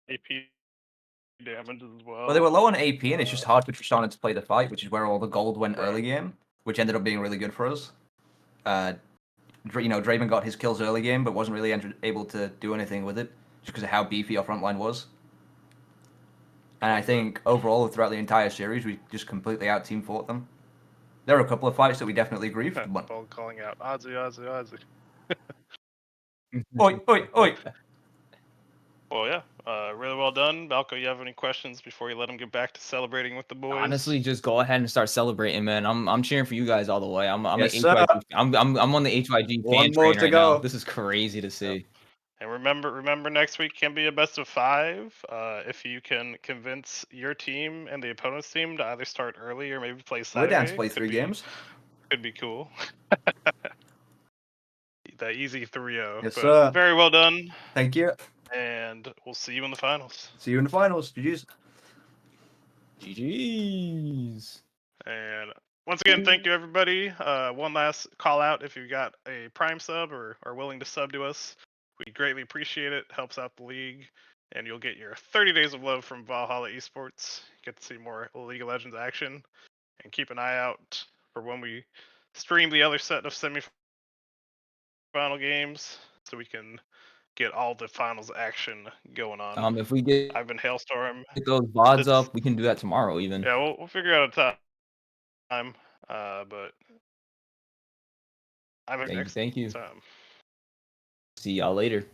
AP damage as well. Well, they were low on AP, and it's just hard for Tristana to play the fight, which is where all the gold went Right. early game, which ended up being really good for us. Draven got his kills early game, but wasn't really able to do anything with it, just because of how beefy our front line was. And I think overall, throughout the entire series, we just completely out-team fought them. There were a couple of fights that we definitely griefed, but... Ball calling out, Ozzy. Oi, oi, oi! Well, yeah, really well done. Malco, you have any questions before you let him get back to celebrating with the boys? Honestly, just go ahead and start celebrating, man. I'm cheering for you guys all the way. I'm Yes, an sir. HYG. I'm on the HYG One fan more train to right now. go. This is crazy to see. And remember, next week can be a best of 5. If you can convince your team and the opponent's team to either start early or maybe play We're down to Saturday, play 3 games. Could be cool. That easy 3-0. Yes, but sir. very well done. Thank you. And we'll see you in the finals. See you in the finals. GG's. GG's. And once again, thank you everybody. One last call out: if you got a Prime sub or are willing to sub to us, we greatly appreciate it. Helps out the league, and you'll get your 30 days of love from Valhalla Esports. Get to see more League of Legends action, and keep an eye out for when we stream the other set of semifinal games, so we can get all the finals action going on. If we get I've been Hailstorm. those VODs It's, up, we can do that tomorrow even. Yeah, we'll figure out a time. But I've been Thank you. time. See y'all later.